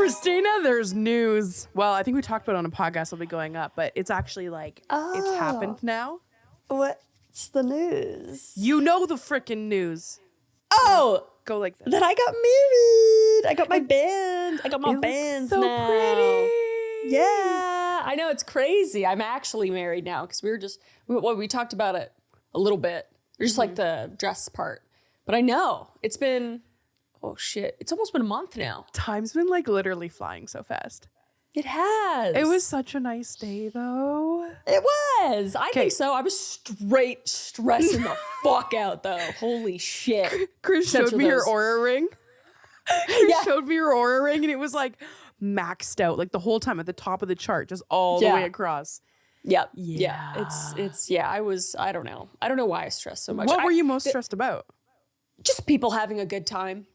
Christina, there's news. Well, I think we talked about it on a podcast. It'll be going up, but it's actually like it's happened now. What's the news? You know the freaking news. Oh, go like that. That I got married. I got my band. I got my bands so now. Pretty. Yeah, I know, it's crazy. I'm actually married now because we talked about it a little bit. Just like the dress part. But I know it's been, oh shit, it's almost been a month now. Time's been like literally flying so fast. It has. It was such a nice day though. It was. I think so. I was straight stressing the fuck out though. Holy shit. Kris showed me her Aura ring. Kris showed me her Aura ring and it was like maxed out like the whole time at the top of the chart, just all the way across. Yep. Yeah. I don't know. I don't know why I stressed so much. What were you most stressed about? Just people having a good time.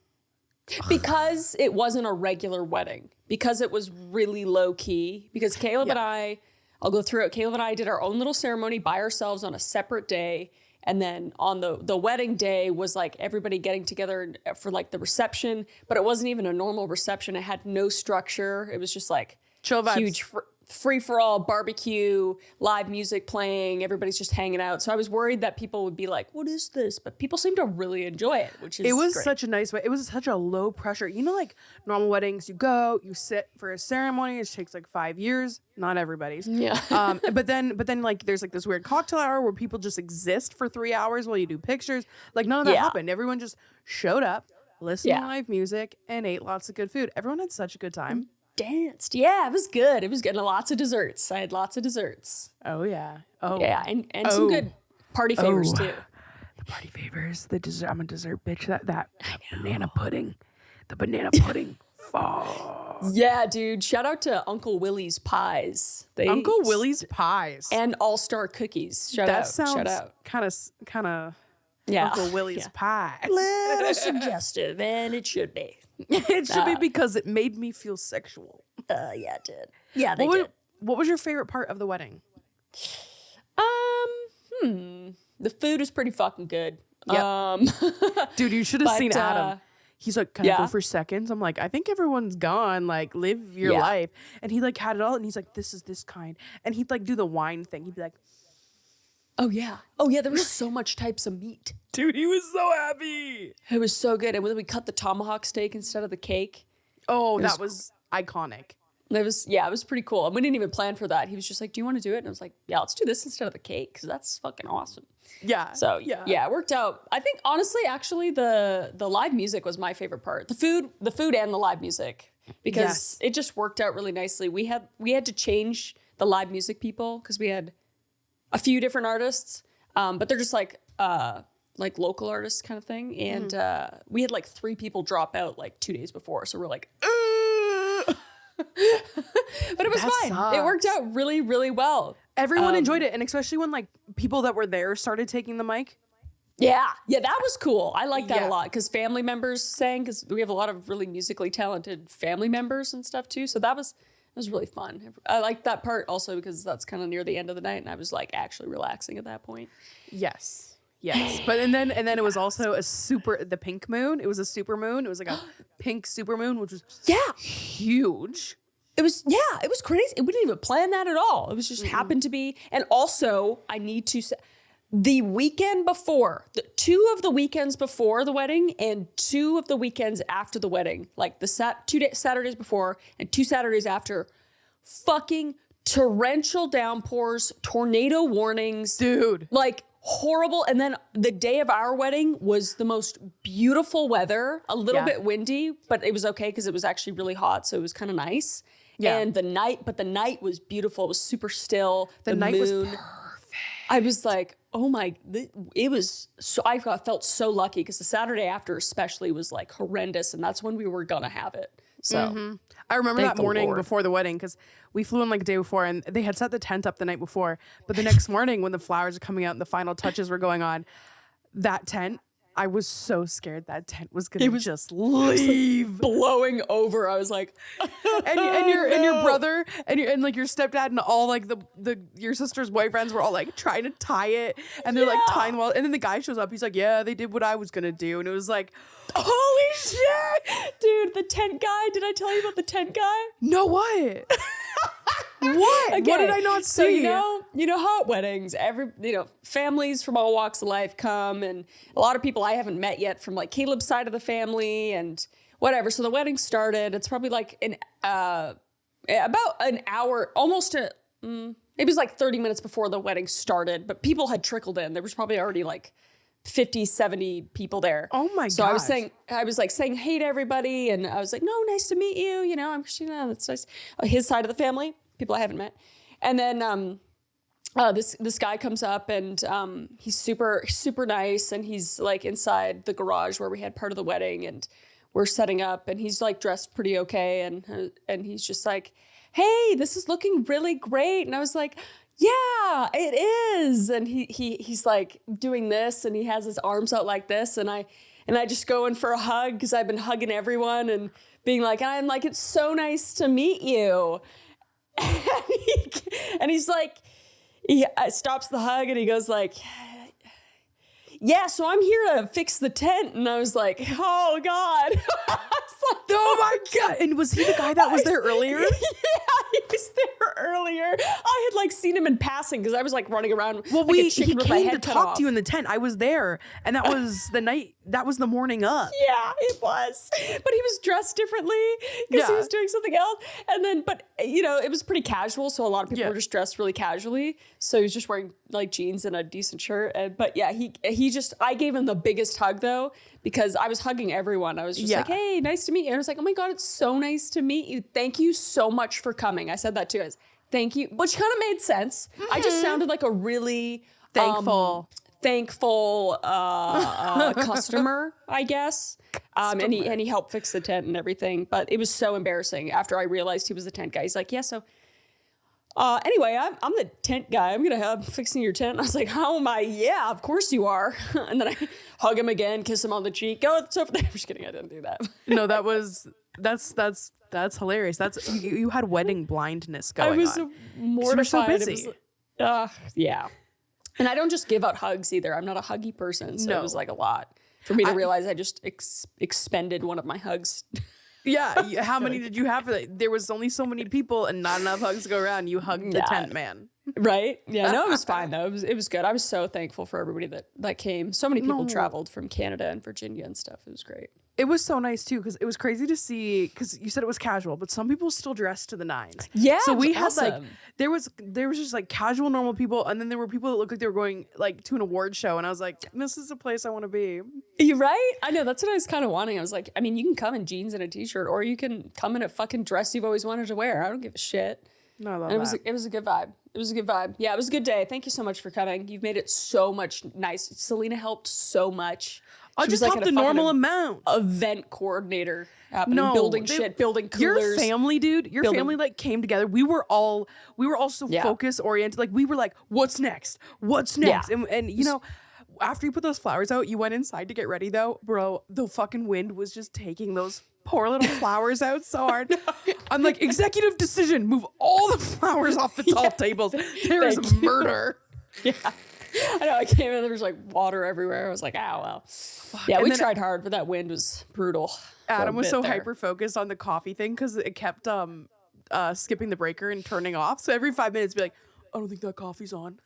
Because it wasn't a regular wedding. Because it was really low key. Because Caleb and I'll go through it. Caleb and I did our own little ceremony by ourselves on a separate day. And then on the wedding day was like everybody getting together for like the reception. But it wasn't even a normal reception. It had no structure. It was just like chill vibes. Huge free-for-all barbecue, live music playing, everybody's just hanging out. So I was worried that people would be like, what is this? But people seem to really enjoy it, which is great. Such a nice way. It was such a low pressure. You know, like normal weddings, you go, you sit for a ceremony. It takes like 5 years. Not everybody's. Yeah. But then like there's like this weird cocktail hour where people just exist for 3 hours while you do pictures. Like none of that happened. Everyone just showed up, listened to live music, and ate lots of good food. Everyone had such a good time. Danced. Yeah, it was good. It was good. And lots of desserts. I had lots of desserts. Oh, yeah. Oh. Yeah, and some good party favors, too. The party favors. The dessert. I'm a dessert bitch. That banana pudding. The banana pudding. Oh. Yeah, dude. Shout out to Uncle Willie's Pies. Uncle Willie's Pies. And All-Star Cookies. Shout out. That sounds kind of Uncle Willie's Pie. Little suggestive, and it should be. It should be because it made me feel sexual. Yeah, it did. Yeah, they did. What was your favorite part of the wedding? The food is pretty fucking good. Yep. Dude, you should have seen Adam. He's like, can I go for seconds? I'm like, I think everyone's gone. Like, live your life. And he like had it all. And he's like, this is this kind. And he'd like do the wine thing. He'd be like, oh, yeah. There was so much types of meat. Dude, he was so happy. It was so good. And when we cut the tomahawk steak instead of the cake. Oh, that was iconic. It was pretty cool. And we didn't even plan for that. He was just like, do you want to do it? And I was like, yeah, let's do this instead of the cake because that's fucking awesome. Yeah. So, yeah, it worked out. I think, honestly, actually, the live music was my favorite part. The food and the live music because it just worked out really nicely. We had to change the live music people because we had a few different artists, but they're just like local artists kind of thing. And we had like 3 people drop out like 2 days before. So we're like, but it was fine. Sucks. It worked out really, really well. Everyone enjoyed it. And especially when like people that were there started taking the mic. Yeah, that was cool. I like that a lot because family members sang because we have a lot of really musically talented family members and stuff too. So that was really fun. I liked that part also because that's kind of near the end of the night and I was like actually relaxing at that point. Yes. But and then it was also the pink moon. It was a super moon. It was like a pink super moon, which was huge. It was crazy. We didn't even plan that at all. It was just happened to be. And also I need to say the weekend before, 2 of the weekends before the wedding and 2 of the weekends after the wedding, like the Saturdays before and 2 Saturdays after, fucking torrential downpours, tornado warnings. Dude. Like horrible. And then the day of our wedding was the most beautiful weather, a little bit windy, but it was okay because it was actually really hot. So it was kind of nice. Yeah. And the night was beautiful. It was super still. The night was moon. perfect. I was like, oh my, it was so, I felt so lucky because the Saturday after especially was like horrendous and that's when we were going to have it. So I remember that morning before the wedding because we flew in like the day before and they had set the tent up the night before. But the next morning when the flowers are coming out and the final touches were going on, that tent I was so scared that tent was gonna just leave, blowing over. I was like, and your brother and like your stepdad and all like your sister's boyfriends were all like trying to tie it, and they're like tying well. And then the guy shows up. He's like, yeah, they did what I was gonna do, and it was like, holy shit, dude, the tent guy. Did I tell you about the tent guy? No, what? What? Okay. What did I not see? So you know how at weddings, families from all walks of life come, and a lot of people I haven't met yet from like Caleb's side of the family and whatever. So the wedding started. It's probably like about an hour, maybe it was like 30 minutes before the wedding started, but people had trickled in. There was probably already like 50, 70 people there. Oh my god. So I was saying hey to everybody, and I was like, no, nice to meet you. You know, I'm Christina. That's nice. His side of the family, people I haven't met. And then this guy comes up, and he's super, super nice, and he's like inside the garage where we had part of the wedding, and we're setting up, and he's like dressed pretty okay, and he's just like, hey, this is looking really great. And I was like, yeah, it is. And he's like doing this, and he has his arms out like this, and I just go in for a hug because I've been hugging everyone and being like, I'm like, it's so nice to meet you. And he's like, he stops the hug, and he goes like, yeah, so I'm here to fix the tent. And I was like, oh God. I was like, oh my God. And was he the guy that was there earlier? Yeah, he was there earlier. I had like seen him in passing because I was like running around. Well, like he came to talk to you in the tent. I was there, and that was the morning up. Yeah, it was. But he was dressed differently because he was doing something else. And then, but it was pretty casual. So a lot of people were just dressed really casually. So he was just wearing like jeans and a decent shirt. But yeah, I gave him the biggest hug though, because I was hugging everyone. I was just like, hey, nice to meet you. And I was like, oh my God, it's so nice to meet you. Thank you so much for coming. I said that too. I was, thank you, which kind of made sense. Mm-hmm. I just sounded like a really thankful customer, I guess. And he helped fix the tent and everything. But it was so embarrassing after I realized he was the tent guy. He's like, yeah, so anyway, I'm the tent guy. I'm fixing your tent. And I was like, how am I? Yeah, of course you are. And then I hug him again, kiss him on the cheek. Oh, it's over there. I'm just kidding. I didn't do that. No, that's hilarious. You had wedding blindness going on. I was mortified. You were so busy. Yeah. And I don't just give out hugs either. I'm not a huggy person. So it was like a lot for me to realize I just expended one of my hugs. Yeah. How many did you have? There was only so many people and not enough hugs to go around. You hugged the tent man. Right? Yeah. No, it was fine though. It was good. I was so thankful for everybody that came. So many people traveled from Canada and Virginia and stuff. It was great. It was so nice too, because it was crazy to see, because you said it was casual, but some people still dressed to the nines. Yeah. So we had like, there was just like casual, normal people. And then there were people that looked like they were going like to an award show. And I was like, this is a place I want to be. You right? I know. That's what I was kind of wanting. I was like, I mean, you can come in jeans and a t-shirt, or you can come in a fucking dress you've always wanted to wear. I don't give a shit. No, I love that. It was a good vibe. It was a good vibe. Yeah, it was a good day. Thank you so much for coming. You've made it so much nice. Selena helped so much. I just helped the normal amount. Event coordinator, building building coolers. Your family, dude. Your family like came together. We were all so focus oriented. Like we were like, what's next? What's next? Yeah. And you know, after you put those flowers out, you went inside to get ready though, bro. The fucking wind was just taking those poor little flowers out so hard. I'm like, executive decision, move all the flowers off the tall tables. There is murder. Yeah. I know, I came in, there was like water everywhere. I was like, oh, well. Fuck. Yeah, we tried hard, but that wind was brutal. Adam was so hyper-focused on the coffee thing because it kept skipping the breaker and turning off. So every 5 minutes, be like, I don't think that coffee's on.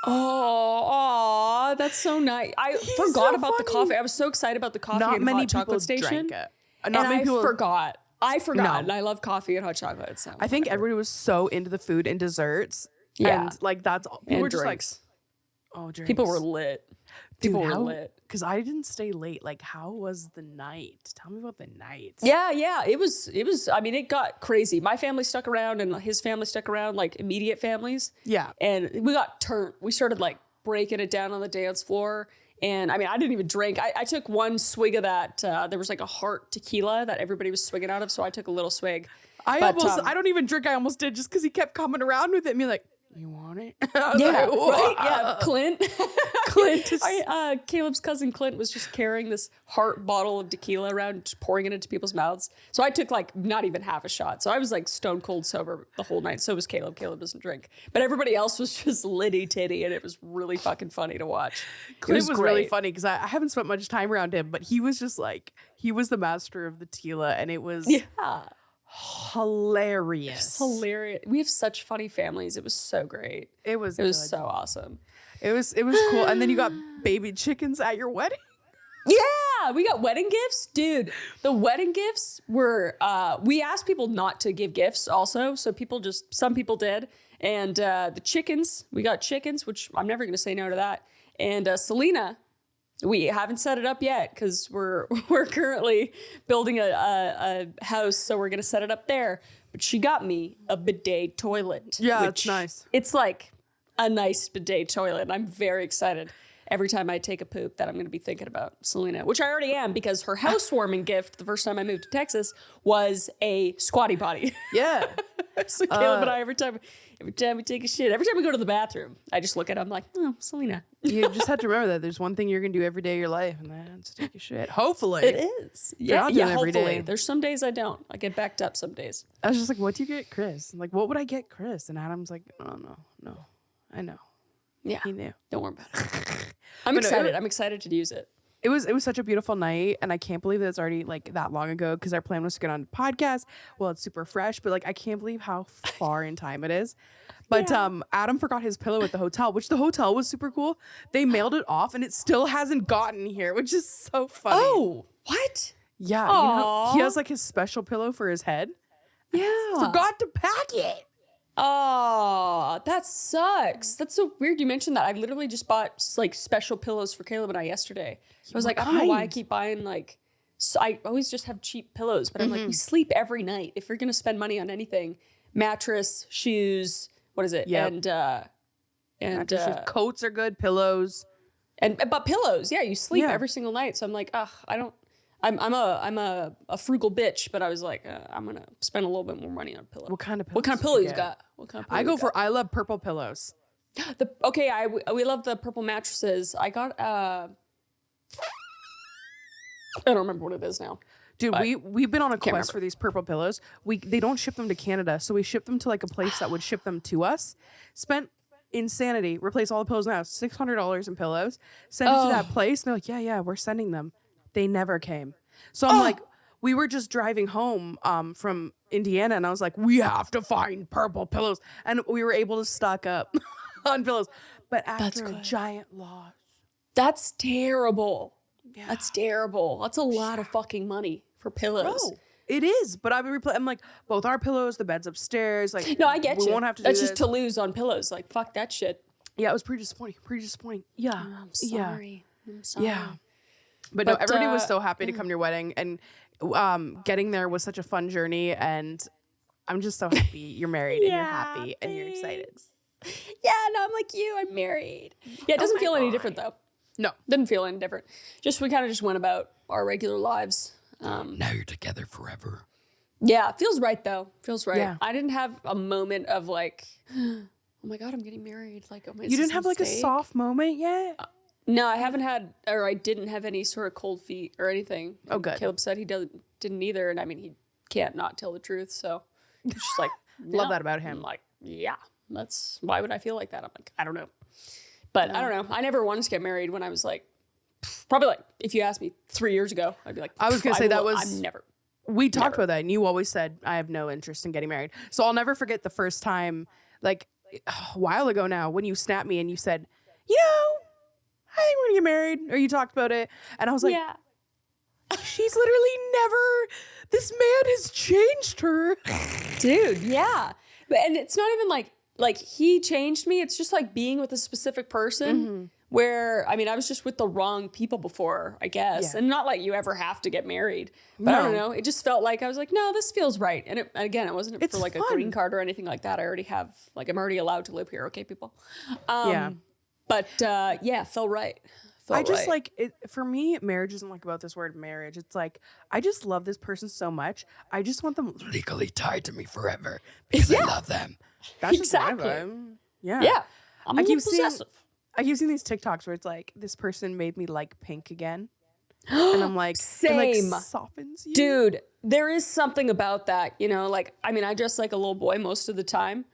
Oh, that's so nice. I forgot about the coffee. I was so excited about the coffee Not and many hot chocolate people station. Drank it. I forgot. And I love coffee and hot chocolate. So I think everybody was so into the food and desserts. Yeah. And like that's all. People were just drinks. Like, oh, drinks. People were lit. People were lit. Because I didn't stay late. Like, how was the night? Tell me about the night. Yeah. It was, I mean, it got crazy. My family stuck around and his family stuck around, like immediate families. Yeah. And we got turned. We started like breaking it down on the dance floor. And I mean, I didn't even drink. I took one swig of that. There was like a heart tequila that everybody was swigging out of. So I took a little swig. I don't even drink. I almost did just because he kept coming around with it and be like, you want it? Yeah, right? Yeah, Clint. Clint is... Caleb's cousin Clint was just carrying this heart bottle of tequila around, just pouring it into people's mouths. So I took like not even half a shot. So I was like stone cold sober the whole night. So was Caleb. Caleb doesn't drink. But everybody else was just litty titty, and it was really fucking funny to watch. Clint was really funny because I haven't spent much time around him, but he was just like, he was the master of the tequila, and it was hilarious. Hilarious. We have such funny families. It was so great. It was so awesome. It was cool. And then you got baby chickens at your wedding. Yeah, we got wedding gifts. Dude, the wedding gifts were, we asked people not to give gifts also. So some people did. And the chickens, we got chickens, which I'm never going to say no to that. And Selena, we haven't set it up yet because we're currently building a house. So we're going to set it up there. But she got me a bidet toilet. Yeah, it's nice. It's like a nice bidet toilet. And I'm very excited every time I take a poop that I'm going to be thinking about Selena, which I already am because her housewarming gift the first time I moved to Texas was a squatty potty. Yeah. So Caleb and I, every time we take a shit, every time we go to the bathroom, I just look at him like, oh, Selena. You just have to remember that there's one thing you're going to do every day of your life, and that's take a shit. Hopefully. It is. Yeah, every hopefully. day. There's some days I don't. I get backed up some days. I was just like, what do you get Chris? I'm like, what would I get Chris? And Adam's like, oh, no. I know. Yeah. He knew. Don't worry about it. I'm excited. I'm excited to use it. It was such a beautiful night, and I can't believe that it's already like that long ago because our plan was to get on a podcast. Well, it's super fresh, but like I can't believe how far in time it is. But Adam forgot his pillow at the hotel, which the hotel was super cool. They mailed it off, and it still hasn't gotten here, which is so funny. Oh, what? Yeah, you know, he has like his special pillow for his head. Yeah, forgot to pack it. Oh, that sucks. That's so weird you mentioned that. I literally just bought like special pillows for Caleb and I yesterday. I was like, I don't know why I keep buying like, so I always just have cheap pillows, but I'm like, we sleep every night. If you're going to spend money on anything, mattress, shoes, what is it? Yep. And coats are good, pillows. But pillows, yeah, you sleep every single night. So I'm like, I'm a frugal bitch, but I was like, I'm gonna spend a little bit more money on a pillow. What kind of pillows? What kind of pillow you got? What kind of pillow I love purple pillows. We love the purple mattresses. I got I don't remember what it is now. Dude, we've been on a quest for these purple pillows. They don't ship them to Canada, so we ship them to like a place that would ship them to us. Spent insanity, replace all the pillows now, $600 in pillows. Send it to that place. And they're like, yeah, we're sending them. They never came. So I'm like, we were just driving home from Indiana, and I was like, we have to find purple pillows. And we were able to stock up on pillows. But after a giant loss. That's terrible. Yeah. That's terrible. That's a lot of fucking money for pillows. Bro, it is. But I'm like, both our pillows, the bed's upstairs. Like, no, I get you. We won't have to That's do just to lose on pillows. Like, fuck that shit. Yeah, it was pretty disappointing. Yeah. Oh, I'm sorry. Yeah. But no, everybody was so happy to come to your wedding, and getting there was such a fun journey, and I'm just so happy you're married and you're happy and you're excited. Yeah, no, I'm like you. I'm married. Yeah, it doesn't feel any different though. No, didn't feel any different. We kind of just went about our regular lives. Now you're together forever. Yeah, feels right though. Feels right. Yeah. I didn't have a moment of like, oh my God, I'm getting married. Like, you didn't have like a soft moment yet? No, I haven't had, or I didn't have any sort of cold feet or anything. Oh, good. Caleb said he didn't either, and I mean, he can't not tell the truth, so it's just like, love that about him. I'm like, yeah, why would I feel like that? I'm like, I don't know. But I don't know. I never wanted to get married when I was like, probably like, if you asked me 3 years ago, I'd be like, I was going to say I'm never. We talked about that, and you always said, I have no interest in getting married. So I'll never forget the first time, like a while ago now, when you snapped me and you said, I think we're gonna get married, or you talked about it, and I was like, yeah. She's literally this man has changed her. Dude, yeah. And it's not even like he changed me. It's just like being with a specific person where, I mean, I was just with the wrong people before, I guess. Yeah. And not like you ever have to get married, but I don't know. It just felt like I was like, no, this feels right. And it wasn't for like fun. A green card or anything like that. I already have, like, I'm already allowed to live here. Okay, people. Yeah. But felt right. I just like it. For me, marriage isn't like about this word marriage. It's like, I just love this person so much. I just want them legally tied to me forever because I love them. That's exactly. Yeah. Yeah. I'm a little seeing possessive. I keep seeing these TikToks where it's like, this person made me like pink again. And I'm like, Same. It like softens you. Dude, there is something about that, you know, like, I mean, I dress like a little boy most of the time,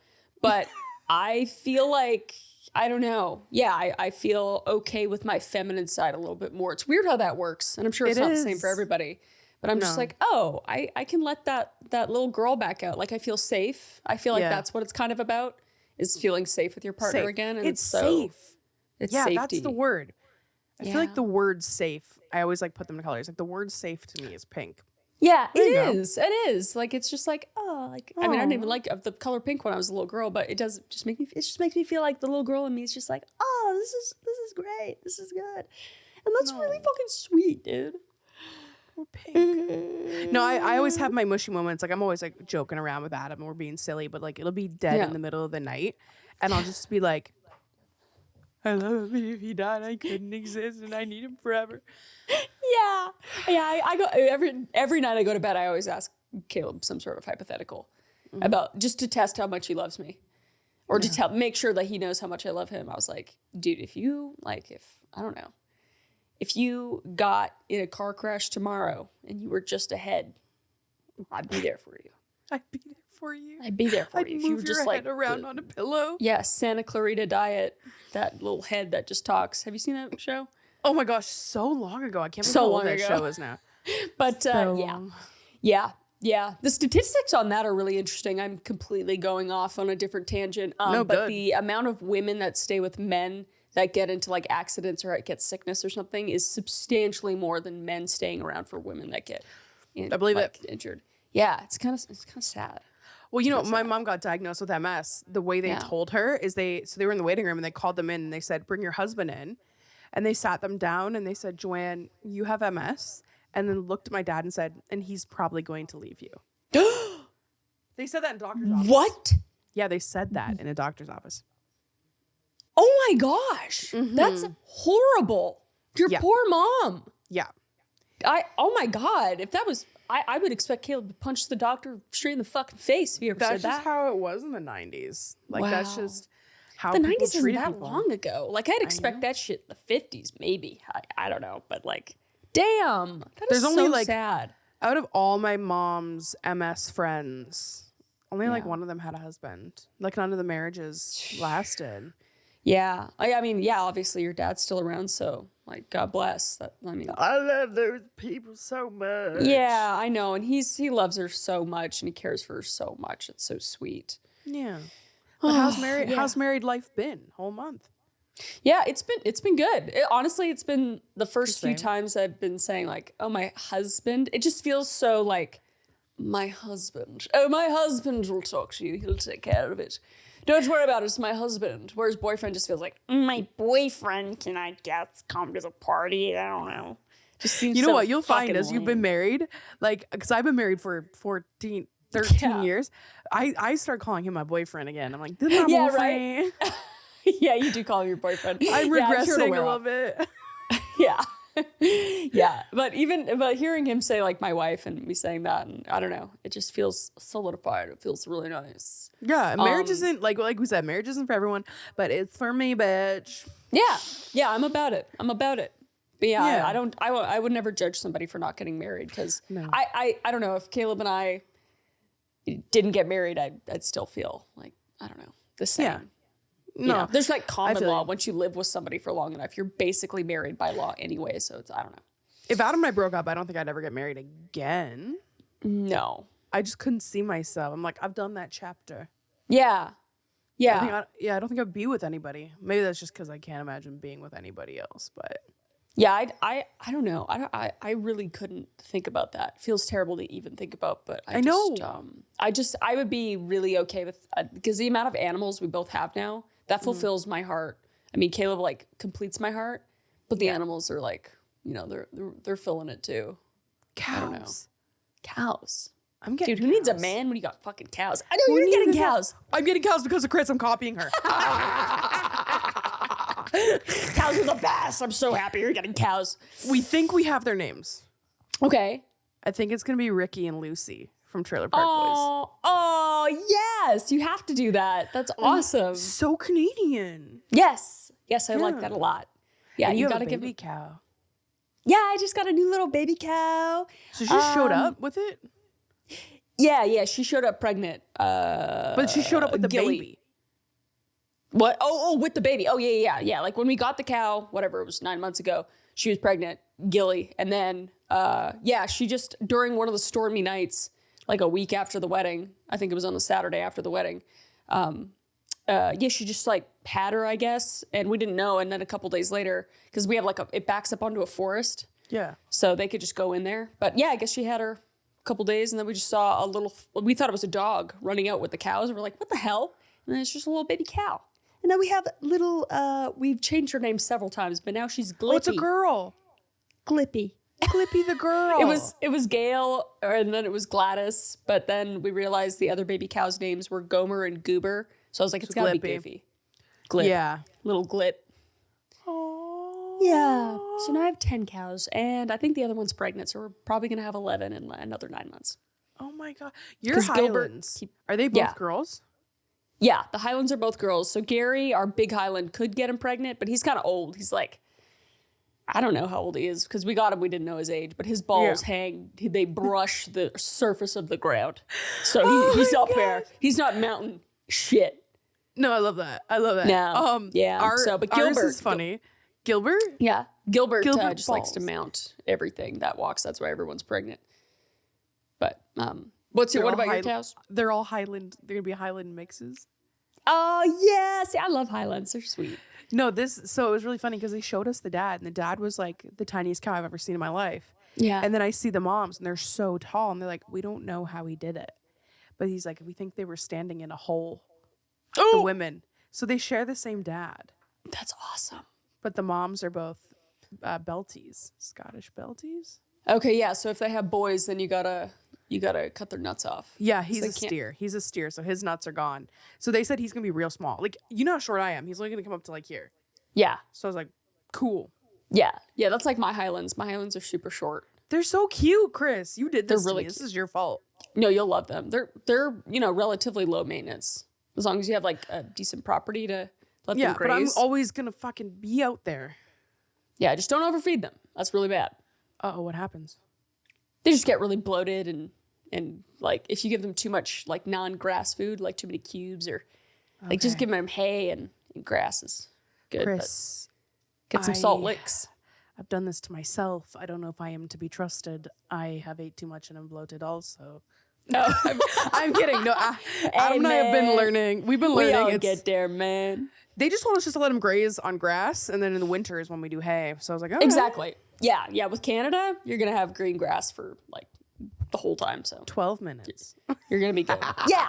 but I feel like, I don't know. Yeah, I feel okay with my feminine side a little bit more. It's weird how that works. And I'm sure it's not the same for everybody. But I'm just like, oh, I can let that little girl back out. Like, I feel safe. I feel like that's what it's kind of about, is feeling safe with your partner again. And it's safe. It's safety. that's the word. I feel like the word safe, I always like put them in colors. Like the word safe to me is pink. Yeah, it is. It is. Like, it's just like, I mean, I didn't even like the color pink when I was a little girl, but it just makes me feel like the little girl in me is just like, oh, this is great. This is good. And that's really fucking sweet, dude. We're pink. No, I always have my mushy moments. Like, I'm always like joking around with Adam and we're being silly, but like it'll be dead in the middle of the night. And I'll just be like, I love him. If he died, I couldn't exist and I need him forever. Yeah. I go every night I go to bed, I always ask Caleb some sort of hypothetical about, just to test how much he loves me, or to make sure that he knows how much I love him. I was like, dude, if you got in a car crash tomorrow and you were just ahead, I'd be there for you. I'd be there for you. I'd be there for I'd you. move if you were just head around on a pillow. Yeah, Santa Clarita Diet, that little head that just talks. Have you seen that show? Oh my gosh, so long ago. I can't believe how old that show is now. But yeah. The statistics on that are really interesting. I'm completely going off on a different tangent. But the amount of women that stay with men that get into like accidents or get sickness or something is substantially more than men staying around for women that get injured. Yeah, it's kind of sad. Well, you know, my mom got diagnosed with MS. The way they told her is they were in the waiting room and they called them in and they said, bring your husband in. And they sat them down and they said, Joanne, you have MS. And then looked at my dad and said, and he's probably going to leave you. They said that in a doctor's office. What? Yeah, they said that in a doctor's office. Oh my gosh. That's horrible. Your poor mom. Yeah. Oh my God. If that was, I would expect Caleb to punch the doctor straight in the fucking face if he ever said that. That's just how it was in the 90s. Like, that's just how the people 90s isn't that long ago. Like, I'd expect that shit in the 50s, maybe. I don't know. But like, damn. That is only so sad. Out of all my mom's MS friends, only like one of them had a husband. Like, none of the marriages lasted. Yeah. I mean, obviously your dad's still around, so like, God bless. I love those people so much. Yeah, I know. And he loves her so much and he cares for her so much. It's so sweet. Yeah. But how's married life been? Whole month? Yeah, it's been good. Honestly, it's been the first few times I've been saying like, oh, my husband. It just feels so like, my husband. Oh, my husband will talk to you. He'll take care of it. Don't worry about it. It's my husband. Whereas boyfriend just feels like, my boyfriend, can I guess, come to the party? I don't know. Just seems you know what? You'll find as you've been married, like, because I've been married for 13 years. I start calling him my boyfriend again. I'm like, this is my boyfriend. Right? Yeah, you do call him your boyfriend. I'm regressing a little bit. Yeah. Yeah. But hearing him say like my wife and me saying that, and I don't know, it just feels solidified. It feels really nice. Yeah. Marriage isn't like we said, marriage isn't for everyone, but it's for me, bitch. Yeah. Yeah. I'm about it. But yeah. I would never judge somebody for not getting married because I don't know, if Caleb and I didn't get married, I'd still feel like, I don't know, the same. Yeah. No, you know, there's like common law. Once you live with somebody for long enough, you're basically married by law anyway. So it's, I don't know. If Adam and I broke up, I don't think I'd ever get married again. No. I just couldn't see myself. I'm like, I've done that chapter. Yeah. Yeah. I don't think I'd be with anybody. Maybe that's just because I can't imagine being with anybody else. But yeah, I don't know. I really couldn't think about that. It feels terrible to even think about, but I know. I would be really okay with, because the amount of animals we both have now, that fulfills my heart. I mean, Caleb like completes my heart, but the animals are like, you know, they're filling it too. Cows. I don't know. Cows. I'm getting Dude, who needs a man when you got fucking cows? I know you're getting cows. I'm getting cows because of Kris. I'm copying her. Cows are the best. I'm so happy you're getting cows. We think we have their names. Okay. I think it's going to be Ricky and Lucy from Trailer Park Boys. Oh, yes. You have to do that. That's awesome. So Canadian. Yes. Yes, I like that a lot. Yeah, And you have got to a give baby cow. Yeah, I just got a new little baby cow. So she just showed up with it? Yeah, she showed up pregnant. But she showed up with the Gilly. baby. What? Oh, with the baby. Oh, yeah. Like when we got the cow, whatever, it was 9 months ago, she was pregnant, Gilly. And then, she just, during one of the stormy nights, like a week after the wedding, I think it was on the Saturday after the wedding, she just like had her, I guess, and we didn't know. And then a couple days later, because we have it backs up onto a forest. Yeah. So they could just go in there. But yeah, I guess she had her a couple days, and then we just saw we thought it was a dog running out with the cows. And we're like, what the hell? And then it's just a little baby cow. And then we have we've changed her name several times, but now she's Glippy. Oh, it's a girl. Glippy. Glippy the girl. It was Gail, and then it was Gladys, but then we realized the other baby cows' names were Gomer and Goober. So I was like, it's gotta be Goofy. Glip. Yeah. Little Glip. Oh. Yeah. So now I have 10 cows, and I think the other one's pregnant, so we're probably gonna have 11 in another 9 months. Oh my God. Your Highlands. Are they both girls? Yeah, the Highlands are both girls. So Gary, our big Highland, could get him pregnant, but he's kind of old. He's like, I don't know how old he is because we got him. We didn't know his age, but his balls hang. They brush the surface of the ground. So he's up there. He's not mountain shit. No, I love that. No. But Gilbert ours is funny. Gilbert? Yeah. Gilbert just likes balls. to mount everything that walks. That's why everyone's pregnant. But what about your cows? They're all Highland. They're gonna be Highland mixes. Oh yeah. See, I love Highlands. They're sweet. No, so it was really funny because they showed us the dad, and the dad was like the tiniest cow I've ever seen in my life. Yeah. And then I see the moms, and they're so tall, and they're like, we don't know how he did it. But he's like, we think they were standing in a hole. The women. So they share the same dad. That's awesome. But the moms are both Belties, Scottish Belties. Okay, yeah. So if they have boys, then you gotta cut their nuts off. Yeah, he's a steer. He's a steer, so his nuts are gone. So they said he's gonna be real small. Like, you know how short I am. He's only gonna come up to like here. Yeah. So I was like, cool. Yeah. That's like my Highlands. My Highlands are super short. They're so cute, Kris. You did this. They're really to me. This is your fault. No, you'll love them. They're relatively low maintenance as long as you have like a decent property to let them graze. But I'm always gonna fucking be out there. Yeah, just don't overfeed them. That's really bad. Uh-oh, what happens? They just get really bloated and like if you give them too much like non-grass food, like too many cubes or like just give them hay and grass is good. Kris, get some salt licks. I've done this to myself. I don't know if I am to be trusted. I have ate too much and I'm bloated also. No, I'm kidding. No, Adam and I have been learning. We've been learning. We all get there, man. They just told us just to let them graze on grass, and then in the winter is when we do hay. So I was like, okay. Exactly. Yeah. With Canada, you're gonna have green grass for like the whole time. So 12 minutes. You're gonna be good. Yeah.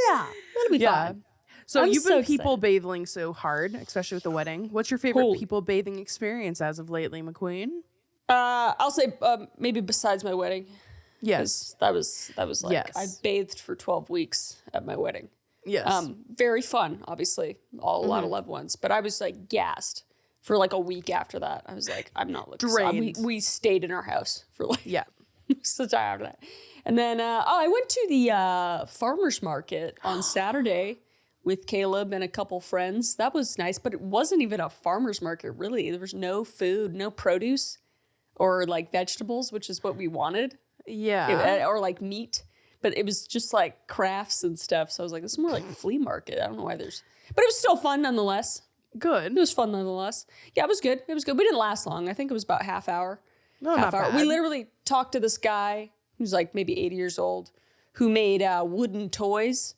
That'll be fun. So you've been people bathing so hard, especially with the wedding. What's your favorite people bathing experience as of lately, McQueen? I'll say maybe besides my wedding. Yes. That was like I bathed for 12 weeks at my wedding. Yes. Very fun, obviously. A lot of loved ones. But I was like gassed for like a week after that. I was like, I'm not looking drained. We stayed in our house for like so tired after that. And then I went to the farmer's market on Saturday with Caleb and a couple friends. That was nice, but it wasn't even a farmer's market, really. There was no food, no produce or like vegetables, which is what we wanted. Yeah. Or like meat. But it was just like crafts and stuff. So I was like, this is more like a flea market. I don't know why but it was still fun nonetheless. Good. It was fun nonetheless. Yeah, it was good. We didn't last long. I think it was about half hour. No, not bad. We literally talked to this guy who's like maybe 80 years old who made wooden toys.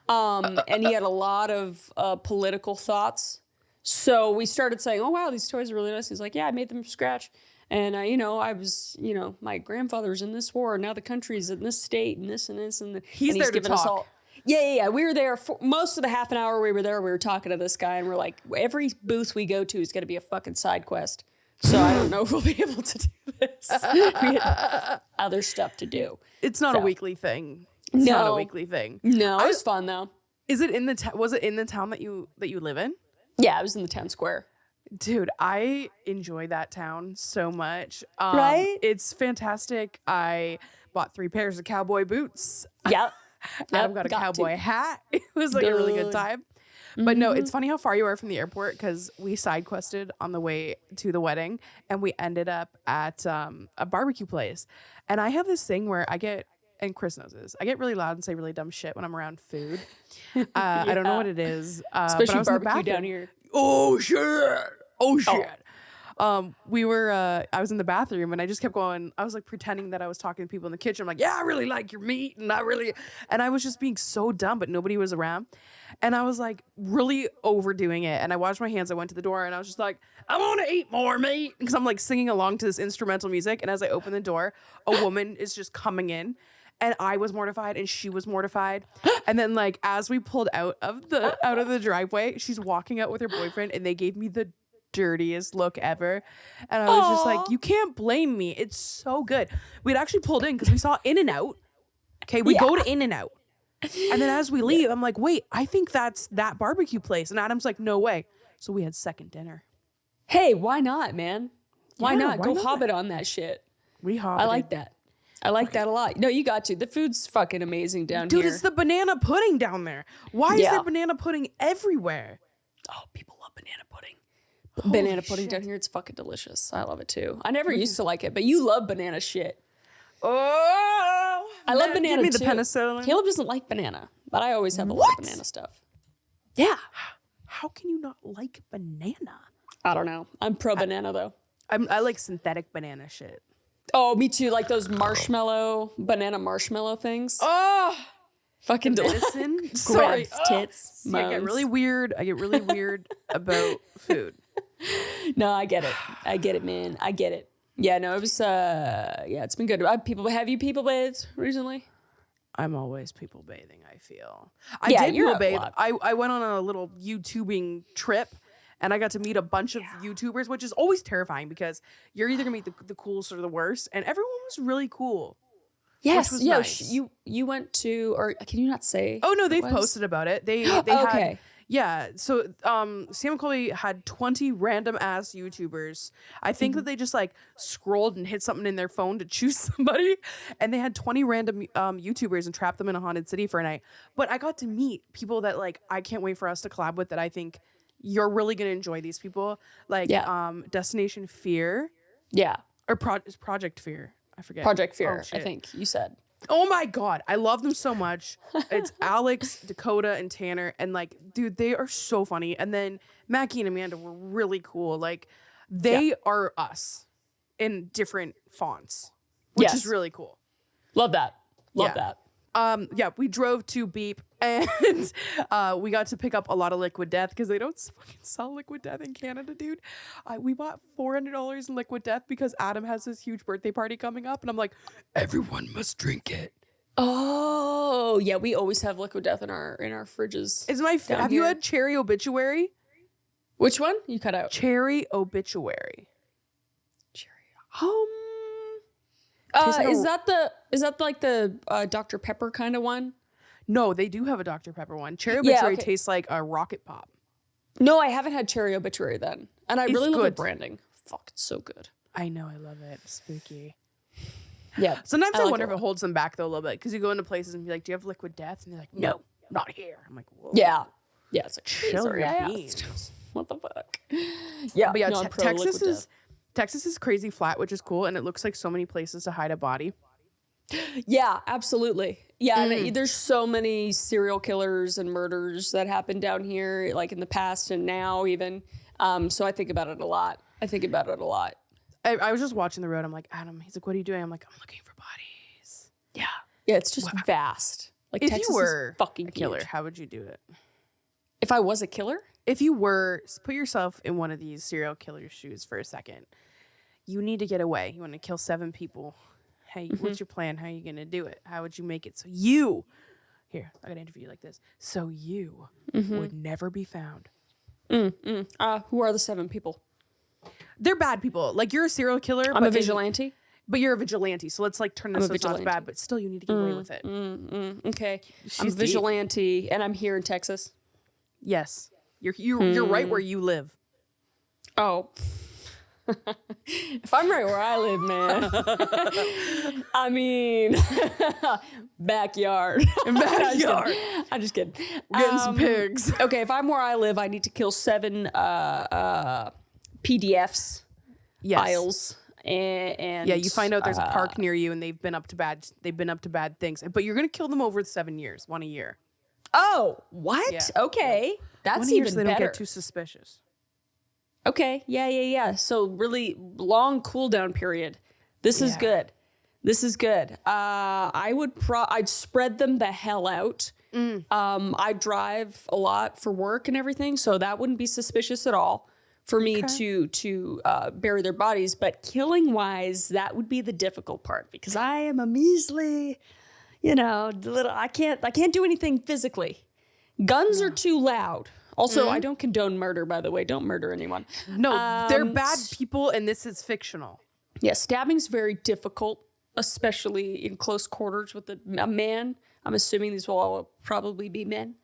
And he had a lot of political thoughts. So we started saying, oh, wow, these toys are really nice. He's like, yeah, I made them from scratch. And, I was, my grandfather was in this war. And now the country's in this state and this and this. And he's there to talk. Yeah. We were there for most of the half an hour we were there. We were talking to this guy and we're like, every booth we go to is going to be a fucking side quest. So I don't know if we'll be able to do this. We had other stuff to do. It's not a weekly thing. It's not a weekly thing. No, it was fun though. Is it was it in the town that you live in? Yeah, it was in the town square. Dude, I enjoy that town so much. Right? It's fantastic. My bought 3 pairs of cowboy boots. Yep. Adam got a cowboy hat. It was like a really good time. But no, it's funny how far you are from the airport because we side quested on the way to the wedding and we ended up at a barbecue place. And I have this thing where I get, and Kris knows this, I get really loud and say really dumb shit when I'm around food. I don't know what it is. Especially but I was in the barbecue down bathroom. here. Oh shit. I was in the bathroom and I just kept going. I was like pretending that I was talking to people in the kitchen. I'm like, yeah, I really like your meat. And I was just being so dumb, but nobody was around. And I was like really overdoing it. And I washed my hands. I went to the door and I was just like, I want to eat more meat. Because I'm like singing along to this instrumental music. And as I open the door, a woman is just coming in. And I was mortified and she was mortified. And then like as we pulled out of the driveway, she's walking out with her boyfriend and they gave me the dirtiest look ever. And I was just like, you can't blame me. It's so good. We'd actually pulled in because we saw In-N-Out. Okay, we go to In-N-Out. And then as we leave, I'm like, wait, I think that's that barbecue place. And Adam's like, no way. So we had second dinner. Hey, why not, man? Why Yeah, not? why Go not? hobbit on that shit. We hobbited. I like that. I like that a lot. No, you got to. The food's fucking amazing down Dude, here. it's the banana pudding down there. Why is there banana pudding everywhere? Oh, people love banana pudding. Banana pudding down here, it's fucking delicious. I love it too. I never used to like it, but you love banana shit. Oh, I love banana give me too. the penicillin. Caleb doesn't like banana, but I always have a lot of banana stuff. Yeah. How can you not like banana? I don't know. I'm pro banana though. I like synthetic banana shit. Oh, me too. Like those banana marshmallow things. Oh, fucking delicious. medicine. Sorry. Grabs tits. See, I get really weird. About food. No, I get it. I get it, man. I get it. Yeah, no, it was, it's been good. Have you people bathed recently? I'm always people bathing, I feel. Yeah, I did you're people a bathe. lot. I went on a little YouTubing trip and I got to meet a bunch of YouTubers, which is always terrifying because you're either gonna meet the coolest or the worst. And everyone was really cool. Yes, which was yeah. nice. You went to, or can you not say? Oh no, they've was? posted about it. They Okay. had. Yeah, so Sam and Colby had 20 random ass YouTubers. I think that they just like scrolled and hit something in their phone to choose somebody, and they had 20 random YouTubers and trapped them in a haunted city for a night. But I got to meet people that like I can't wait for us to collab with. That I think you're really gonna enjoy these people. Like Destination Fear. Yeah. Or Project Fear. I forget. Project Fear, Oh, I think you said. Oh my God. I love them so much. It's Alex, Dakota, and Tanner. And like, dude, they are so funny. And then Mackie and Amanda were really cool. Like, they are us in different fonts, which is really cool. Love that. Love that. We drove to Beep and we got to pick up a lot of Liquid Death because they don't fucking sell Liquid Death in Canada, dude. We bought $400 in Liquid Death because Adam has this huge birthday party coming up, and I'm like, Everyone must drink it. Oh, yeah. We always have Liquid Death in our fridges. "It's my have you had Cherry Obituary? Which one? You cut out. Cherry Obituary. Is that like the Dr. Pepper kind of one? No, they do have a Dr. Pepper one. Cherry Obituary okay. tastes like a rocket pop. No, I haven't had Cherry Obituary then. And I really love the good. branding. Fuck, it's so good. I know, I love it. Spooky. Yeah. Sometimes I like wonder it if a it lot. holds them back though a little bit because you go into places and be like, "Do you have Liquid Death?" And they're like, "No, not here." I'm like, "Whoa." Yeah. Yeah, it's like, Chill sorry, your I beans. asked. What the fuck? Yeah, But yeah, no, I'm pro Liquid Death. Texas is crazy flat, which is cool, and it looks like so many places to hide a body. Yeah, absolutely. Yeah, and there's so many serial killers and murders that happen down here, like in the past and now even. So I think about it a lot. I was just watching the road. I'm like, Adam. He's like, "What are you doing?" I'm like, "I'm looking for bodies." Yeah. Yeah, it's just vast. Like If Texas you were is fucking a killer, huge. how would you do it? If I was a killer? If you were, put yourself in one of these serial killer's shoes for a second. You need to get away. You want to kill 7 people. Hey, what's your plan? How are you going to do it? How would you make it so you, here, I got to interview you like this, so you would never be found? Who are the 7 people? They're bad people. Like, you're a serial killer. I'm a vigilante. But you're a vigilante. So let's like turn this so it's not as bad, but still you need to get away with it. Okay. I'm a deep. vigilante and I'm here in Texas. Yes. You're right where you live. Oh. If I'm right where I live, man. I mean, backyard. Backyard. I'm just kidding. Getting some pigs. Okay, if I'm where I live, I need to kill 7 PDFs, files. And yeah, you find out there's a park near you and they've been up to bad things. But you're going to kill them over 7 years, 1 a year. Oh, what? Yeah. Okay. That's 1 a year even so they better. don't get too suspicious. Okay. Yeah. So really long cooldown period. This is good. I'd spread them the hell out. I drive a lot for work and everything, so that wouldn't be suspicious at all for me to bury their bodies. But killing wise, that would be the difficult part because I am a measly, I can't do anything physically. Guns are too loud. Also, I don't condone murder, by the way. Don't murder anyone. No, they're bad people, and this is fictional. Yeah, stabbing's very difficult, especially in close quarters with a man. I'm assuming these will all probably be men.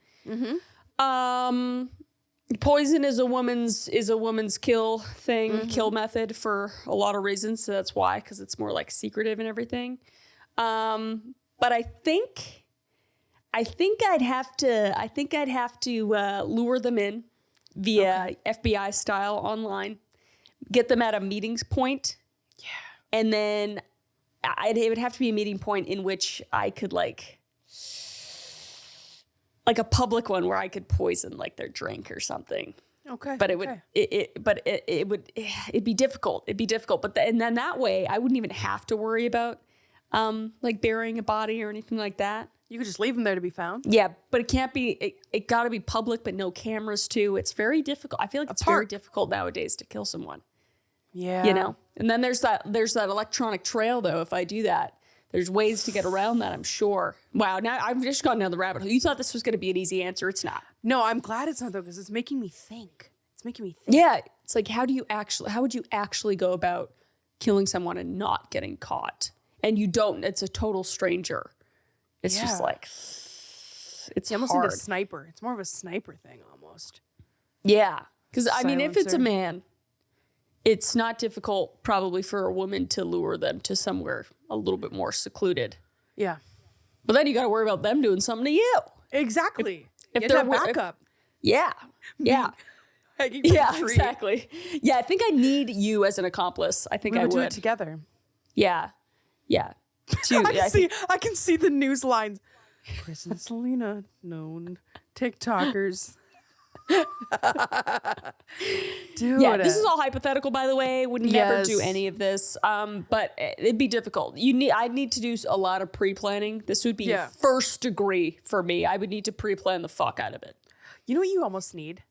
Poison is a woman's kill method for a lot of reasons. So that's why, because it's more like secretive and everything. But I think I'd have to lure them in via FBI style online, get them at a meeting point. Yeah. And then it would have to be a meeting point in which I could like a public one where I could poison like their drink or something. Okay. But it'd be difficult. But and then that way I wouldn't even have to worry about like burying a body or anything like that. You could just leave them there to be found. Yeah, but it can't be. It got to be public, but no cameras too. It's very difficult. I feel like it's very difficult nowadays to kill someone. Yeah. And then there's that electronic trail though. If I do that, there's ways to get around that. I'm sure. Wow. Now I've just gone down the rabbit hole. You thought this was going to be an easy answer. It's not. No, I'm glad it's not though, because it's making me think. Yeah, it's like how would you actually go about killing someone and not getting caught? And you don't. It's a total stranger. It's just like, it's almost hard. like a sniper. It's more of a sniper thing almost. Yeah. Because, I mean, if it's a Silencer. man, it's not difficult probably for a woman to lure them to somewhere a little bit more secluded. Yeah. But then you got to worry about them doing something to you. Exactly. If You they're have backup. Yeah. Hanging from Yeah, a tree. exactly. Yeah, I think I need you as an accomplice. I think We I would do would. it together. Yeah. Dude, I can see the news lines. Kris and Selena, known TikTokers. Dude. Yeah, this is all hypothetical, by the way. Would never do Yes. any of this. But it'd be difficult. I'd need to do a lot of pre-planning. This would be first degree for me. I would need to pre-plan the fuck out of it. You know what you almost need?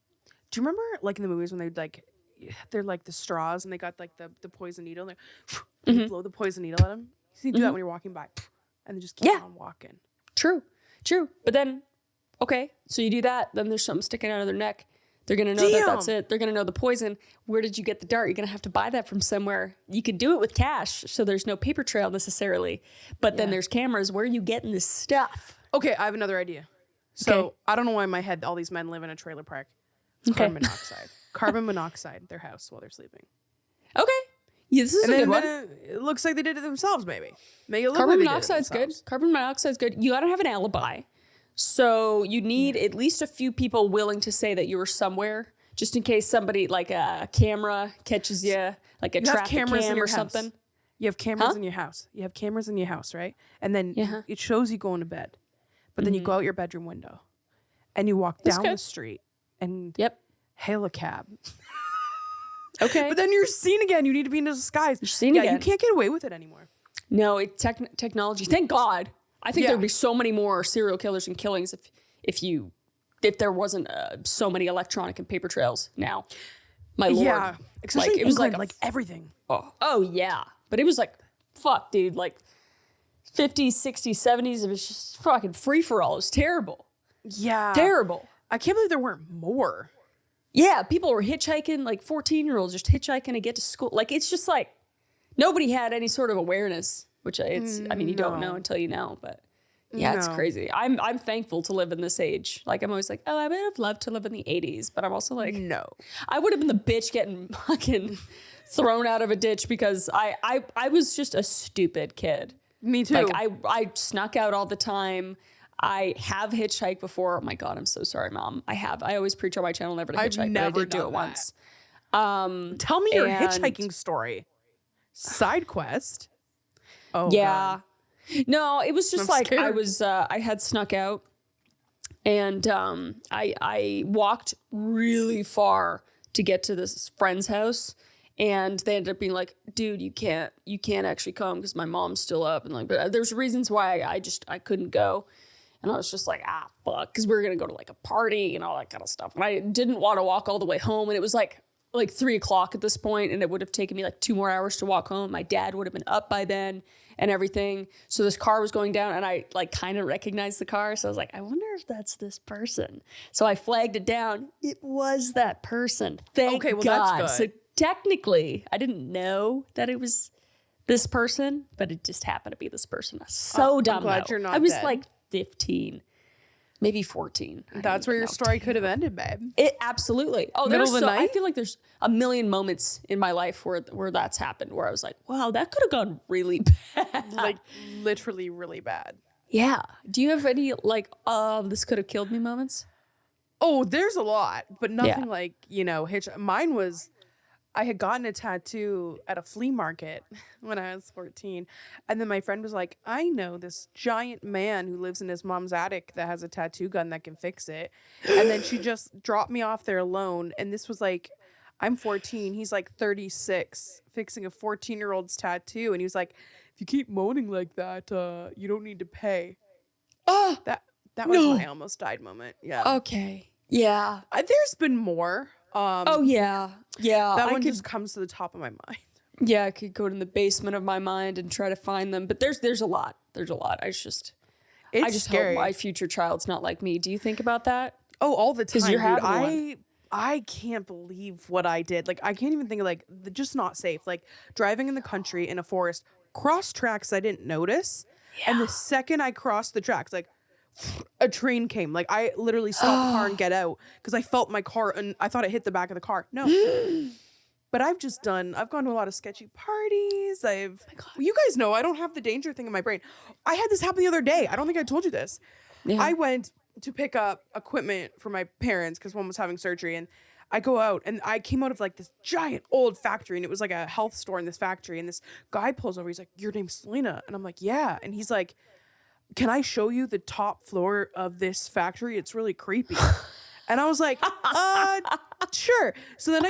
Do you remember like in the movies when they're like the straws and they got like the poison needle and they blow the poison needle at them? You do that when you're walking by and then just keep on walking. True. But then, okay, so you do that. Then there's something sticking out of their neck. They're going to know that that's it. They're going to know the poison. Where did you get the dart? You're going to have to buy that from somewhere. You could do it with cash, so there's no paper trail necessarily. But then there's cameras. Where are you getting this stuff? Okay, I have another idea. So I don't know why in my head all these men live in a trailer park. Carbon monoxide. Carbon monoxide their house while they're sleeping. Okay. Yeah, this is a good one. It looks like they did it themselves, maybe. Make it look Carbon like monoxide's good. Carbon monoxide's good. You got to have an alibi. So you need at least a few people willing to say that you were somewhere, just in case somebody, like a camera catches you, like a traffic cam or something. You have cameras in your house. You have cameras in your house, right? And then it shows you going to bed. But then you go out your bedroom window and you walk down the street and hail a cab. Okay. But then you're seen again. You need to be in disguise. You're seen again. You can't get away with it anymore. No, technology. Thank God. I think there'd be so many more serial killers and killings if there wasn't so many electronic and paper trails now. My lord. Yeah. Especially like, in England, like everything. Oh, yeah. But it was like, fuck, dude. Like 50s, 60s, 70s. It was just fucking free for all. It was terrible. Yeah. Terrible. I can't believe there weren't more. Yeah. People were hitchhiking, like 14-year-olds just hitchhiking to get to school. Like, it's just like nobody had any sort of awareness, which you don't know until you know. But yeah, it's crazy. I'm thankful to live in this age. Like, I'm always like, oh, I would have loved to live in the 80s. But I'm also like, no. I would have been the bitch getting fucking thrown out of a ditch because I was just a stupid kid. Me too. Like I snuck out all the time. I have hitchhiked before. Oh my God, I'm so sorry, Mom. I always preach on my channel never to hitchhike, but I did do it once. Tell me your hitchhiking story. Side quest. Oh yeah. God. No, it was just like scared. I had snuck out and I walked really far to get to this friend's house. And they ended up being like, dude, you can't actually come because my mom's still up. And like, but there's reasons why I couldn't go. And I was just like, fuck, because we were going to go to like a party and all that kind of stuff. And I didn't want to walk all the way home. And it was like 3:00 at this point, and it would have taken me like 2 more hours to walk home. My dad would have been up by then and everything. So this car was going down and I like kind of recognized the car. So I was like, I wonder if that's this person. So I flagged it down. It was that person. Thank God. That's good. So technically, I didn't know that it was this person, but it just happened to be this person. So dumb. I'm glad you're not I was dead. like 15, maybe 14. That's where your story could have ended, babe. It absolutely. Oh, Middle of the night? I feel like there's a million moments in my life where that's happened, where I was like, wow, that could have gone really bad. Like literally really bad. Yeah. Do you have any like, this could have killed me moments? Oh, there's a lot, but nothing like, mine was, I had gotten a tattoo at a flea market when I was 14. And then my friend was like, I know this giant man who lives in his mom's attic that has a tattoo gun that can fix it. And then she just dropped me off there alone. And this was like, I'm 14. He's like 36, fixing a 14-year-old's tattoo. And he was like, if you keep moaning like that, you don't need to pay. Oh, that was my almost died moment. Yeah. Okay. Yeah. There's been more. Yeah. That one just comes to the top of my mind. Yeah, I could go in the basement of my mind and try to find them, but there's a lot. There's a lot. I just Scary. hope my future child's not like me. Do you think about that? Oh, all the time. You're dude. having one. I can't believe what I did. Like, I can't even think of like just not safe. Like driving in the country in a forest, cross tracks I didn't notice, and the second I crossed the tracks, like a train came. Like I literally stopped the car and get out because I felt my car and I thought it hit the back of the car. No. But I've gone to a lot of sketchy parties. You guys know I don't have the danger thing in my brain. I had this happen the other day. I don't think I told you this. Yeah. I went to pick up equipment for my parents because one was having surgery, and I go out and I came out of like this giant old factory, and it was like a health store in this factory, and this guy pulls over. He's like, your name's Selena? And I'm like, yeah. And he's like, can I show you the top floor of this factory? It's really creepy. And I was like, sure. So then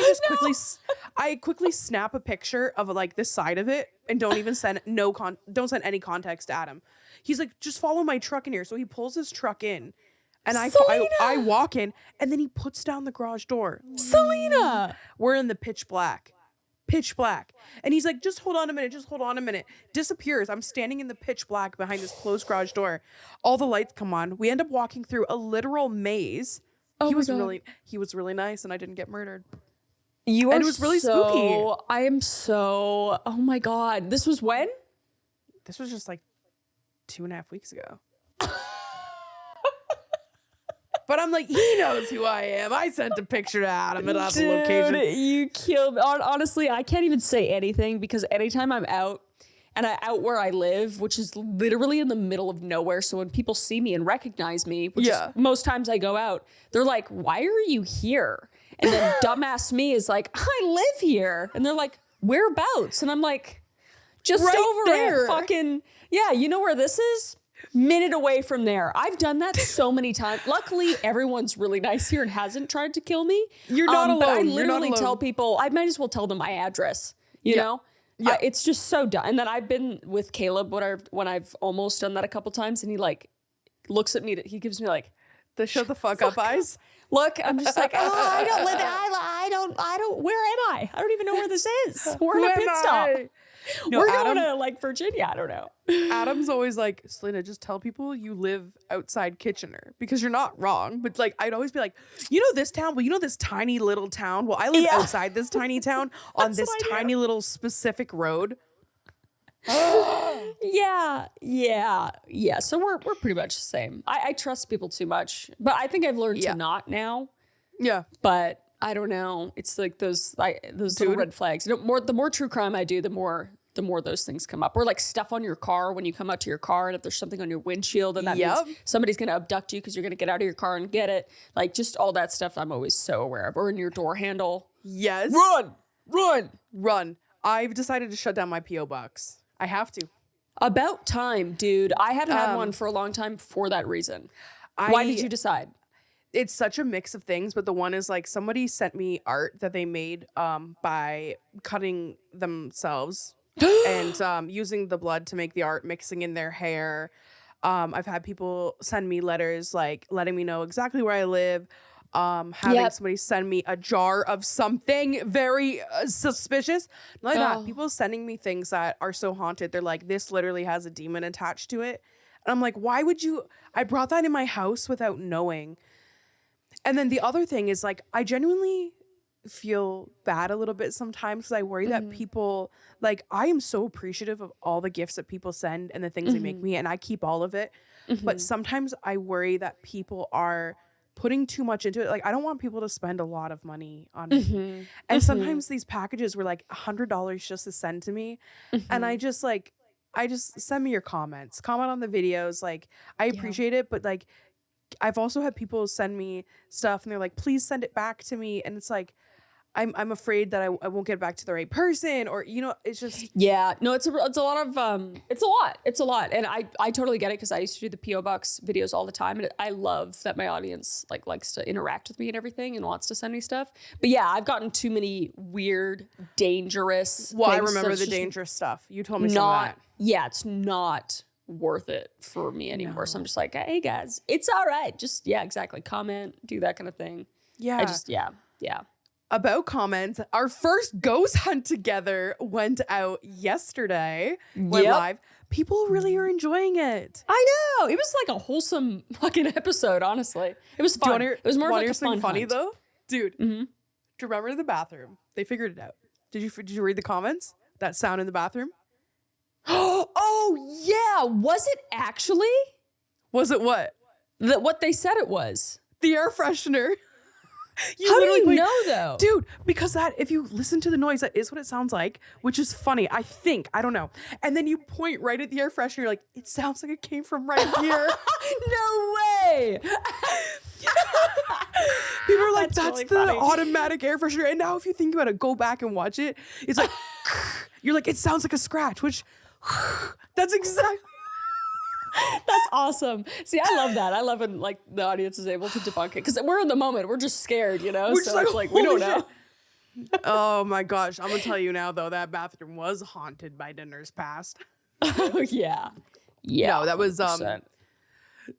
I quickly snap a picture of like this side of it and don't even send don't send any context to Adam. He's like, just follow my truck in here. So he pulls his truck in and I walk in, and then he puts down the garage door. Selena, we're in the pitch black. And he's like, just hold on a minute. Disappears. I'm standing in the pitch black behind this closed garage door. All the lights come on. We end up walking through a literal maze. He was really nice, and I didn't get murdered. It was really spooky. I am so, oh my God. This was when? This was just like 2.5 weeks ago. But I'm like, he knows who I am. I sent a picture to Adam at the location. You killed. Honestly, I can't even say anything because anytime I'm out, and out where I live, which is literally in the middle of nowhere. So when people see me and recognize me, which is most times I go out, they're like, why are you here? And then dumbass me is like, I live here. And they're like, whereabouts? And I'm like, just right over there. Fucking, yeah, you know where this is? Minute away from there. I've done that so many times. Luckily, everyone's really nice here and hasn't tried to kill me. You're not alone. But I literally tell people, I might as well tell them my address, you know? Yeah, it's just so dumb. And then I've been with Caleb when I've almost done that a couple times, and he like looks at me. He gives me like the shut the fuck up eyes. Look, I'm just like, I don't live. I don't. Where am I? I don't even know where this is. We're in a pit stop. No, we're going to like Virginia. I don't know. Adam's always like, Selena, just tell people you live outside Kitchener because you're not wrong. But like, I'd always be like, you know this town? Well, you know this tiny little town? Well, I live outside this tiny town on this tiny little specific road. Yeah. So we're pretty much the same. I trust people too much, but I think I've learned to not now. Yeah. But I don't know. It's like those little red flags. You know, the more true crime I do, the more those things come up. Or like stuff on your car when you come out to your car, and if there's something on your windshield, and that means somebody's going to abduct you because you're going to get out of your car and get it. Like just all that stuff I'm always so aware of. Or in your door handle. Yes. Run. I've decided to shut down my P.O. box. I have to. About time, dude. I haven't had one for a long time for that reason. Why did you decide? It's such a mix of things, but the one is like somebody sent me art that they made by cutting themselves and using the blood to make the art, mixing in their hair. I've had people send me letters like letting me know exactly where I live. Having somebody send me a jar of something very suspicious. Not like that. People sending me things that are so haunted. They're like, this literally has a demon attached to it. And I'm like, why would you? I brought that in my house without knowing. And then the other thing is like, I genuinely feel bad a little bit sometimes because I worry that people, like, I am so appreciative of all the gifts that people send and the things they make me, and I keep all of it. But sometimes I worry that people are putting too much into it. Like, I don't want people to spend a lot of money on me. And sometimes these packages were like $100 just to send to me. And I just send me your comments, comment on the videos. Like, I appreciate it, but like, I've also had people send me stuff and they're like, please send it back to me. And it's like, I'm afraid that I won't get back to the right person, or, you know, it's just. Yeah, no, it's a lot of, it's a lot. And I totally get it because I used to do the P.O. Box videos all the time. And I love that my audience like likes to interact with me and everything and wants to send me stuff. But yeah, I've gotten too many weird, dangerous. Well, I remember the dangerous stuff. You told me some of that. Yeah, it's not worth it for me anymore. So I'm just like, hey guys, it's all right. Just, yeah, exactly. Comment, do that kind of thing. Yeah. Yeah. About comments, our first ghost hunt together went out yesterday. Went live. People really are enjoing it. I know. It was like a wholesome fucking episode, honestly. It was fun. It was more like a fun funny hunt. though? Dude, do you remember the bathroom? They figured it out. Did you read the comments? That sound in the bathroom? Oh, yeah. Was it actually? Was it what? What they said it was. The air freshener. How do you know though? Dude, because if you listen to the noise, that is what it sounds like, which is funny. I think, I don't know. And then you point right at the air freshener, you're like, it sounds like it came from right here. No way. People are like, that's really the funny automatic air freshener. And now if you think about it, go back and watch it. It's like, you're like, it sounds like a scratch, which that's exactly. That's awesome. See, I love that. I love when like the audience is able to debunk it because we're in the moment. We're just scared, you know? We're so just it's like we don't know. Oh my gosh. I'm going to tell you now, though, that bathroom was haunted by dinners past. Oh, yeah. Yeah. No, that was. But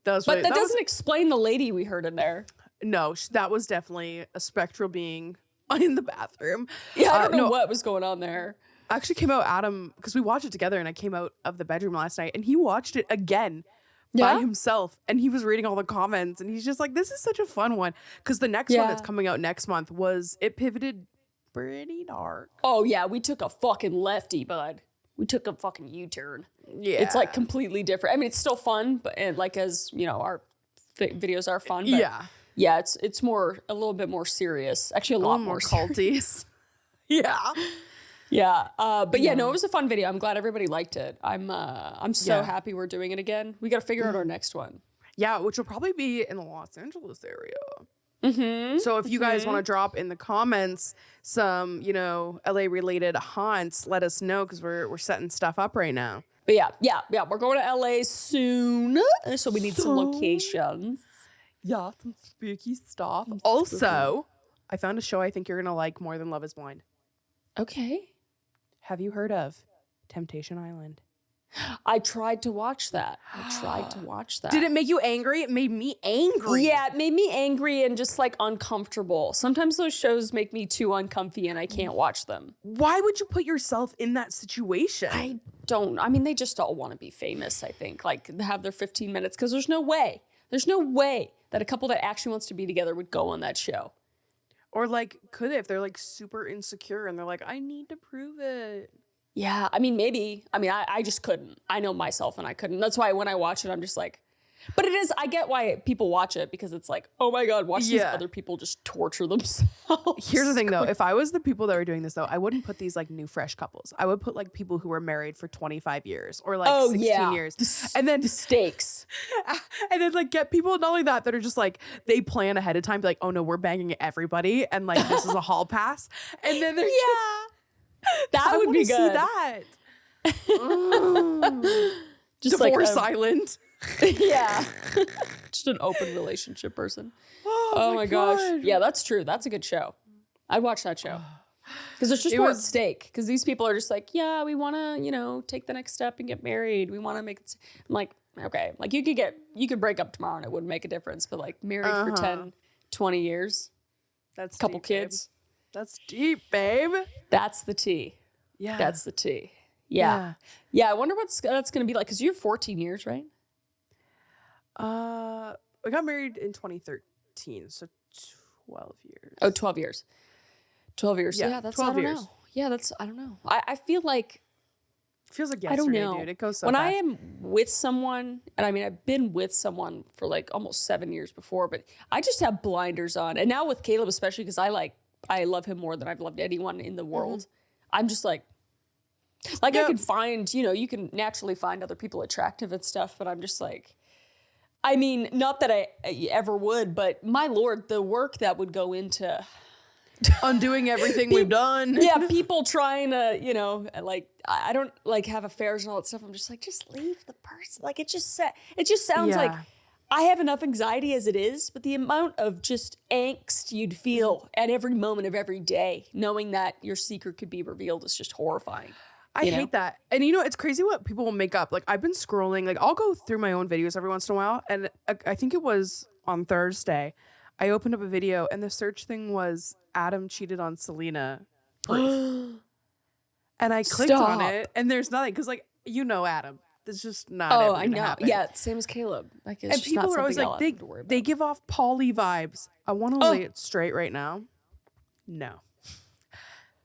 that doesn't explain the lady we heard in there. No, that was definitely a spectral being in the bathroom. Yeah, I don't know what was going on there. I actually came out, Adam, because we watched it together, and I came out of the bedroom last night, and he watched it again by himself, and he was reading all the comments, and he's just like, this is such a fun one, because the next one that's coming out next month it pivoted pretty dark. Oh, yeah, we took a fucking lefty, bud. We took a fucking U-turn. Yeah. It's like completely different. I mean, it's still fun, but and like as, you know, our videos are fun, but yeah, it's a little bit more serious. Actually, a lot more culty. Yeah. Yeah, but yeah, no, it was a fun video. I'm glad everybody liked it. I'm so happy we're doing it again. We got to figure out our next one. Yeah, which will probably be in the Los Angeles area. So if you guys want to drop in the comments some, you know, LA related haunts, let us know because we're setting stuff up right now. But yeah, we're going to LA soon, so we need some locations. Yeah, some spooky stuff. Also, I found a show I think you're gonna like more than Love Is Blind. Okay. Have you heard of Temptation Island? I tried to watch that. Did it make you angry? It made me angry. Yeah, it made me angry and just like uncomfortable. Sometimes those shows make me too uncomfy and I can't watch them. Why would you put yourself in that situation? I mean, they just all want to be famous, I think. Like, have their 15 minutes because there's no way that a couple that actually wants to be together would go on that show. Or like, could they if they're like super insecure and they're like, I need to prove it. Yeah, I mean, maybe. I mean, I just couldn't. I know myself and I couldn't. That's why when I watch it, I'm just like, But it is, I get why people watch it, because it's like, oh my God, watch these other people just torture themselves. Here's the thing though. If I was the people that were doing this though, I wouldn't put these like new fresh couples. I would put like people who were married for 25 years or like 16 years. And then the stakes. And then like get people, not only that are just like, they plan ahead of time, be like, oh no, we're banging everybody. And like, this is a hall pass. And then they're that would be good. See that. Just Divorce like Island. Yeah. Just an open relationship person. Oh my gosh. Yeah, that's true. That's a good show. I'd watch that show. Because there's just more at stake. Because these people are just like, yeah, we want to, take the next step and get married. We want to make it. I'm like, okay. Like you could break up tomorrow and it wouldn't make a difference. But like married for 10, 20 years. That's a couple kids. Babe. That's deep, babe. That's the tea. Yeah. That's the tea. Yeah. I wonder that's going to be like. Because you're 14 years, right? We got married in 2013, so 12 years. Oh, 12 years. 12 years. Yeah, that's 12 years. Know. Yeah, I don't know. I feel like. It feels like yesterday, dude. It goes so fast. When I am with someone, and I mean, I've been with someone for like almost 7 years before, but I just have blinders on. And now with Caleb, especially because I love him more than I've loved anyone in the world. I'm just like I could find, you can naturally find other people attractive and stuff, but I'm just like, I mean, not that I ever would, but my Lord, the work that would go into undoing everything we've done. Yeah, people trying to, like, I don't like have affairs and all that stuff. I'm just like, just leave the person. Like, it just sounds like I have enough anxiety as it is, but the amount of just angst you'd feel at every moment of every day, knowing that your secret could be revealed, is just horrifying. I hate that. And it's crazy what people will make up. Like I've been scrolling, like I'll go through my own videos every once in a while. And I think it was on Thursday, I opened up a video and the search thing was Adam cheated on Selena. And I clicked on it and there's nothing. Cause like, Adam, it's just not ever I know. happen. Yeah. Same as Caleb. Like, it's and just people not are always like, they give off Pauly vibes. I want to lay it straight right now. No,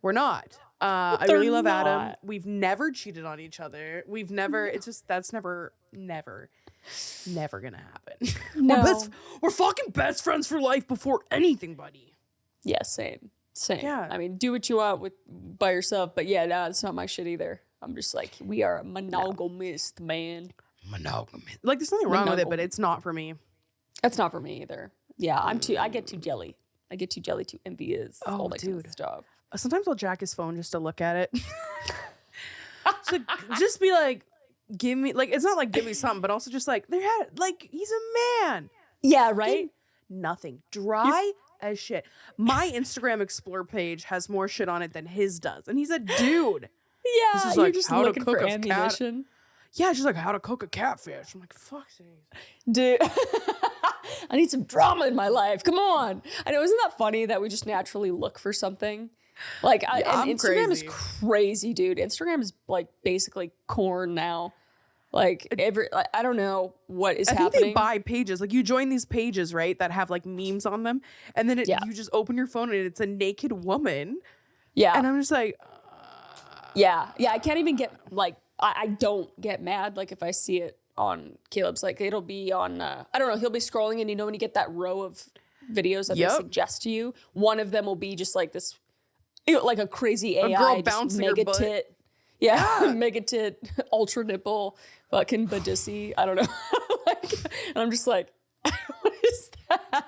we're not. I really love Adam. We've never cheated on each other. We've never, it's just, that's never gonna happen. No. We're fucking best friends for life before anything, buddy. Yeah, same. Yeah. I mean, do what you want by yourself, but yeah, no, it's not my shit either. I'm just like, we are a monogamist, man. Monogamist. Like, there's nothing wrong with it, but it's not for me. That's not for me either. Yeah, I get too jelly. I get too jelly, too envious. All that kind of stuff. Sometimes I'll jack his phone just to look at it. So just be like, give me, like, it's not like give me something, but also just like, he's a man. Yeah, right? Nothing. Dry as shit. My Instagram Explore page has more shit on it than his does. And he's a dude. Yeah, you're like, just looking for ammunition. Yeah, just like how to cook a catfish. I'm like, fuck sake. Dude. I need some drama in my life. Come on. I know, isn't that funny that we just naturally look for something? Like, and Instagram is crazy, dude. Instagram is like basically corn now. Like I don't know what is happening. I think they buy pages. Like you join these pages, right, that have like memes on them, and then you just open your phone and it's a naked woman. Yeah, and I'm just like, yeah. I can't even get like I don't get mad like if I see it on Caleb's. Like it'll be on. I don't know. He'll be scrolling and when you get that row of videos that they suggest to you, one of them will be just like this. Like a crazy AI, girl bouncing mega her tit. Yeah, mega tit, ultra nipple, fucking badissy. I don't know. And I'm just like, what is that?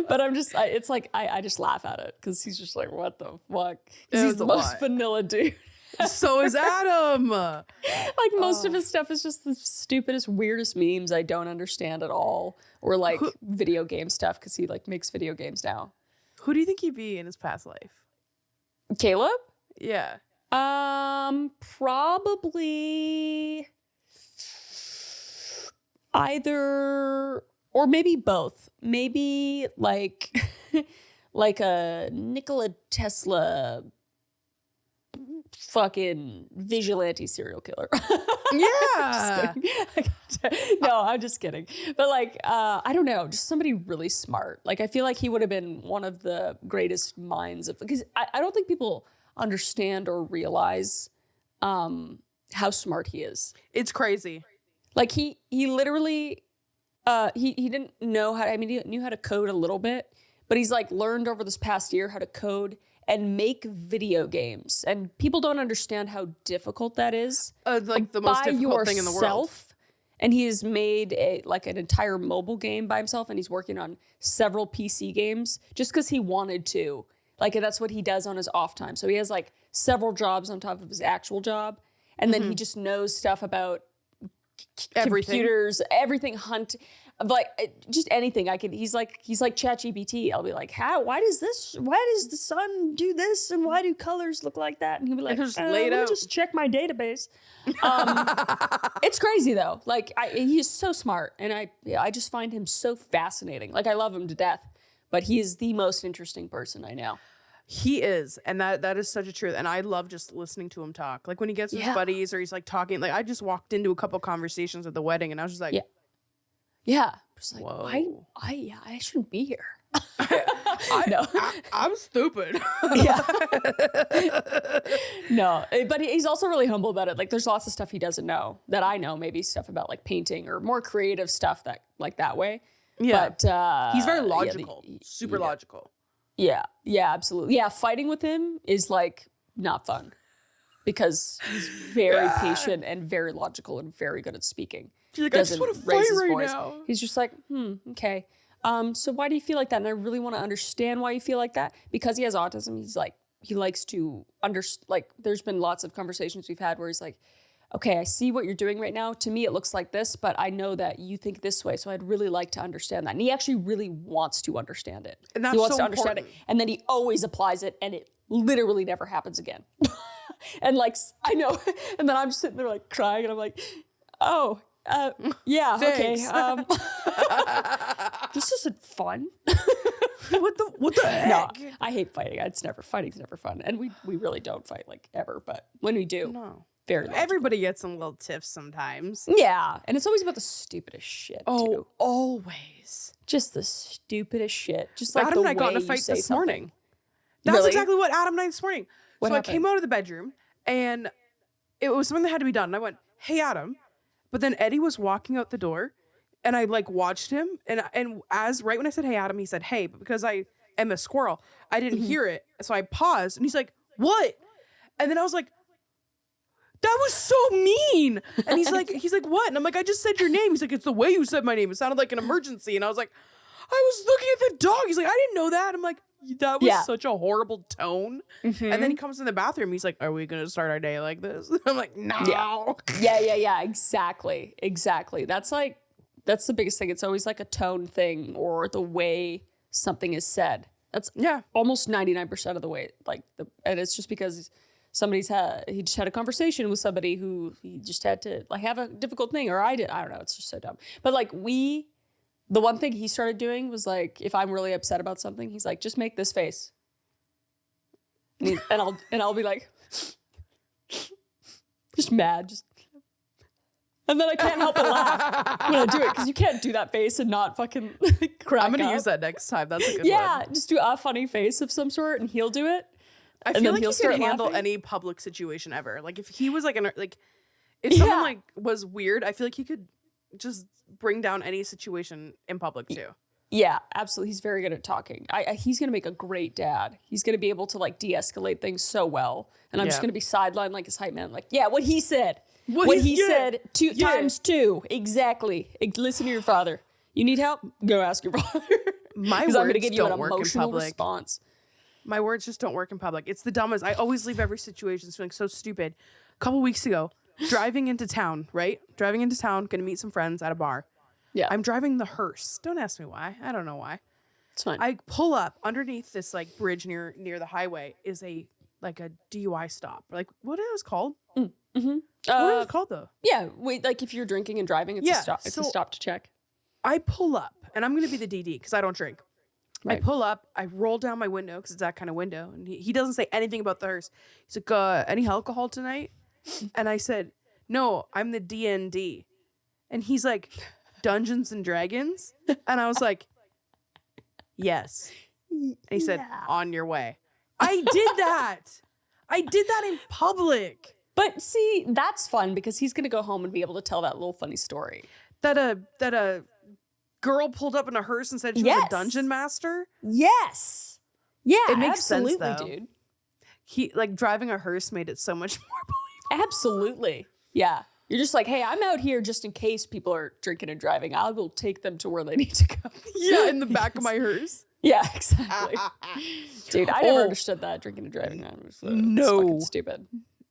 But I'm just, it's like, I just laugh at it because he's just like, what the fuck? Because he's the most vanilla dude. So is Adam. Like most of his stuff is just the stupidest, weirdest memes I don't understand at all. Or like video game stuff because he like makes video games now. Who do you think he'd be in his past life? Caleb? Yeah. Probably either or maybe both. Maybe like like a Nikola Tesla fucking vigilante serial killer. Yeah. No, I'm just kidding. But like, I don't know, just somebody really smart. Like, I feel like he would have been one of the greatest minds of, because I don't think people understand or realize how smart he is. It's crazy. Like he literally, he didn't know how, I mean, he knew how to code a little bit, but he's like learned over this past year how to code and make video games. And people don't understand how difficult that is. Like the most difficult thing in the world. And he has made an entire mobile game by himself, and he's working on several PC games just because he wanted to. Like, that's what he does on his off time. So he has like several jobs on top of his actual job, and then he just knows stuff about computers, everything, like just anything. He's like ChatGPT. I'll be like, why does the sun do this, and why do colors look like that? And he'll be like, let me just check my database. It's crazy though. Like he's so smart, and I just find him so fascinating. Like I love him to death, but he is the most interesting person I know. He is, and that is such a truth. And I love just listening to him talk. Like when he gets with his buddies or he's like talking. Like I just walked into a couple conversations at the wedding, and I was just like, just like, whoa. I shouldn't be here. I'm stupid. No, but he's also really humble about it. Like there's lots of stuff he doesn't know that I know, maybe stuff about like painting or more creative stuff that way. Yeah. But he's very logical, super logical. Yeah, absolutely. Yeah, fighting with him is like not fun because he's very patient and very logical and very good at speaking. He's like, I just want to fight right now. He's just like, okay. So why do you feel like that? And I really want to understand why you feel like that. Because he has autism, he's like, he likes to there's been lots of conversations we've had where he's like, okay, I see what you're doing right now. To me, it looks like this, but I know that you think this way. So I'd really like to understand that. And he actually really wants to understand it. And that's he wants so to understand important. it. And then he always applies it, and it literally never happens again. And like, I know. And then I'm just sitting there like crying, and I'm like, oh, yeah, thanks. Okay. This isn't fun. What the heck? No, I hate fighting. Fighting's never fun. And we really don't fight like ever, but when we do, very logical. Everybody gets some little tiffs sometimes. Yeah, and it's always about the stupidest shit too. Always. Just the stupidest shit. Just like Adam the and I got in a fight this morning. That's really? exactly what Adam and I this morning. What happened? I came out of the bedroom, and it was something that had to be done. And I went, hey, Adam. But then Eddie was walking out the door, and I like watched him, and as right when I said, hey, Adam, he said, hey, but because I am a squirrel, I didn't hear it. So I paused, and he's like, what? And then I was like, that was so mean. And he's like, what? And I'm like, I just said your name. He's like, it's the way you said my name. It sounded like an emergency. And I was like, I was looking at the dog. He's like, I didn't know that. I'm like, that was such a horrible tone. Mm-hmm. And then he comes in the bathroom. He's like, are we going to start our day like this? I'm like, no. Yeah. Exactly. That's the biggest thing. It's always like a tone thing or the way something is said. That's almost 99% of the way. And it's just because he just had a conversation with somebody who he just had to like have a difficult thing, or I don't know. It's just so dumb. But like the one thing he started doing was like, if I'm really upset about something, he's like, just make this face. And I'll be like, just mad. And then I can't help but laugh when I do it, because you can't do that face and not fucking crack I'm going to up. use that next time. That's a good one. Yeah, just do a funny face of some sort, and he'll do it. I feel like he could handle any public situation ever. Like if he was if someone like was weird, I feel like he could just bring down any situation in public too. Yeah, absolutely. He's very good at talking. He's going to make a great dad. He's going to be able to like de-escalate things so well. And I'm just going to be sidelined like his hype man. Like, what he said. What he said times 2. Exactly. Listen to your father. You need help? Go ask your father. My words I'm going to give you an don't work in emotional public. response. My words just don't work in public. It's the dumbest. I always leave every situation feeling so stupid. A couple weeks ago, driving into town, going to meet some friends at a bar. Yeah. I'm driving the hearse. Don't ask me why. I don't know why. It's fine. I pull up underneath this like bridge near the highway is a DUI stop. Like what is it called? Mm-hmm. What is it called though? Yeah. Wait, like if you're drinking and driving, it's a stop. It's a stop to check. I pull up, and I'm going to be the DD because I don't drink. Right. I pull up, I roll down my window because it's that kind of window. And he doesn't say anything about the hearse. He's like, any alcohol tonight? And I said, no, I'm the DND. And he's like, Dungeons and Dragons? And I was like, yes. And he said, on your way. I did that. I did that in public. But see, that's fun because he's going to go home and be able to tell that little funny story. That a girl pulled up in a hearse and said she was a dungeon master. Yes. Yeah, it makes absolutely, sense, though. dude. He like driving a hearse made it so much more believable. Absolutely. Yeah. You're just like, hey, I'm out here just in case people are drinking and driving. I will take them to where they need to go. Yeah, in the back of my hearse. Yeah, exactly. Dude, I never understood that drinking and driving. That was no, fucking stupid.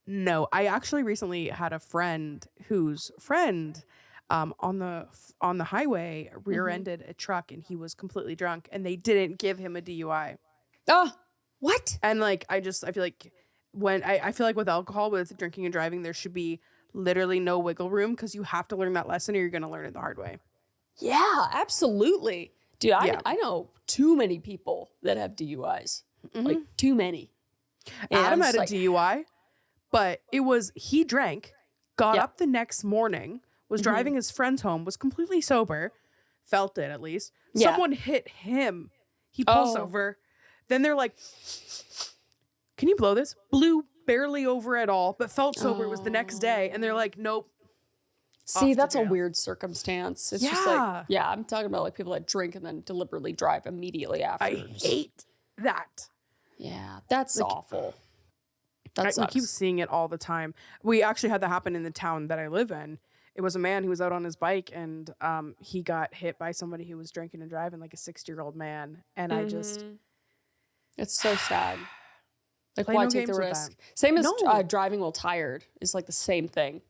No, I actually recently had a friend whose friend on the highway rear-ended a truck and he was completely drunk and they didn't give him a DUI. Oh, what? And like I feel like I feel like with alcohol, with drinking and driving, there should be literally no wiggle room because you have to learn that lesson or you're gonna learn it the hard way. Yeah, absolutely. Dude, I know too many people that have DUIs. Like too many. And Adam had a DUI, but he drank, got up the next morning, was driving his friends home, was completely sober, felt it at least. Yeah. Someone hit him. He pulls over. Then they're like, can you blow this? Blew barely over at all, but felt sober. It was the next day. And they're like, nope. See, that's a weird circumstance. It's just like, yeah, I'm talking about like people that drink and then deliberately drive immediately after. I hate that. Yeah, that's awful. That We keep seeing it all the time. We actually had that happen in the town that I live in. It was a man who was out on his bike and he got hit by somebody who was drinking and driving, like a 60-year-old man. And I just... It's so sad. Like, Play why no take the games with risk? that. Same as driving while tired is like the same thing.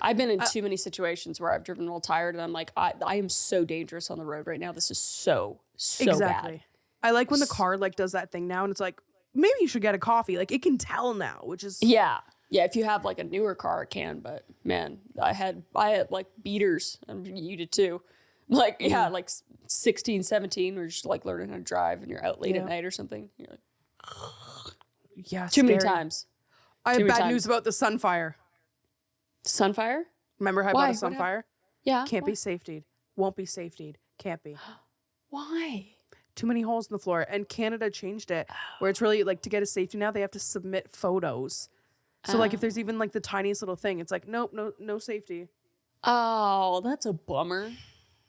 I've been in too many situations where I've driven while tired and I'm like, I am so dangerous on the road right now. This is so exactly bad. I like when the car like does that thing now and it's like, maybe you should get a coffee. Like it can tell now, which is... Yeah. If you have like a newer car, it can, but man, I had like beaters and you did too. Like, like 16, 17, we're just like learning how to drive and you're out late at night or something. You're like, yeah, too many times. I have bad news about the Sunfire. Sunfire? Remember how I bought a Sunfire? Yeah. Can't be safetied. Won't be safetied. Can't be. Why? Too many holes in the floor. And Canada changed it where it's really like to get a safety now, they have to submit photos. So like if there's even like the tiniest little thing, it's like, nope, no safety. Oh, that's a bummer.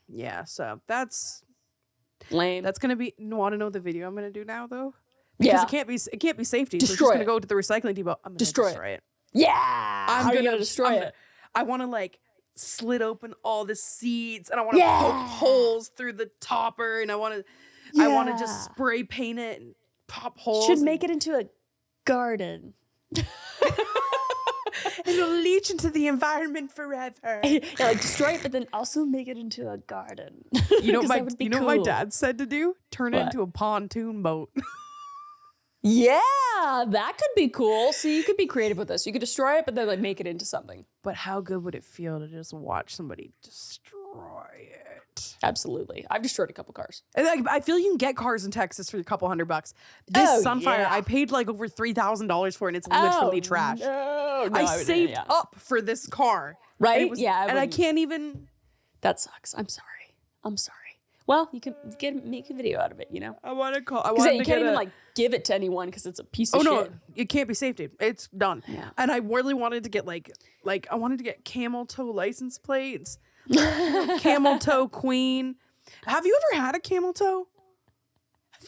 Yeah, so that's lame. That's gonna be. Want to know the video I'm gonna do now though? Because it can't be safety. So it's just gonna go to the recycling depot. I'm gonna destroy it. Yeah, I'm gonna destroy it. I want to like slit open all the seats, and I want to poke holes through the topper, and I want to just spray paint it and pop holes. Should make it into a garden. It'll leach into the environment forever. Like destroy it, but then also make it into a garden. You know what my dad said to do? Turn it into a pontoon boat. Yeah, that could be cool. So you could be creative with this. You could destroy it, but then like make it into something. But how good would it feel to just watch somebody destroy it? Absolutely. I've destroyed a couple cars. And like, I feel you can get cars in Texas for a couple $100. This Sunfire, I paid like over $3,000 for it, and it's literally trash. No, I saved up for this car. Right? And I can't even... That sucks. I'm sorry. Well, you can make a video out of it, you know? I want to call... Because you can't even like give it to anyone because it's a piece of shit. Oh, no. It can't be safety. It's done. Yeah. And I really wanted to get like I wanted to get camel toe license plates. Camel toe queen. Have you ever had a camel toe?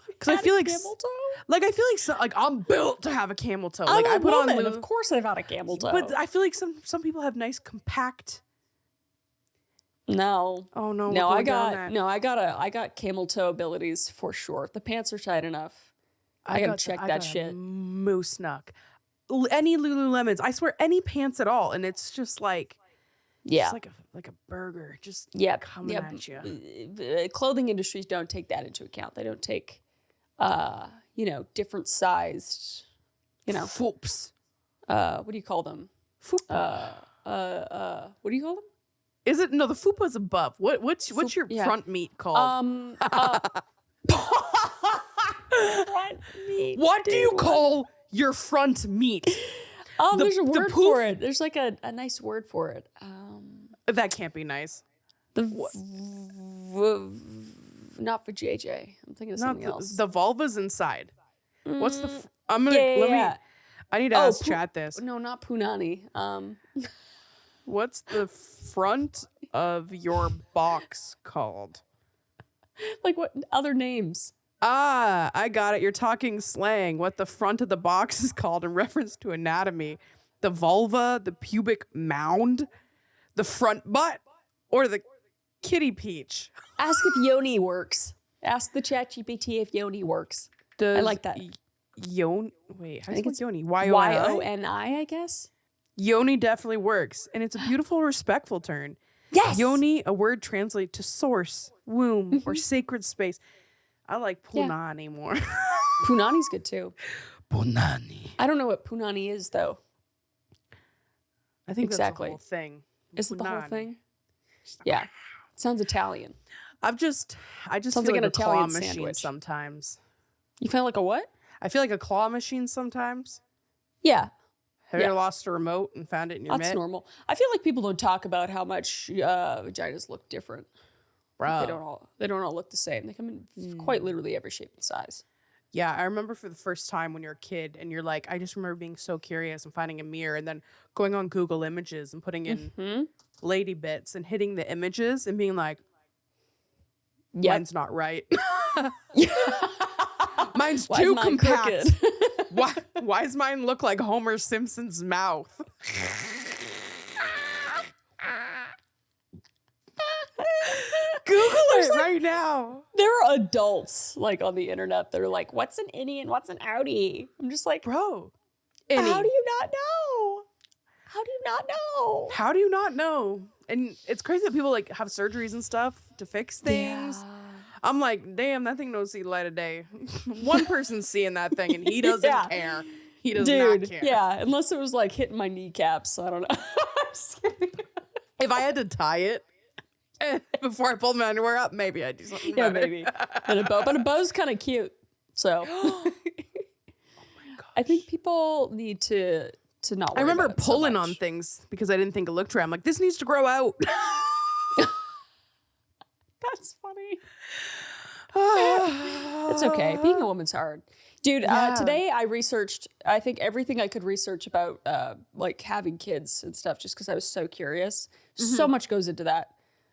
Because I feel like camel toe? Like I'm built to have a camel toe. I'm like I a put woman. on Of course I've had a camel toe. But I feel like some people have nice compact. No. Oh no. No, I got camel toe abilities for sure. If the pants are tight enough, I gotta check that shit. Moose snuck. Any Lululemons. I swear any pants at all. And it's just like it's like a burger just coming at you. Clothing industries don't take that into account. They don't take different sized, Foops. What do you call them? Fupa. What do you call them? Is it the fupa's above? What's your front meat called? Front meat. What do you call your front meat? There's a word for it. There's like a nice word for it. That can't be nice. Not for JJ. I'm thinking of something else. The vulva's inside. What's the? I'm gonna let me. I need to ask chat this. No, not punani. What's the front of your box called? Like what other names? Ah, I got it. You're talking slang. What the front of the box is called in reference to anatomy. The vulva, the pubic mound, the front butt, or the kitty peach. Ask if yoni works. Ask the ChatGPT if yoni works. I like that. Wait, how do you spell yoni? Yoni, I guess. Yoni definitely works, and it's a beautiful, respectful turn. Yes. Yoni, a word translates to source, womb, or sacred space. I like punani more. Punani's good too. Punani. I don't know what punani is though. I think that's the whole thing. Is it the whole thing? Yeah. Sounds Italian. I just Sounds feel like an a claw Italian machine sandwich. sometimes. You feel like a what? I feel like a claw machine sometimes. Yeah. Have you ever lost a remote and found it in your That's mitt? normal. I feel like people don't talk about how much vaginas look different. Bro. They don't all look the same. They come in quite literally every shape and size. Yeah, I remember for the first time when you're a kid and you're like, I just remember being so curious and finding a mirror and then going on Google Images and putting in lady bits and hitting the images and being like, mine's not right. Mine's too compact. Why does mine look like Homer Simpson's mouth? Google it right now. There are adults like on the internet that are like, what's an innie and what's an outie? I'm just like, bro, how do you not know? How do you not know? How do you not know? And it's crazy that people like have surgeries and stuff to fix things. Yeah. I'm like, damn, that thing don't see the light of day. One person's seeing that thing and he doesn't care. He does not care. Yeah, unless it was like hitting my kneecaps. I don't know. If I had to tie it before I pulled my underwear up, maybe I'd do something better. Maybe. And a bow. But a bow's kind of cute. So oh my gosh. I think people need to not worry I remember about it pulling so on things because I didn't think it looked right. I'm like, this needs to grow out. That's funny. It's okay. Being a woman's hard. Dude, today I researched, I think everything I could research about like having kids and stuff just because I was so curious. So much goes into that.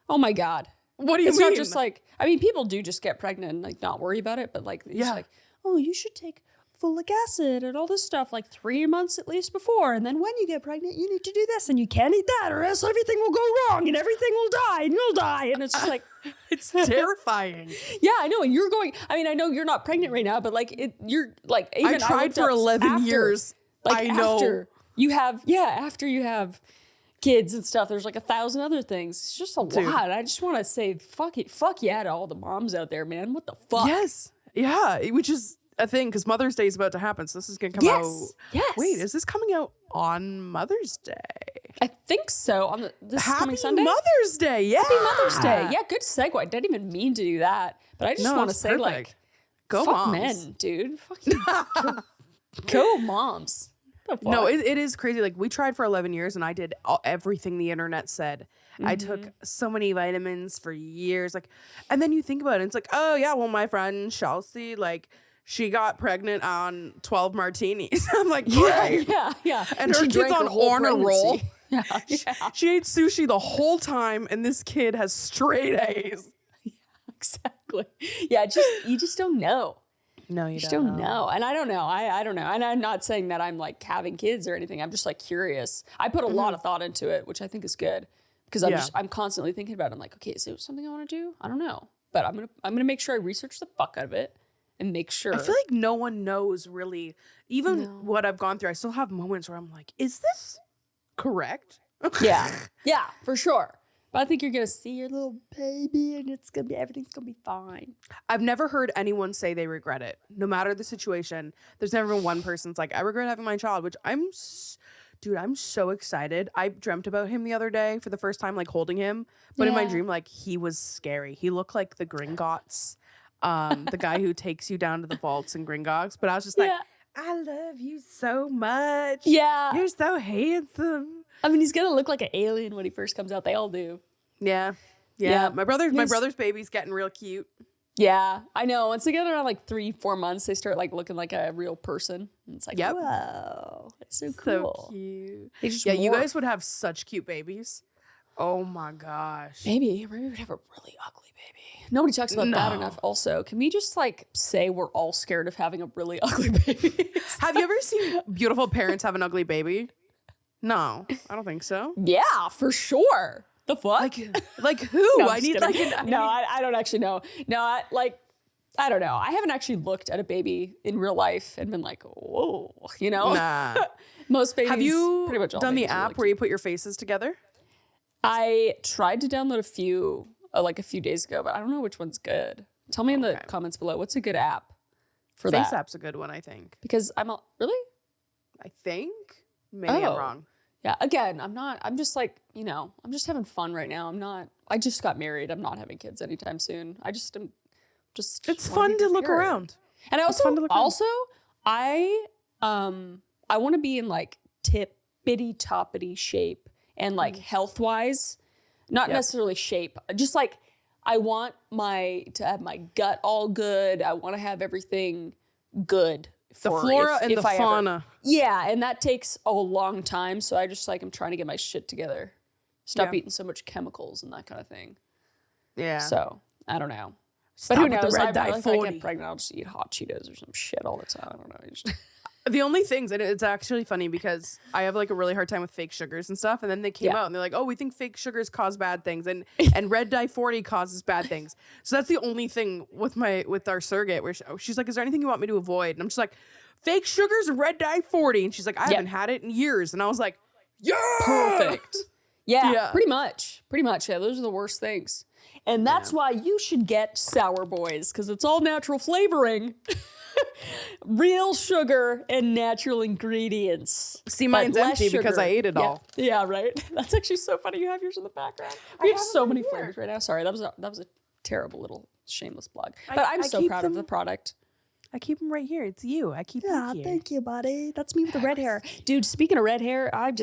Oh my God. What do you mean? It's not just like, I mean, people do just get pregnant and like not worry about it, but like, it's like, oh, you should take folic acid and all this stuff like 3 months at least before. And then when you get pregnant, you need to do this and you can't eat that or else everything will go wrong and everything will die and you'll die. And it's just like, it's terrifying. Yeah, I know. And you're going, I mean, I know you're not pregnant right now, but like you're like, even I tried for 11 years. Like I know. After you have kids and stuff, there's like 1,000 other things. It's just a lot. I just want to say, fuck yeah to all the moms out there, man. What the fuck? Yes. Yeah. Which is a thing because Mother's Day is about to happen. So this is going to come out. Yes. Wait, is this coming out on Mother's Day? I think so. On this Happy coming Sunday. Mother's Day. Yeah. Happy Mother's Day. Yeah, good segue. I didn't even mean to do that. But I just want to say, like, go fuck moms. Men, dude. Fuck you. Go moms. No, it is crazy. Like, we tried for 11 years and I did everything the internet said. I took so many vitamins for years. Like, and then you think about it, and it's like, oh, yeah, well, my friend Chelsea, like, she got pregnant on 12 martinis. I'm like, great. Yeah. And her kid's on honor roll. Yeah. She ate sushi the whole time, and this kid has straight A's. Yeah, exactly. Yeah, you just don't know. No, you just don't know. And I don't know. I don't know. And I'm not saying that I'm like having kids or anything. I'm just like curious. I put a lot of thought into it, which I think is good because I'm constantly thinking about it. I'm like, okay, is it something I want to do? I don't know. But I'm gonna make sure I research the fuck out of it and make sure. I feel like no one knows really, even what I've gone through. I still have moments where I'm like, is this correct? Yeah, for sure. But I think you're gonna see your little baby, and everything's gonna be fine. I've never heard anyone say they regret it, no matter the situation. There's never been one person's like, I regret having my child, which I'm so excited. I dreamt about him the other day for the first time, like holding him. But in my dream, like he was scary. He looked like the Gringotts, the guy who takes you down to the vaults in Gringotts. But I was just like, I love you so much. Yeah, you're so handsome. I mean, he's gonna look like an alien when he first comes out. They all do. Yeah. My brother's baby's getting real cute. Yeah, I know. Once they get around like 3-4 months, they start like looking like a real person. And it's like, whoa, it's so cool. So cute. Yeah, you guys would have such cute babies. Oh my gosh. Maybe we'd have a really ugly baby. Nobody talks about that enough. Also, can we just like say we're all scared of having a really ugly baby? Have you ever seen beautiful parents have an ugly baby? No, I don't think so. Yeah, for sure. The fuck? Like who? No, I need like I don't actually know. No, I don't know. I haven't actually looked at a baby in real life and been like, whoa, you know? Nah. Most babies. Have you pretty much all done the babies are app really where you put your faces together? I tried to download a few like a few days ago, but I don't know which one's good. Tell me in the comments below. What's a good app for that? Face app's a good one, I think. Because really? I think. Maybe I'm wrong. Yeah. Again, I'm just like, I'm just having fun right now. I just got married. I'm not having kids anytime soon. It's fun to look around. And I I want to be in like tippity toppity shape and like health wise, not necessarily shape, just like I want to have my gut all good. I want to have everything good. The flora and the fauna. And that takes a long time. So I just like, I'm trying to get my shit together. Stop eating so much chemicals and that kind of thing. Yeah. So I don't know. Stop but who knows? with the red dye If I 40. get pregnant, I'll just eat hot Cheetos or some shit all the time. I don't know. The only things, and it's actually funny because I have like a really hard time with fake sugars and stuff. And then they came out and they're like, oh, we think fake sugars cause bad things. And red dye 40 causes bad things. So that's the only thing with our surrogate where she's like, is there anything you want me to avoid? And I'm just like, fake sugars and red dye 40. And she's like, I haven't had it in years. And I was like, yeah. Perfect. Yeah, pretty much. Yeah, those are the worst things. And that's why you should get Sour Boys, because it's all natural flavoring. Real sugar and natural ingredients. See, mine's empty because I ate it all. Yeah, right. That's actually so funny. You have yours in the background. We have so many flavors right now. Sorry, that was a terrible little shameless plug. But I'm so proud of the product. I keep them right here. It's you. I keep them here. Thank you, buddy. That's me with the red hair. Dude, speaking of red hair, I'm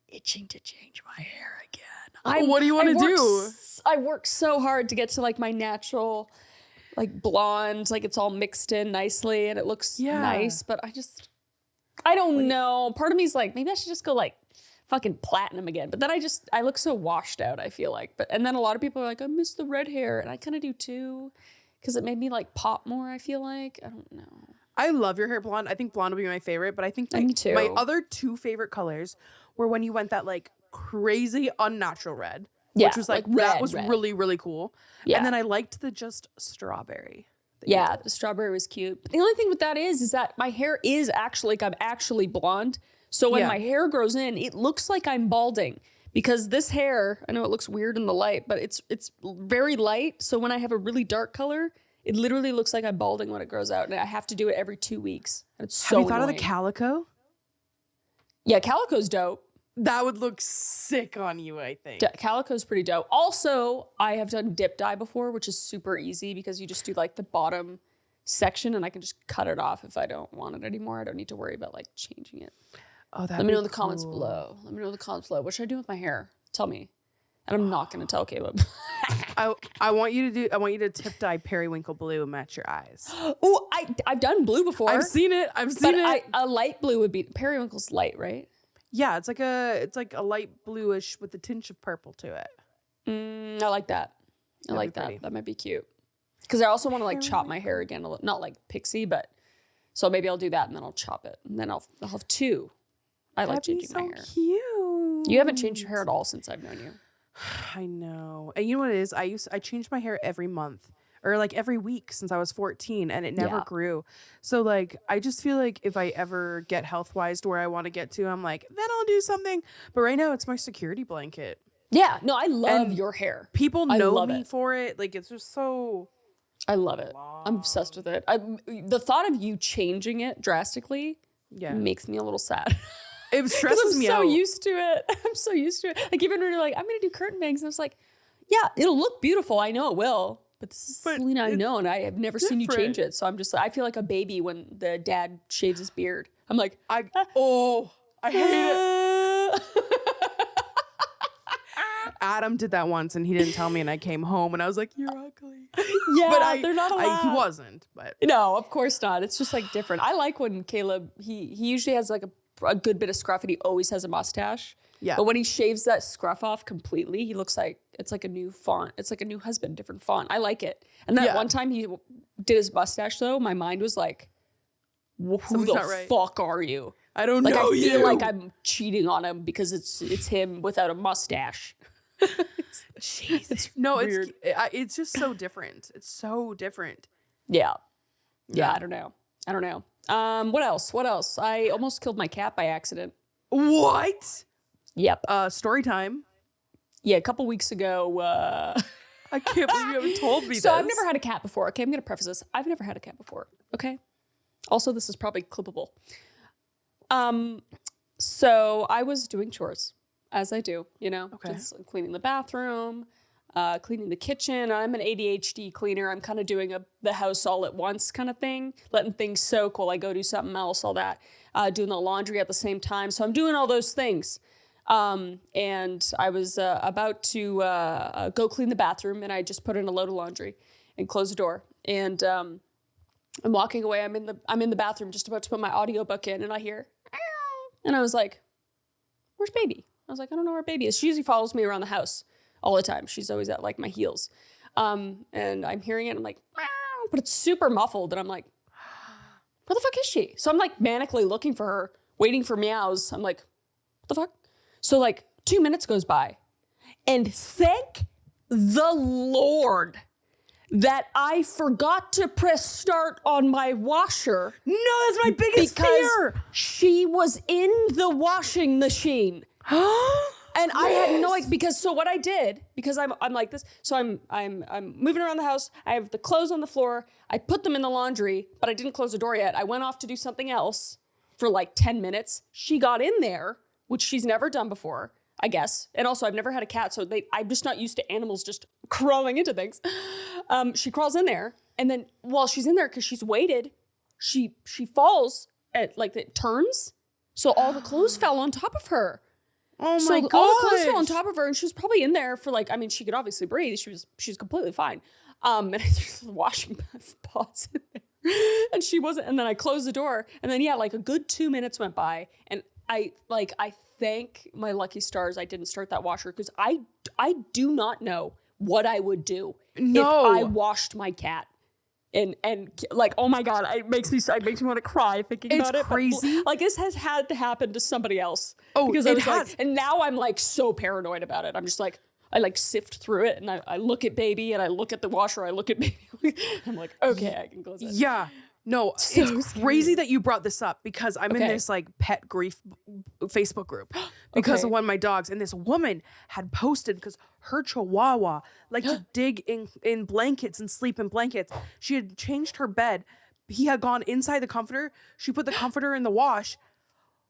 itching to change my hair again. What do you want to do? I work so hard to get to like my natural, like blonde, like it's all mixed in nicely and it looks nice, but I don't know. Part of me is like, maybe I should just go like fucking platinum again. But then I look so washed out, I feel like. And then a lot of people are like, I miss the red hair. And I kind of do too, because it made me like pop more, I feel like. I don't know. I love your hair blonde. I think blonde will be my favorite, but I think my other two favorite colors were when you went that like crazy unnatural red. Which was like red, that was really, really cool. Yeah. And then I liked the just strawberry. Yeah, the strawberry was cute. But the only thing with that is that my hair is actually, like I'm actually blonde. So when my hair grows in, it looks like I'm balding. Because this hair, I know it looks weird in the light, but it's very light. So when I have a really dark color, it literally looks like I'm balding when it grows out. And I have to do it every 2 weeks. And it's so Have you thought annoying. of the calico? Yeah, calico's dope. That would look sick on you, I think. Calico's pretty dope. Also, I have done dip dye before, which is super easy because you just do like the bottom section and I can just cut it off if I don't want it anymore. I don't need to worry about like changing it. Oh, Let me know in the comments below. What should I do with my hair? Tell me. And I'm not going to tell Caleb. I want you to tip dye periwinkle blue and match your eyes. Oh, I've done blue before. I've seen it. A light blue would be, periwinkle's light, right? Yeah, it's like a light bluish with a tinge of purple to it. I like that. I like that. That might be cute. Because I also want to like chop my hair again, not like pixie, but so maybe I'll do that and then I'll chop it and then I'll have two. I like changing my hair. Cute. You haven't changed your hair at all since I've known you. I know. And you know what it is? I changed my hair every month. Or like every week since I was 14 and it never grew. So like, I just feel like if I ever get health-wise to where I want to get to, I'm like, then I'll do something. But right now it's my security blanket. Yeah. No, I love your hair. People know me for it. Like it's just so. I love it. I'm obsessed with it. The thought of you changing it drastically makes me a little sad. It stresses me out. I'm so used to it. I'm so used to it. Like even when you're like, I'm going to do curtain bangs. And I was like, yeah, it'll look beautiful. I know it will. But this is Selena I know, and I have never seen you change it. So I'm just, I feel like a baby when the dad shaves his beard. I'm like, I hate it. Adam did that once and he didn't tell me and I came home and I was like, you're ugly. Yeah, but they're not allowed. He wasn't, but. No, of course not. It's just like different. I like when Caleb, he usually has like a good bit of scruff and he always has a mustache. Yeah. But when he shaves that scruff off completely, he looks like it's like a new font. It's like a new husband, different font. I like it. And that one time he did his mustache though, my mind was like, who the fuck are you? I don't know you. I feel like I'm cheating on him because it's him without a mustache. Jeez. It's just so different. It's so different. Yeah. I don't know. What else? I almost killed my cat by accident. What? Yep. Story time. Yeah, a couple weeks ago. I can't believe you haven't told me this. So I've never had a cat before. Okay, I'm going to preface this. I've never had a cat before. Okay. Also, this is probably clippable. So I was doing chores, as I do, just cleaning the bathroom, cleaning the kitchen. I'm an ADHD cleaner. I'm kind of doing the house all at once kind of thing, letting things soak while I go do something else, all that, doing the laundry at the same time. So I'm doing all those things. And I was about to go clean the bathroom and I just put in a load of laundry and closed the door. And I'm walking away. I'm in the bathroom just about to put my audiobook in and I hear, and I was like, where's baby? I was like, I don't know where baby is. She usually follows me around the house all the time. She's always at like my heels. And I'm hearing it. I'm like, but it's super muffled. And I'm like, where the fuck is she? So I'm like manically looking for her, waiting for meows. I'm like, what the fuck? So like 2 minutes goes by and thank the Lord that I forgot to press start on my washer. No, that's my biggest fear. She was in the washing machine. And I had no idea, because so what I did, because I'm like this, so I'm moving around the house. I have the clothes on the floor. I put them in the laundry, but I didn't close the door yet. I went off to do something else for like 10 minutes. She got in there, which she's never done before, I guess. And also I've never had a cat, so I'm just not used to animals just crawling into things. She crawls in there, and then while she's in there, because she's weighted, she falls at like it turns. So all the clothes fell on top of her. Oh my god! All the clothes fell on top of her, and she was probably in there for like, I mean, she could obviously breathe. She's completely fine. And I threw the washing pots in there, and she wasn't. And then I closed the door, and then like a good 2 minutes went by, and I thank my lucky stars I didn't start that washer, because I do not know what I would do if I washed my cat. And like, oh my God, it makes me want to cry thinking about it. It's crazy. Like, this has had to happen to somebody else. Oh, because it has. like, and now I'm like so paranoid about it. I'm just like, I like sift through it, and I look at baby, and I look at the washer, I look at baby. I'm like, okay, I can close it. Yeah. No, So it's crazy that you brought this up, because I'm in this like pet grief Facebook group because of one of my dogs, and this woman had posted, because her chihuahua liked to dig in blankets and sleep in blankets. She had changed her bed. He had gone inside the comforter. She put the comforter in the washed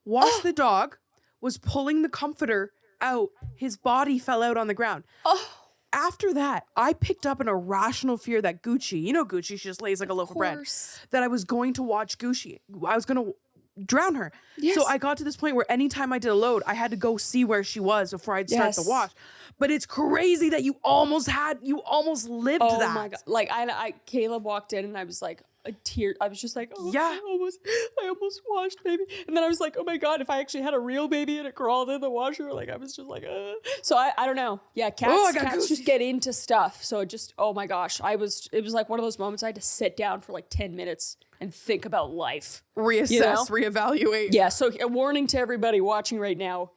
the dog, was pulling the comforter out. His body fell out on the ground. After that, I picked up an irrational fear that Gucci, Gucci, she just lays like a loaf of bread, that I was going to watch Gucci. I was going to drown her. Yes. So I got to this point where anytime I did a load, I had to go see where she was before I'd start the wash. But it's crazy that you almost lived that. Oh my God. Like Caleb walked in, and I was like, a tear. I was just like, oh, yeah. I almost washed baby. And then I was like, oh my God, if I actually had a real baby and it crawled in the washer, like I was just like, So I don't know. Yeah, cats just get into stuff. So oh my gosh, it was like one of those moments I had to sit down for like 10 minutes and think about life. Reassess, reevaluate. Yeah, so a warning to everybody watching right now.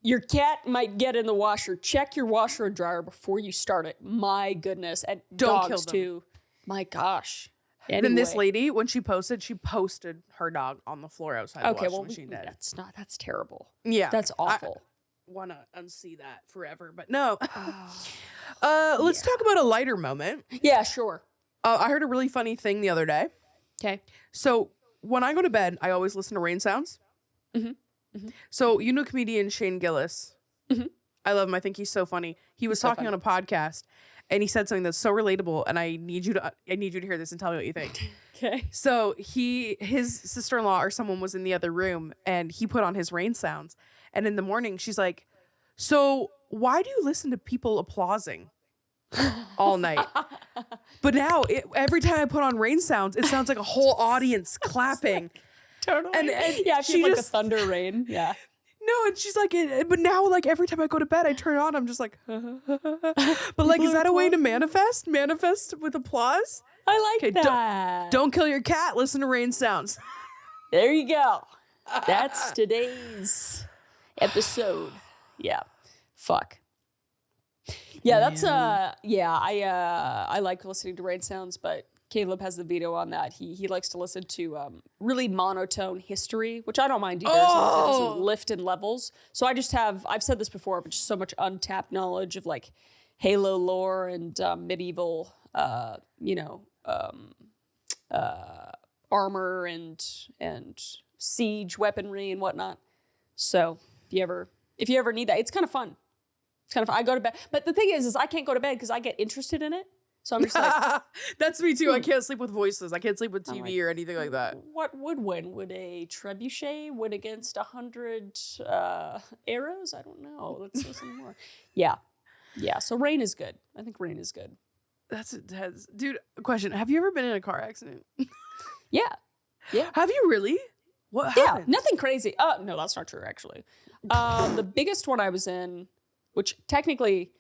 Your cat might get in the washer. Check your washer and dryer before you start it. My goodness. And don't dogs kill them. Too. My gosh. Anyway. Then this lady, when she posted her dog on the floor outside the washing machine dead. That's terrible. Yeah. That's awful. I want to unsee that forever, but no. Let's talk about a lighter moment. Yeah, sure. I heard a really funny thing the other day. Okay. So when I go to bed, I always listen to rain sounds. Mm-hmm. Mm-hmm. So comedian Shane Gillis. Mm-hmm. I love him. I think he's so funny. He was talking on a podcast, and he said something that's so relatable, and I need you to hear this and tell me what you think. Okay. So his sister-in-law or someone was in the other room, and he put on his rain sounds, and in the morning she's like, "So why do you listen to people applauding all night? But now every time I put on rain sounds, it sounds like a whole audience clapping. Totally. And yeah, she like the thunder rain. Yeah. No, and she's like, but now like every time I go to bed, I turn it on. I'm just like, but like, is that a way to manifest with applause? I like that. Don't kill your cat. Listen to rain sounds. There you go. That's today's episode. Yeah. Fuck. Yeah, that's I like listening to rain sounds, but Caleb has the veto on that. He likes to listen to really monotone history, which I don't mind either, as long as it doesn't lift in levels. So I've said this before, but just so much untapped knowledge of like Halo lore and medieval armor and siege weaponry and whatnot. So if you ever need that, it's kind of fun. It's kind of fun. I go to bed, but the thing is I can't go to bed because I get interested in it. So I'm just like, that's me too. I can't sleep with voices. I can't sleep with TV or anything like that. What would win? Would a trebuchet win against 100 arrows? I don't know. Let's listen more. Yeah. So rain is good. I think rain is good. Dude, question. Have you ever been in a car accident? Yeah. Have you really? What happened? Yeah, nothing crazy. No, that's not true, actually. The biggest one I was in, which technically,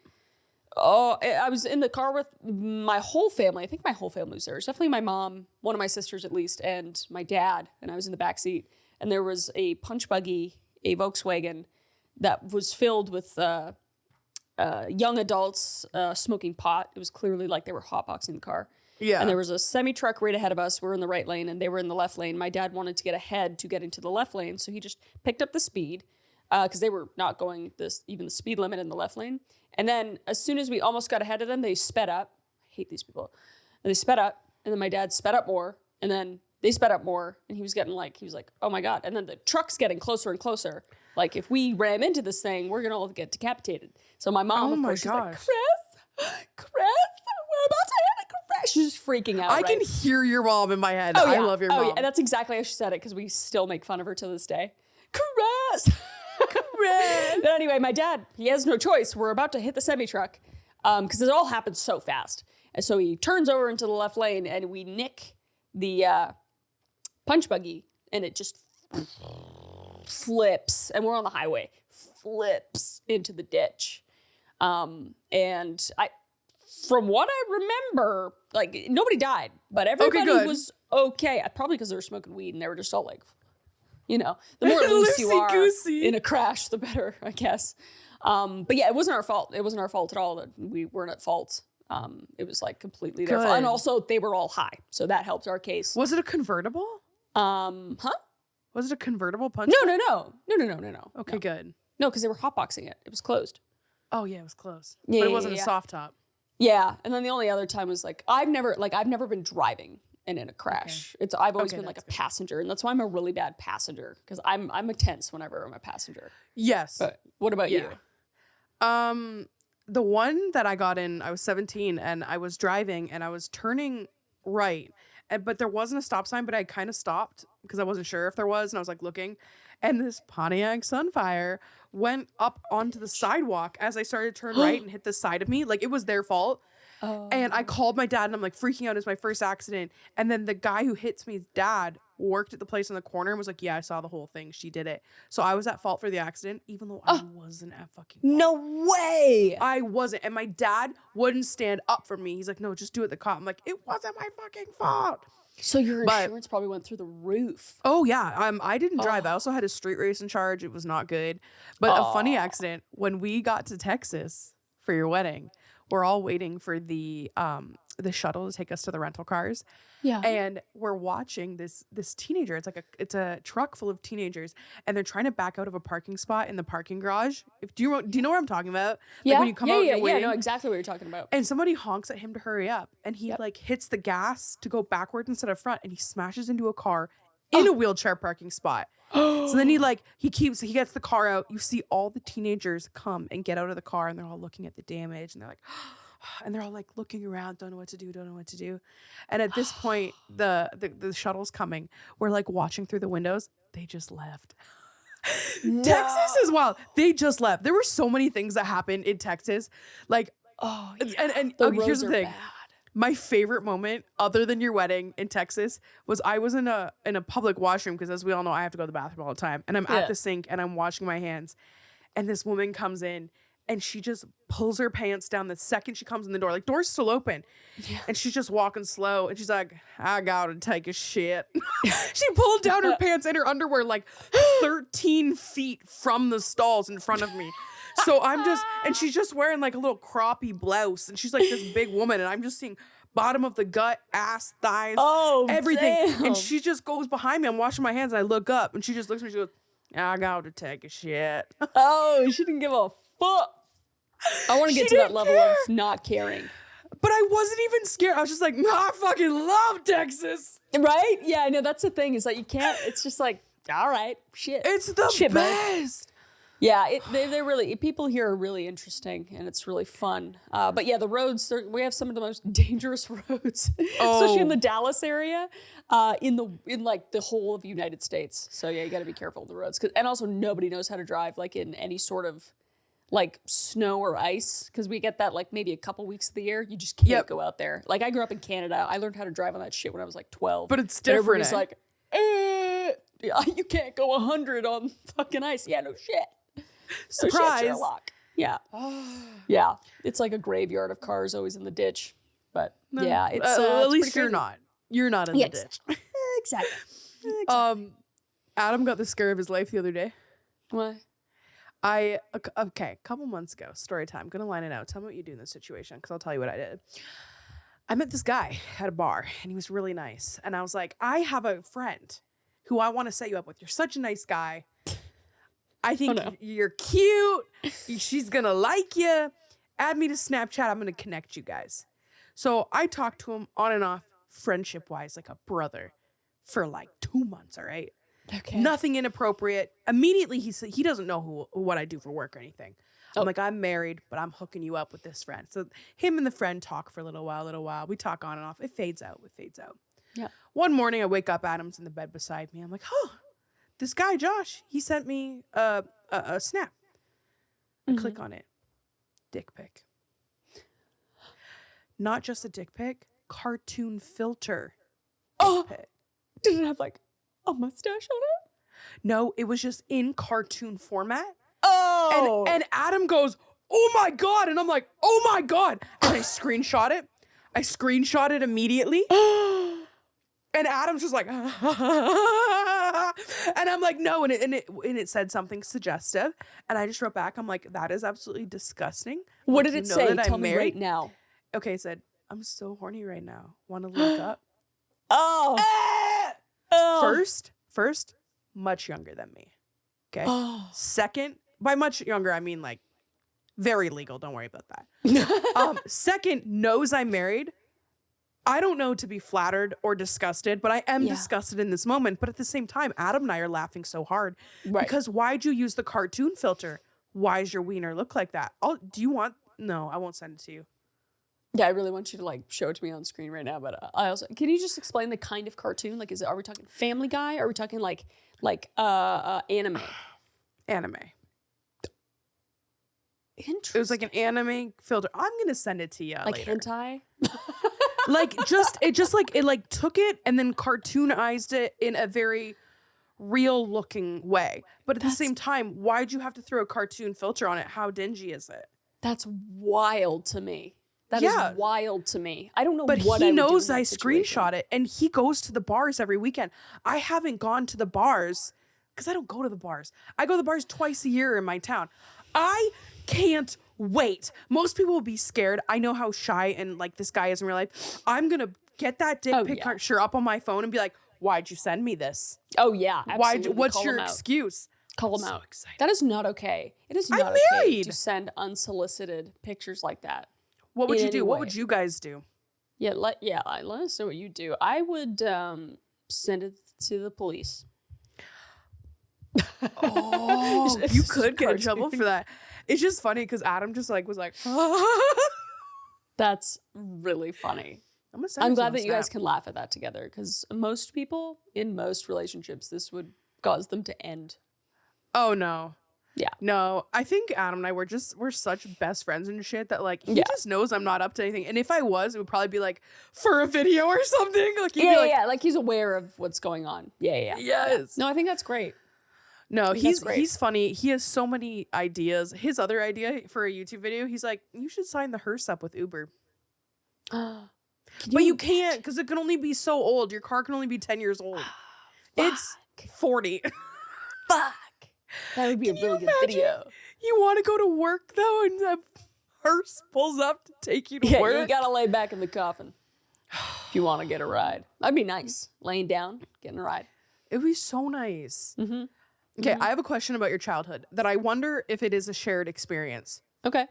I was in the car with my whole family. I think my whole family was there. It's definitely my mom, one of my sisters at least, and my dad, and I was in the back seat. And there was a punch buggy, a Volkswagen, that was filled with young adults smoking pot. It was clearly like they were hotboxing the car. Yeah. And there was a semi-truck right ahead of us. We're in the right lane, and they were in the left lane. My dad wanted to get ahead to get into the left lane, so he just picked up the speed because they were not going even the speed limit in the left lane. And then as soon as we almost got ahead of them, they sped up. I hate these people. And they sped up, and then my dad sped up more, and then they sped up more, and he was like, oh my God. And then the truck's getting closer and closer. Like, if we ram into this thing, we're going to all get decapitated. So my mom, of course, she's like, Kris, we're about to hit a crash. She's just freaking out. I can hear your mom in my head. Oh, yeah. I love your mom. Yeah. And that's exactly how she said it, because we still make fun of her to this day. Kris. But anyway, my dad, he has no choice. We're about to hit the semi-truck because it all happens so fast. And so he turns over into the left lane, and we nick the punch buggy, and it just flips. And we're on the highway. Flips into the ditch. And from what I remember, like, nobody died, but everybody was okay. Probably because they were smoking weed, and they were just all like, the more loose you are in a crash, the better, I guess. But yeah, it wasn't our fault. It wasn't our fault at all. We weren't at fault. It was like completely their fault. And also they were all high. So that helped our case. Was it a convertible? Was it a convertible punch? No. Okay, good. No, because they were hotboxing it. It was closed. Oh yeah, it was closed. Yeah, but it wasn't a soft top. Yeah. And then the only other time was like, I've never been driving and in a crash. Okay. I've always been like a passenger, and that's why I'm a really bad passenger, because I'm a tense whenever I'm a passenger. Yes. But what about you? The one that I got in, I was 17 and I was driving and I was turning right, but there wasn't a stop sign, but I kind of stopped because I wasn't sure if there was, and I was like looking, and this Pontiac Sunfire went up onto the sidewalk as I started to turn right and hit the side of me. Like, it was their fault. Oh. And I called my dad, and I'm like freaking out. It's my first accident. And then the guy who hits me's dad worked at the place in the corner and was like, yeah, I saw the whole thing. She did it. So I was at fault for the accident, even though I wasn't at fucking fault. No way. I wasn't. And my dad wouldn't stand up for me. He's like, no, just do it the cop. I'm like, it wasn't my fucking fault. So your insurance probably went through the roof. Oh, yeah. I didn't drive. I also had a street race in charge. It was not good. But a funny accident, when we got to Texas for your wedding, we're all waiting for the shuttle to take us to the rental cars. Yeah. And we're watching this teenager. It's a truck full of teenagers, and they're trying to back out of a parking spot in the parking garage. Do you know what I'm talking about? Yeah. Like when you come out, I know exactly what you're talking about. And somebody honks at him to hurry up, and he like hits the gas to go backwards instead of front, and he smashes into a car in a wheelchair parking spot. So then he gets the car out. You see all the teenagers come and get out of the car, and they're all looking at the damage, and they're like, and they're all like looking around, don't know what to do. And at this point, the shuttle's coming. We're like watching through the windows. They just left. No. Texas is wild. They just left. There were so many things that happened in Texas. Like, and The okay, here's roads the are thing. bad. My favorite moment, other than your wedding in Texas, was I was in a public washroom because, as we all know, I have to go to the bathroom all the time. And I'm at the sink and I'm washing my hands. And this woman comes in and she just pulls her pants down the second she comes in the door. Like, door's still open. Yeah. And she's just walking slow. And she's like, I gotta take a shit. She pulled down her pants and her underwear like 13 feet from the stalls in front of me. So I'm just, and she's just wearing like a little croppy blouse. And she's like this big woman. And I'm just seeing bottom of the gut, ass, thighs, everything. Damn. And she just goes behind me. I'm washing my hands and I look up and she just looks at me. She goes, I gotta take a shit. Oh, she didn't give a fuck. I want to get to that level of not caring. But I wasn't even scared. I was just like, no, I fucking love Texas. Right? Yeah, I know. That's the thing. Is like you can't. It's just like, all right, shit. It's the shit, best. Yeah, they're really, people here are really interesting and it's really fun. But yeah, the roads, we have some of the most dangerous roads, especially in the Dallas area, in like the whole of the United States. So yeah, you got to be careful on the roads. And also nobody knows how to drive like in any sort of like snow or ice, because we get that like maybe a couple weeks of the year. You just can't go out there. Like I grew up in Canada. I learned how to drive on that shit when I was like 12. But it's different. Everybody's like, you can't go 100 on fucking ice. Yeah, no shit. Surprise. No shit, Sherlock. Yeah. Yeah. It's like a graveyard of cars always in the ditch. But yeah, it's at least pretty you're crazy. not. You're not in the ditch. Exactly. Adam got the scare of his life the other day. What? A couple months ago, story time. I'm gonna line it out. Tell me what you do in this situation, because I'll tell you what I did. I met this guy at a bar, and he was really nice. And I was like, I have a friend who I want to set you up with. You're such a nice guy. I think you're cute. She's gonna like you. Add me to Snapchat. I'm gonna connect you guys. So I talked to him on and off, friendship-wise, like a brother, for like 2 months. All right. Okay. Nothing inappropriate. Immediately, he said he doesn't know what I do for work or anything. I'm like, I'm married, but I'm hooking you up with this friend. So him and the friend talk for a little while. We talk on and off. It fades out. Yeah. One morning, I wake up. Adam's in the bed beside me. I'm like, this guy, Josh, he sent me a snap. I click on it. Dick pic. Not just a dick pic, cartoon filter. Pic. Did it have like a mustache on it? No, it was just in cartoon format. Oh. And Adam goes, oh my God. And I'm like, oh my God. And I screenshot it. I screenshot it immediately. And Adam's just like, and I'm like, no. And it said something suggestive. And I just wrote back, I'm like, that is absolutely disgusting. What did it say? Tell me right now. Okay, it said, I'm so horny right now. Want to link up? First, much younger than me. Okay. Second, by much younger, I mean like very legal. Don't worry about that. Second, knows I'm married. I don't know to be flattered or disgusted, but I am disgusted in this moment. But at the same time, Adam and I are laughing so hard because why'd you use the cartoon filter? Why does your wiener look like that? Do you want? No, I won't send it to you. Yeah, I really want you to like show it to me on screen right now. But I also, can you just explain the kind of cartoon? Like, are we talking Family Guy? Are we talking like anime? Anime. Interesting. It was like an anime filter. I'm gonna send it to you like later. hentai. It took it and then cartoonized it in a very real looking way. But at the same time, why'd you have to throw a cartoon filter on it? How dingy is it? That's wild to me. That is wild to me. I don't know but what he I would do knows in that I situation. screenshot it, and he goes to the bars every weekend. I haven't gone to the bars because I don't go to the bars. I go to the bars twice a year in my town. I can't wait. Most people will be scared. I know how shy and like this guy is in real life. I'm gonna get that dick picture up on my phone and be like, "Why'd you send me this? Oh yeah, absolutely. What's your excuse?" Call him so out. Excited. That is not okay. It is not okay to send unsolicited pictures like that. What would you do? What would you guys do? Yeah, let us know what you do. I would send it to the police. Oh, you could get in trouble for that. It's just funny because Adam just like was like, that's really funny. I'm glad that you guys can laugh at that together because most people in most relationships, this would cause them to end. Oh, no. Yeah. No, I think Adam and I we're such best friends and shit that like he just knows I'm not up to anything. And if I was, it would probably be like for a video or something. Like he'd be like, like he's aware of what's going on. Yeah. Yes. No, I think that's great. No, he's funny. He has so many ideas. His other idea for a YouTube video, he's like, you should sign the hearse up with Uber. But you can't because it can only be so old. Your car can only be 10 years old. It's 40. Fuck. That would be a really good video. You want to go to work though, and the hearse pulls up to take you to work. You gotta lay back in the coffin if you want to get a ride. That'd be nice. Laying down, getting a ride. It'd be so nice. Okay, I have a question about your childhood that I wonder if it is a shared experience. Okay.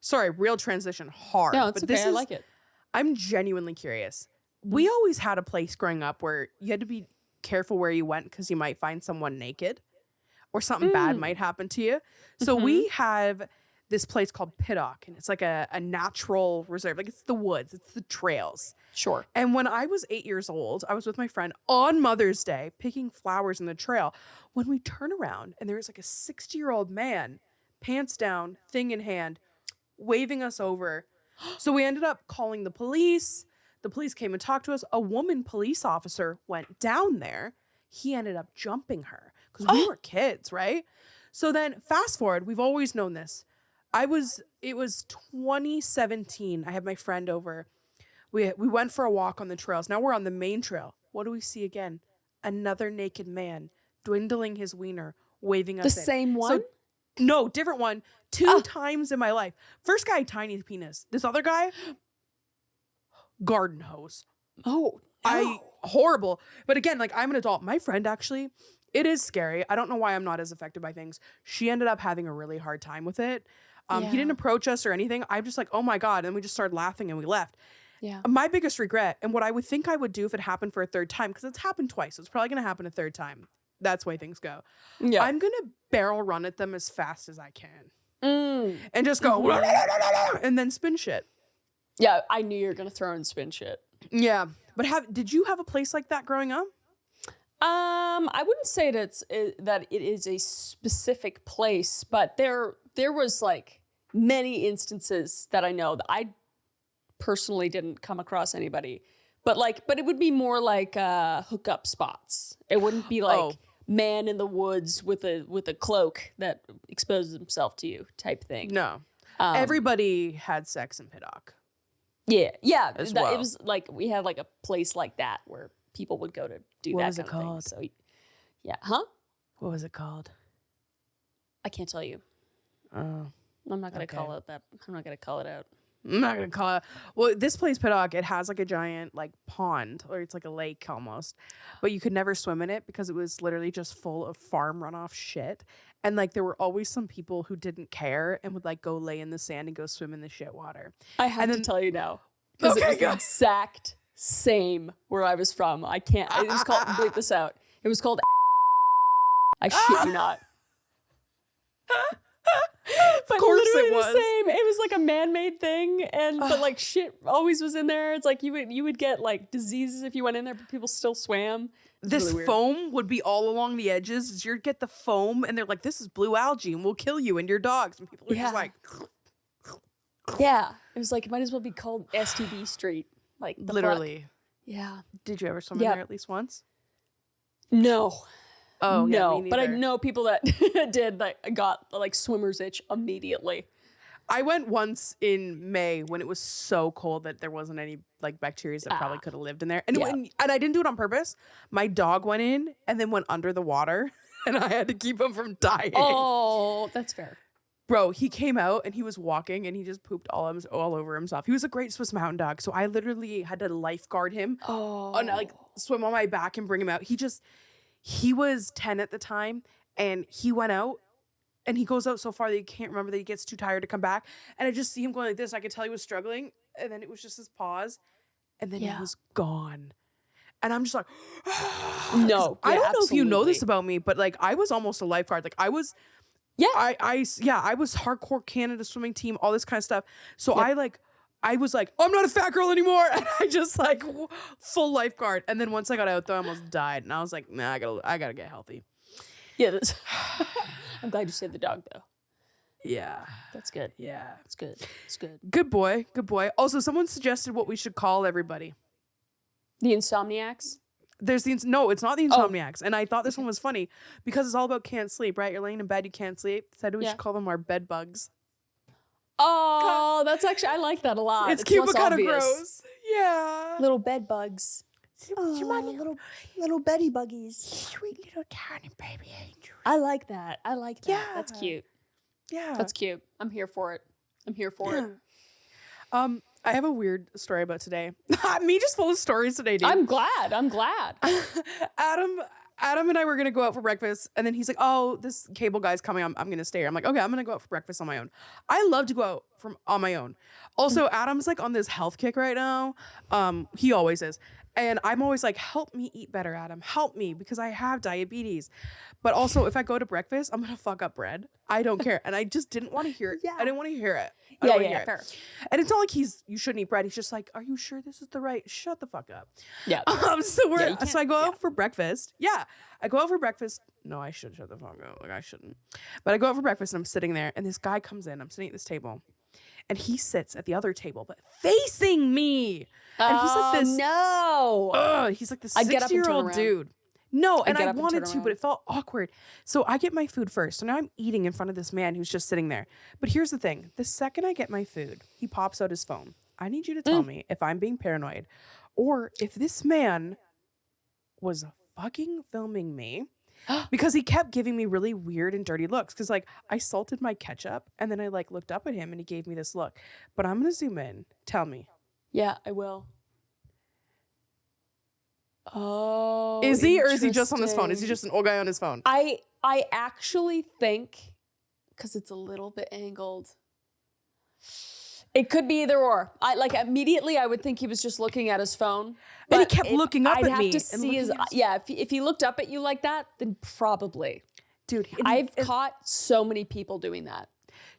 Sorry, real transition, hard. No, it's okay. I like it. I'm genuinely curious. We always had a place growing up where you had to be careful where you went because you might find someone naked. Or something bad might happen to you. So we have this place called Piddock, and it's like a natural reserve. Like it's the woods, it's the trails. Sure. And when I was 8 years old, I was with my friend on Mother's Day picking flowers in the trail. When we turn around and there was like a 60-year-old man, pants down, thing in hand, waving us over. So we ended up calling the police. The police came and talked to us. A woman police officer went down there. He ended up jumping her. Because we were kids, right? So then fast forward, we've always known this. It was 2017. I had my friend over. We went for a walk on the trails. Now we're on the main trail. What do we see again? Another naked man dwindling his wiener, waving us in. The same one? So, no, different one. 2 times in my life. First guy, tiny penis. This other guy, garden hose. Oh, no. Horrible. But again, like I'm an adult. My friend actually... It is scary. I don't know why I'm not as affected by things. She ended up having a really hard time with it. He didn't approach us or anything. I'm just like, oh my God. And we just started laughing and we left. Yeah. My biggest regret and what I would think I would do if it happened for a third time, because it's happened twice. So it's probably going to happen a third time. That's the way things go. Yeah. I'm going to barrel run at them as fast as I can. And just go, and then spin shit. Yeah, I knew you were going to throw in spin shit. Yeah. But did you have a place like that growing up? I wouldn't say that it is a specific place, but there was like many instances that I know that I personally didn't come across anybody, but it would be more like hookup spots. It wouldn't be like man in the woods with a cloak that exposes himself to you type thing. No, everybody had sex in Piddock. Yeah. As well. It was like we had like a place like that where people would go to do what that was kind it of called? thing. So, yeah, huh? What was it called? I can't tell you. Oh, I'm not gonna call it that. I'm not gonna call it out. I'm not gonna call it. Well, this place Piddock, it has like a giant like pond, or it's like a lake almost, but you could never swim in it because it was literally just full of farm runoff shit. And like there were always some people who didn't care and would like go lay in the sand and go swim in the shit water. I have to tell you now because it was the exact same where I was from. I can't. It was called. Bleep this out. It was called. I shit you not. But of course literally it was. The same. It was like a man-made thing, but like shit always was in there. It's like you would get like diseases if you went in there, but people still swam. This really weird. foam would be all along the edges. You'd get the foam, and they're like, "This is blue algae, and we'll kill you and your dogs." And people were just like, "Yeah." It was like it might as well be called STD Street. Like literally. Fuck. Yeah. Did you ever swim in there at least once? No. Oh, no. Yeah, but I know people that did. Like, got like swimmer's itch immediately. I went once in May when it was so cold that there wasn't any like bacteria that probably could have lived in there. And, and I didn't do it on purpose. My dog went in and then went under the water, and I had to keep him from dying. Oh, that's fair. Bro, he came out and he was walking and he just pooped all over himself. He was a great Swiss Mountain Dog, so I literally had to lifeguard him and like swim on my back and bring him out. He was 10 at the time, and he went out, and he goes out so far that he can't remember that he gets too tired to come back. And I just see him going like this. I could tell he was struggling, and then it was just his pause, and then he was gone. And I'm just like, no. I don't know if you know this about me, but like I was almost a lifeguard. Like I was, I was hardcore Canada swimming team, all this kind of stuff. So I was like, I'm not a fat girl anymore. And I just like full lifeguard. And then once I got out though, I almost died. And I was like, nah, I gotta get healthy. Yeah. I'm glad you saved the dog, though. Yeah. That's good. Yeah. That's good. It's good. Good boy. Good boy. Also, someone suggested what we should call everybody. The Insomniacs? No, it's not the Insomniacs. And I thought this one was funny because it's all about can't sleep, right? You're laying in bed, you can't sleep. Said we should call them our bed bugs. Oh, that's actually, I like that a lot. It's cute, but kind of gross. Yeah. Little bed bugs. Oh, little Betty buggies. Sweet little tiny baby angel. I like that. Yeah. That's cute. Yeah. That's cute. I'm here for it. I have a weird story about today. Me just full of stories today, dude. I'm glad. Adam and I were gonna go out for breakfast, and then he's like, "Oh, this cable guy's coming. I'm gonna stay here." I'm like, "Okay, I'm gonna go out for breakfast on my own." I love to go out on my own. Also, Adam's like on this health kick right now. He always is. And I'm always like, help me eat better, Adam. Help me, because I have diabetes. But also, if I go to breakfast, I'm going to fuck up bread. I don't care. And I just didn't want to hear it. Yeah. I didn't want to hear it. Fair. And it's not like you shouldn't eat bread. He's just like, are you sure this is the right? Shut the fuck up. Yeah. So I go out for breakfast. Yeah. I go out for breakfast. No, I should shut the fuck up. Like, I shouldn't. But I go out for breakfast and I'm sitting there and this guy comes in. I'm sitting at this table. And he sits at the other table, but facing me. And he's like this. No. He's like this 60-year-old dude. No, and I wanted to, but it felt awkward. So I get my food first. So now I'm eating in front of this man who's just sitting there. But here's the thing. The second I get my food, he pops out his phone. I need you to tell me if I'm being paranoid or if this man was fucking filming me. Because he kept giving me really weird and dirty looks. Because like I salted my ketchup and then I like looked up at him and he gave me this look. But I'm gonna zoom in. Tell me. Yeah, I will. Oh, is he or is he just on his phone? Is he just an old guy on his phone? I actually think, because it's a little bit angled, it could be either or. Immediately I would think he was just looking at his phone. And he kept looking up at me. I'd have to see his. Yeah, if he looked up at you like that, then probably. Dude, I've caught so many people doing that.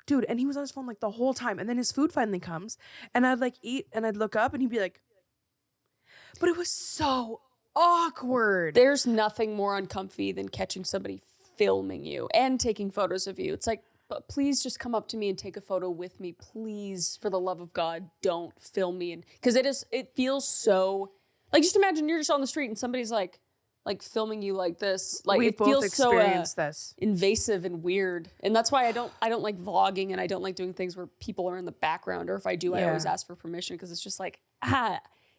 Dude, and he was on his phone like the whole time. And then his food finally comes and I'd like eat and I'd look up and he'd be like, but it was so awkward. There's nothing more uncomfy than catching somebody filming you and taking photos of you. It's like, but please just come up to me and take a photo with me. Please, for the love of God, don't film me. And because it feels so, like, just imagine you're just on the street and somebody's like filming you like this. Like, We've it feels both so experienced this. invasive and weird. And that's why I don't like vlogging and I don't like doing things where people are in the background. Or if I do, I always ask for permission because it's just like,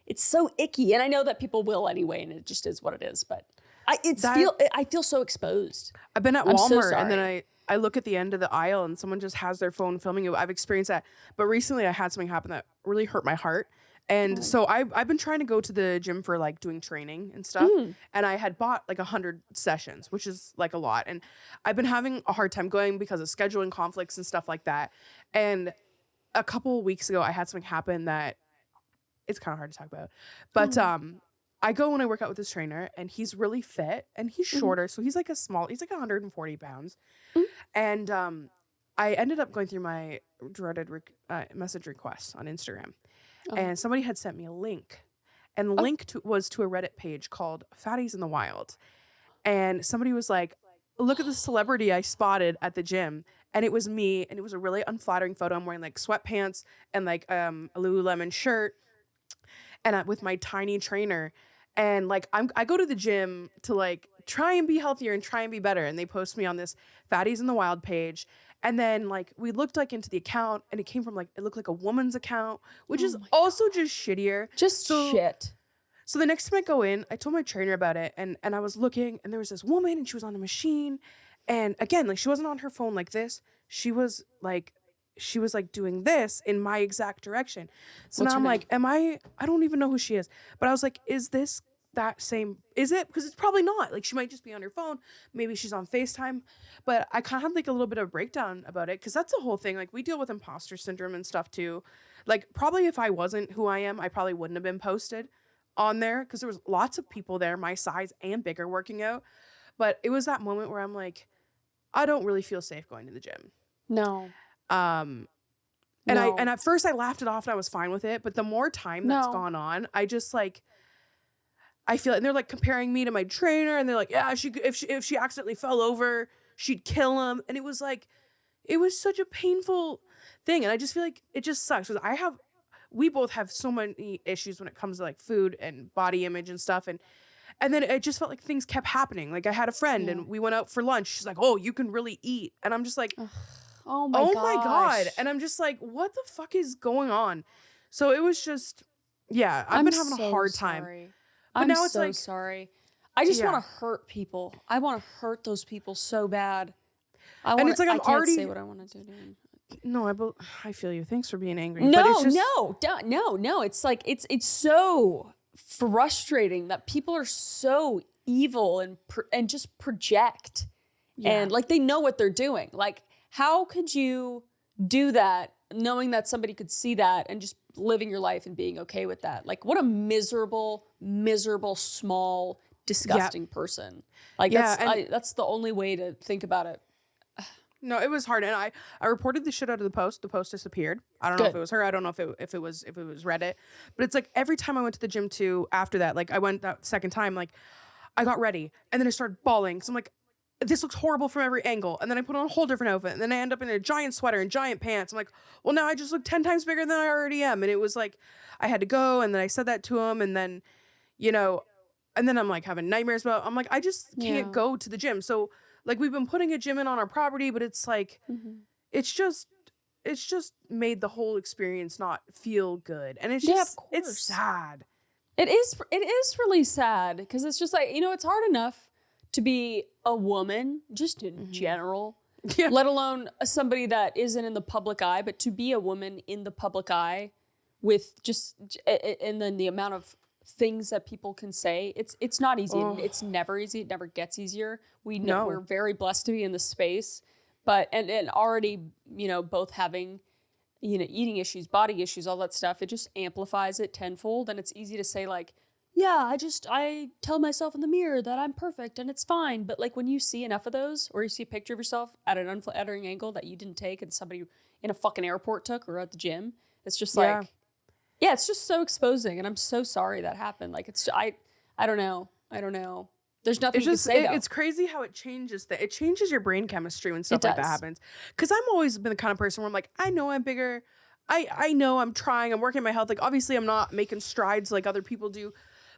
it's so icky. And I know that people will anyway, and it just is what it is. But I feel so exposed. I've been at Walmart and then I look at the end of the aisle and someone just has their phone filming you. I've experienced that. But recently I had something happen that really hurt my heart. And so I've been trying to go to the gym for like doing training and stuff. And I had bought like 100 sessions, which is like a lot. And I've been having a hard time going because of scheduling conflicts and stuff like that. And a couple of weeks ago, I had something happen that it's kind of hard to talk about. But I go and I work out with this trainer and he's really fit and he's shorter. So he's like he's like 140 pounds. And I ended up going through my dreaded message requests on Instagram. And somebody had sent me a link. And the link was to a Reddit page called Fatties in the Wild. And somebody was like, look at the celebrity I spotted at the gym. And it was me. And it was a really unflattering photo. I'm wearing like sweatpants and like a Lululemon shirt. And with my tiny trainer. And like I go to the gym to like try and be healthier and try and be better. And they post me on this Fatties in the Wild page. And then like we looked like into the account and it came from like, it looked like a woman's account, which is also just shittier. Shit. So the next time I go in, I told my trainer about it and I was looking and there was this woman and she was on a machine. And again, like she wasn't on her phone like this. She was like doing this in my exact direction. So now I'm like, I don't even know who she is. But I was like, is this that same, is it? Because it's probably not. Like she might just be on her phone. Maybe she's on FaceTime. But I kind of had like a little bit of a breakdown about it because that's the whole thing. Like we deal with imposter syndrome and stuff too. Like probably if I wasn't who I am, I probably wouldn't have been posted on there because there was lots of people there my size and bigger working out. But it was that moment where I'm like, I don't really feel safe going to the gym. No. And at first I laughed it off and I was fine with it. But the more time that's gone on, I just like, I feel, and they're like comparing me to my trainer, and they're like, yeah, if she accidentally fell over, she'd kill him. And it was like, it was such a painful thing. And I just feel like it just sucks because we both have so many issues when it comes to like food and body image and stuff. And then it just felt like things kept happening. Like I had a friend and we went out for lunch. She's like, oh, you can really eat. And I'm just like, oh my God. And I'm just like, what the fuck is going on? So it was just, I've been having a hard time. But now it's like, sorry. I just want to hurt people. I want to hurt those people so bad. I it's like I can't say what I want to do. No, I feel you. Thanks for being angry. No, but it's just, no. It's like it's so frustrating that people are so evil and just project and like they know what they're doing. Like, how could you do that knowing that somebody could see that and just living your life and being okay with that? Like, what a miserable, small, disgusting person. Like, that's the only way to think about it. No, it was hard, and I reported the shit out of the post. The post disappeared. I don't know if it was her. I don't know if it was Reddit. But it's like every time I went to the gym too. After that, like I went that second time, like I got ready, and then I started bawling. So I'm like, this looks horrible from every angle. And then I put on a whole different outfit, and then I end up in a giant sweater and giant pants. I'm like, well, now I just look 10 times bigger than I already am. And it was like I had to go, and then I said that to him, and then and then I'm like having nightmares about. I'm like, I just can't go to the gym. So. Like we've been putting a gym in on our property, but it's like, it's just made the whole experience not feel good. And it's just, it's sad. It is really sad because it's just like, it's hard enough to be a woman just in general, let alone somebody that isn't in the public eye, but to be a woman in the public eye with just, and then the amount of things that people can say, it's not easy. It's never easy. It never gets easier. We know we're very blessed to be in this space, but and already both having eating issues, body issues, all that stuff, it just amplifies it tenfold. And it's easy to say like, I tell myself in the mirror that I'm perfect and it's fine. But like when you see enough of those, or you see a picture of yourself at an unflattering angle that you didn't take and somebody in a fucking airport took, or at the gym, it's just like, it's just so exposing. And I'm so sorry that happened. Like it's, I don't know. There's nothing you can say though. It's crazy how it changes it changes your brain chemistry when stuff like that happens. Because I'm always been the kind of person where I'm like, I know I'm bigger. I know I'm trying. I'm working on my health. Like obviously I'm not making strides like other people do.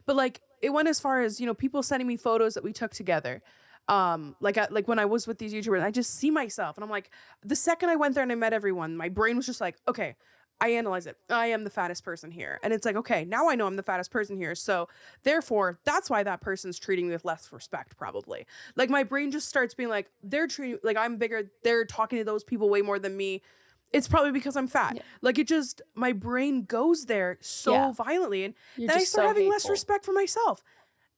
But like it went as far as, people sending me photos that we took together. Like when I was with these YouTubers, I just see myself and I'm like, the second I went there and I met everyone, my brain was just like, okay, I analyze it. I am the fattest person here. And it's like, okay, now I know I'm the fattest person here. So therefore, that's why that person's treating me with less respect, probably. Like my brain just starts being like, they're treating, like I'm bigger. They're talking to those people way more than me. It's probably because I'm fat. Yeah. Like it just, my brain goes there so violently. And then I start having less respect for myself.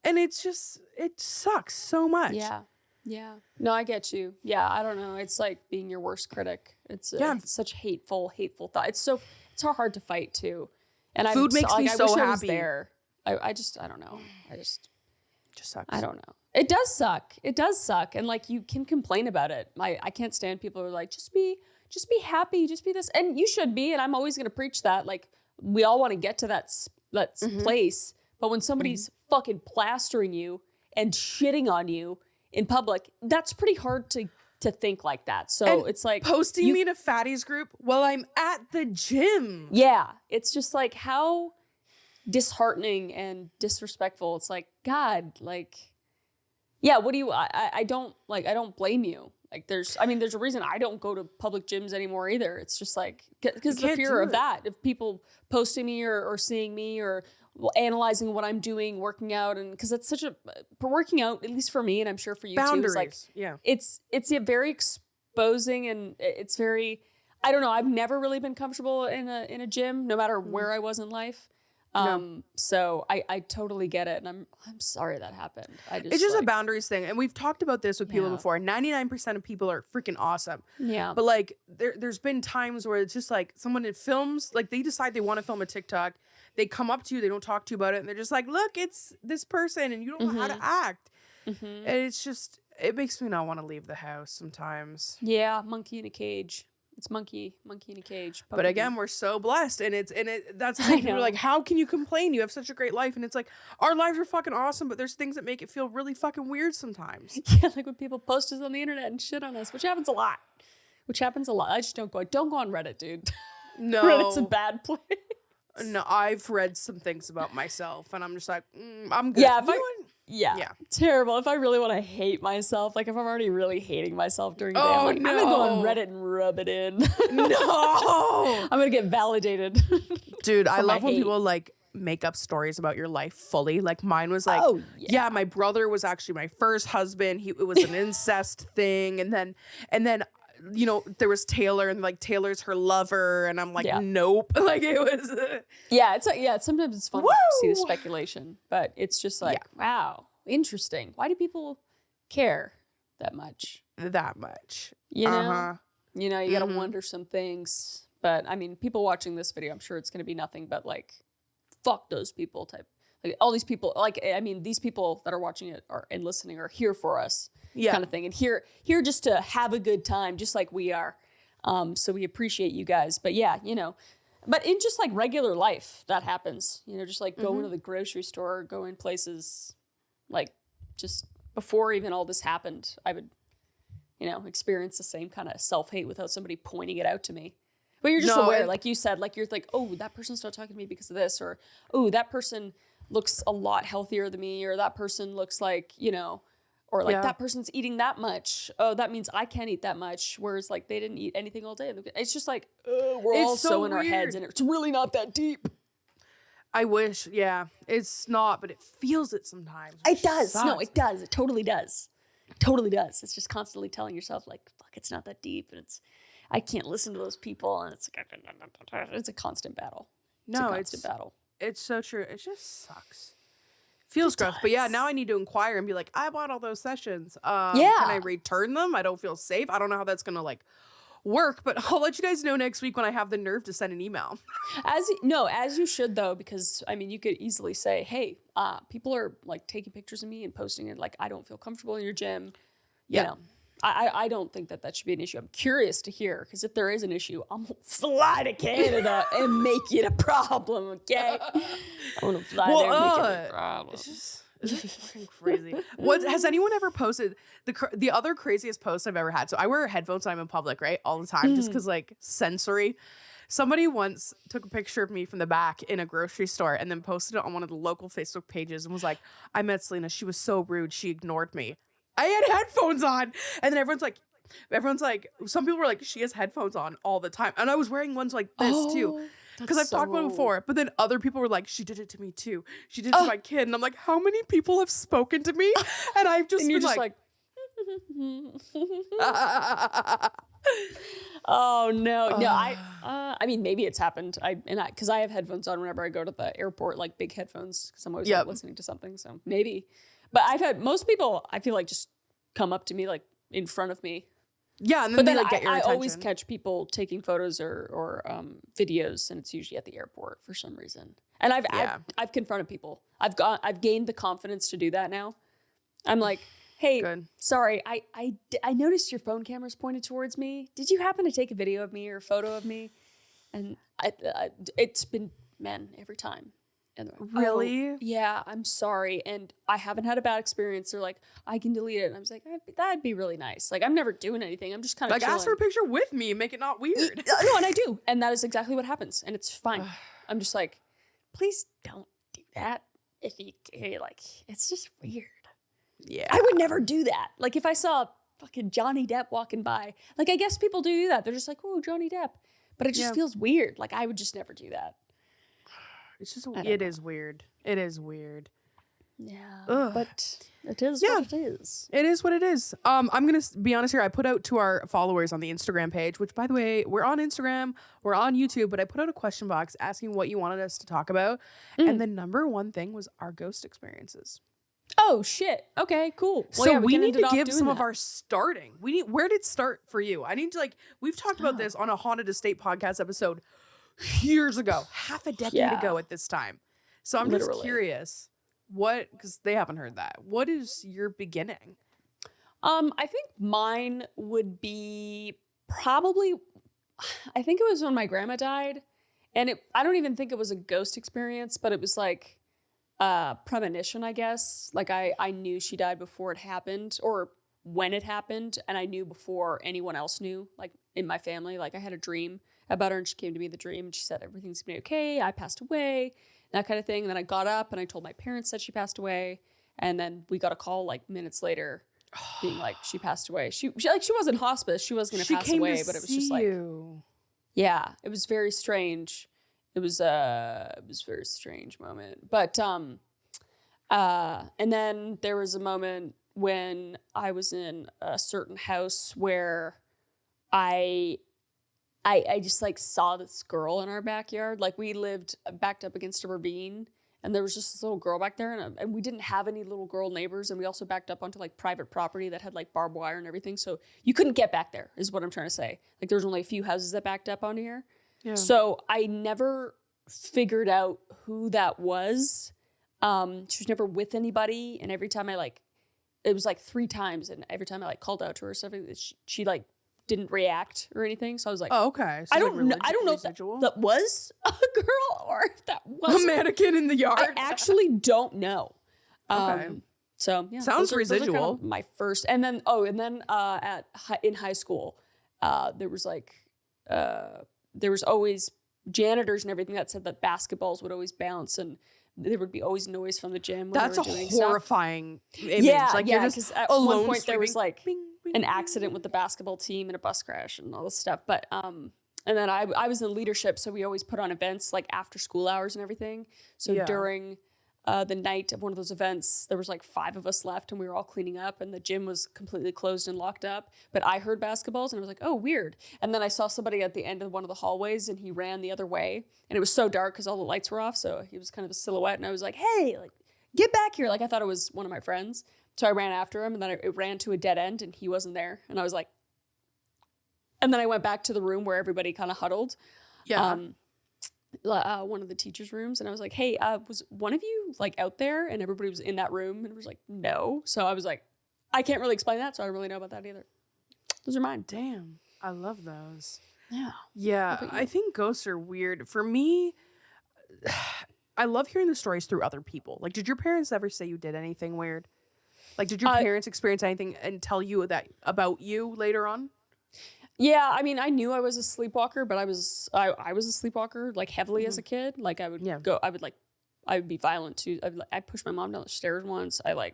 And it's just, it sucks so much. Yeah. Yeah. No, I get you. Yeah. I don't know. It's like being your worst critic. It's such hateful thought. It's so hard to fight too. And food makes me so happy. I was there. I don't know. Just sucks. I don't know. It does suck. It does suck. And like you can complain about it. I can't stand people who are like, just be happy. Just be this. And you should be. And I'm always going to preach that. Like we all want to get to that place. But when somebody's fucking plastering you and shitting on you in public, that's pretty hard to think like that. So it's like posting me in a fatties group while I'm at the gym. Yeah. It's just like how disheartening and disrespectful. It's like, God, like, what do you, I don't blame you. Like there's a reason I don't go to public gyms anymore either. It's just like, because the fear of that, if people posting me or seeing me or analyzing what I'm doing, working out, and because it's such working out, at least for me, and I'm sure for you boundaries, too, is like, it's very exposing and it's very, I don't know. I've never really been comfortable in a gym, no matter where I was in life. So I totally get it, and I'm sorry that happened. It's just a boundaries thing, and we've talked about this with people before. 99% of people are freaking awesome. Yeah, but like there's been times where it's just like someone that films, like they decide they want to film a TikTok, they come up to you, they don't talk to you about it, and they're just like, look, it's this person, and you don't know how to act, and it's just, it makes me not want to leave the house sometimes. Yeah, monkey in a cage. It's monkey in a cage. But again, we're so blessed, and that's the thing. People are like, how can you complain? You have such a great life, and it's like our lives are fucking awesome, but there's things that make it feel really fucking weird sometimes. Yeah, like when people post us on the internet and shit on us, which happens a lot. I just don't go on Reddit, dude. No, Reddit's a bad place. No, I've read some things about myself, and I'm just like, I'm good. Yeah, terrible. If I really want to hate myself, like if I'm already really hating myself during the day, I'm gonna go on Reddit and rub it in. No, I'm gonna get validated. Dude, I love when people like make up stories about your life fully. Like mine was like, my brother was actually my first husband. It was an incest thing, and then you know, there was Taylor, and like Taylor's her lover, and I'm like, nope. Like it was. Sometimes it's fun to see the speculation, but it's just like, wow, interesting. Why do people care that much? You know, you gotta wonder some things. But I mean, people watching this video, I'm sure it's gonna be nothing but like, fuck those people type. Like all these people, like I mean, these people that are watching it and listening are here for us. Kind of thing, and here just to have a good time, just like we are. So we appreciate you guys. But yeah, you know, but in just like regular life, that happens. You know, just like going to the grocery store, going places, like just before even all this happened, I would, you know, experience the same kind of self-hate without somebody pointing it out to me. But you're just aware, like you said, like you're like, oh, that person's not talking to me because of this, or oh, that person looks a lot healthier than me, or that person looks like, you know. Or like that person's eating that much. Oh, that means I can't eat that much. Whereas like they didn't eat anything all day. It's just like, we're all so in our heads, and it's really not that deep. I wish, it's not, but it feels it sometimes. It does. Sucks. No, it does. It totally does. Totally does. It's just constantly telling yourself like, fuck, it's not that deep. And I can't listen to those people. And it's a constant battle. It's battle. It's so true. It just sucks. Feels gross. But yeah, now I need to inquire and be like, I bought all those sessions. Can I return them? I don't feel safe. I don't know how that's going to like work, but I'll let you guys know next week when I have the nerve to send an email. As you should though, because I mean, you could easily say, hey, people are like taking pictures of me and posting it. Like, I don't feel comfortable in your gym. You know, I don't think that should be an issue. I'm curious to hear, because if there is an issue, I'm going to fly to Canada and make it a problem, okay? I'm going to fly there and make it a problem. It's fucking crazy. Has anyone ever posted the other craziest post I've ever had? So I wear headphones when I'm in public, right? All the time, just because like sensory. Somebody once took a picture of me from the back in a grocery store and then posted it on one of the local Facebook pages and was like, I met Selena. She was so rude. She ignored me. I had headphones on. And then everyone's like, some people were like, she has headphones on all the time. And I was wearing ones like this too. Because I've talked about it before. But then other people were like, she did it to me too. She did it to my kid. And I'm like, how many people have spoken to me? And I've just been like oh no. I mean, maybe it's happened. Because I have headphones on whenever I go to the airport, like big headphones, because I'm always like, listening to something. So maybe. But I've had most people, I feel like, just come up to me like in front of me. Yeah, and then they like get your attention. I always catch people taking photos or videos, and it's usually at the airport for some reason. And I've confronted people. I've gained the confidence to do that now. I'm like, hey, sorry, I noticed your phone camera's pointed towards me. Did you happen to take a video of me or a photo of me? And it's been every time. And like, really? Yeah, I'm sorry. And I haven't had a bad experience. They're like, I can delete it. And I was like, that'd be really nice. Like, I'm never doing anything. I'm just kind of like, ask for a picture with me and make it not weird. No, and I do. And that is exactly what happens. And it's fine. I'm just like, please don't do that. If you like, it's just weird. Yeah. I would never do that. Like, if I saw fucking Johnny Depp walking by, like, I guess people do that. They're just like, oh, Johnny Depp. But it just feels weird. Like, I would just never do that. It's just, it is weird. It is weird. Yeah. But it is what it is. It is what it is. I'm going to be honest here. I put out to our followers on the Instagram page, which, by the way, we're on Instagram, we're on YouTube, but I put out a question box asking what you wanted us to talk about. And the number one thing was our ghost experiences. Oh, shit. Okay, cool. Well, so we need to give some of our starting. Where did it start for you? I need to we've talked about this on a Haunted Estate podcast episode years ago, half a decade ago at this time. So I'm just curious, because they haven't heard that. What is your beginning? I think mine would be probably, I think it was when my grandma died, and I don't even think it was a ghost experience, but it was like premonition, I guess. Like I knew she died before it happened, or when it happened, and I knew before anyone else knew, like in my family. Like I had a dream about her, and she came to me in the dream, and she said everything's gonna be okay. I passed away, that kind of thing. And then I got up and I told my parents that she passed away, and then we got a call like minutes later, being like she passed away. She was in hospice. She was gonna pass away, but it was just like, yeah, it was very strange. It was a very strange moment. But and then there was a moment when I was in a certain house where I just like saw this girl in our backyard. Like we lived backed up against a ravine, and there was just this little girl back there, and we didn't have any little girl neighbors, and we also backed up onto like private property that had like barbed wire and everything, so you couldn't get back there, is what I'm trying to say. Like there was only a few houses that backed up onto here. Yeah. So I never figured out who that was. She was never with anybody, and every time it was like 3 times, and every time I like called out to her or something, she like didn't react or anything. So I was like, oh, okay. So I don't know if that was a girl or if that was a mannequin in the yard. I actually don't know. Okay. So yeah, sounds residual. Those are kind of my first, and then in high school, there was always janitors and everything that said that basketballs would always bounce, and there would be always noise from the gym. When That's they were doing horrifying image. Yeah, like yeah. You're just at alone one point there was like bing, bing, an accident with the basketball team and a bus crash and all this stuff. But and then I was in leadership, so we always put on events like after school hours and everything. So during the night of one of those events, there was like 5 of us left, and we were all cleaning up, and the gym was completely closed and locked up. But I heard basketballs, and I was like, oh, weird. And then I saw somebody at the end of one of the hallways, and he ran the other way, and it was so dark because all the lights were off, so he was kind of a silhouette. And I was like, hey, like, get back here. Like I thought it was one of my friends. So I ran after him, and then it ran to a dead end, and he wasn't there. And I was like, and then I went back to the room where everybody kind of huddled. Yeah. One of the teachers' rooms, and I was like, hey, was one of you like out there? And everybody was in that room, and it was like, no. So I was like, I can't really explain that, so I don't really know about that either. Those are mine. Damn, I love those. Yeah. Yeah, I think ghosts are weird. For me, I love hearing the stories through other people. Like, did your parents ever say you did anything weird? Like, did your parents experience anything and tell you that about you later on? Yeah, I mean, I knew I was a sleepwalker, but I was a sleepwalker like heavily as a kid. Like I would I would be violent too. I pushed my mom down the stairs once. I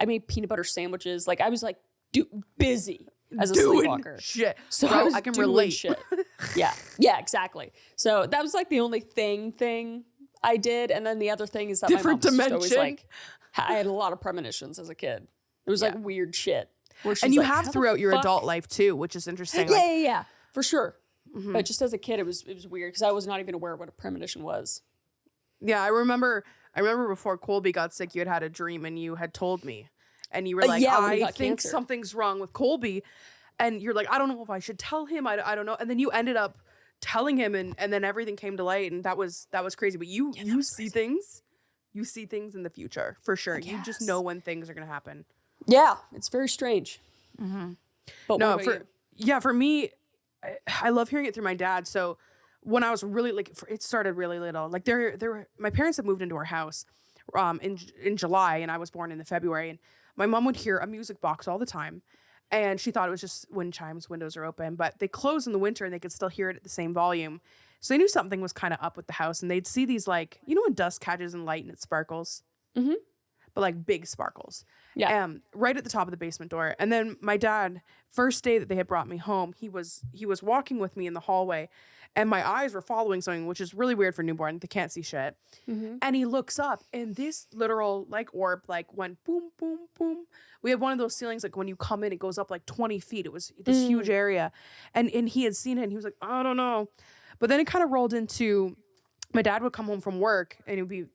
made peanut butter sandwiches. Like I was like busy as a sleepwalker. Shit. So bro, I can relate. Shit. Yeah, exactly. So that was like the only thing I did, and then the other thing is that different my mom dimension. was always like, I had a lot of premonitions as a kid. It was like weird shit. And you have throughout your adult life too, which is interesting. Yeah, for sure. Mm-hmm. But just as a kid, it was weird because I was not even aware of what a premonition was. Yeah, I remember before Colby got sick, you had a dream and you had told me, and you were like, I think something's wrong with Colby, and you're like, I don't know if I should tell him. I don't know. And then you ended up telling him, and then everything came to light, and that was crazy. But you see things, you see things in the future for sure. You just know when things are gonna happen. Yeah, it's very strange. Mm-hmm. But no, for me, I love hearing it through my dad. So when I was really it started really little. Like my parents had moved into our house in July, and I was born in the February. And my mom would hear a music box all the time, and she thought it was just wind chimes, windows are open. But they closed in the winter, and they could still hear it at the same volume. So they knew something was kind of up with the house, and they'd see these when dust catches in light and it sparkles. Mm-hmm. But like big sparkles. Yeah. Right at the top of the basement door. And then my dad, first day that they had brought me home, he was walking with me in the hallway, and my eyes were following something, which is really weird for newborn. They can't see shit. Mm-hmm. And he looks up, and this literal orb went boom, boom, boom. We had one of those ceilings, when you come in, it goes up 20 feet. It was this huge area. And he had seen it, and he was like, I don't know. But then it kind of rolled into, my dad would come home from work, and it would be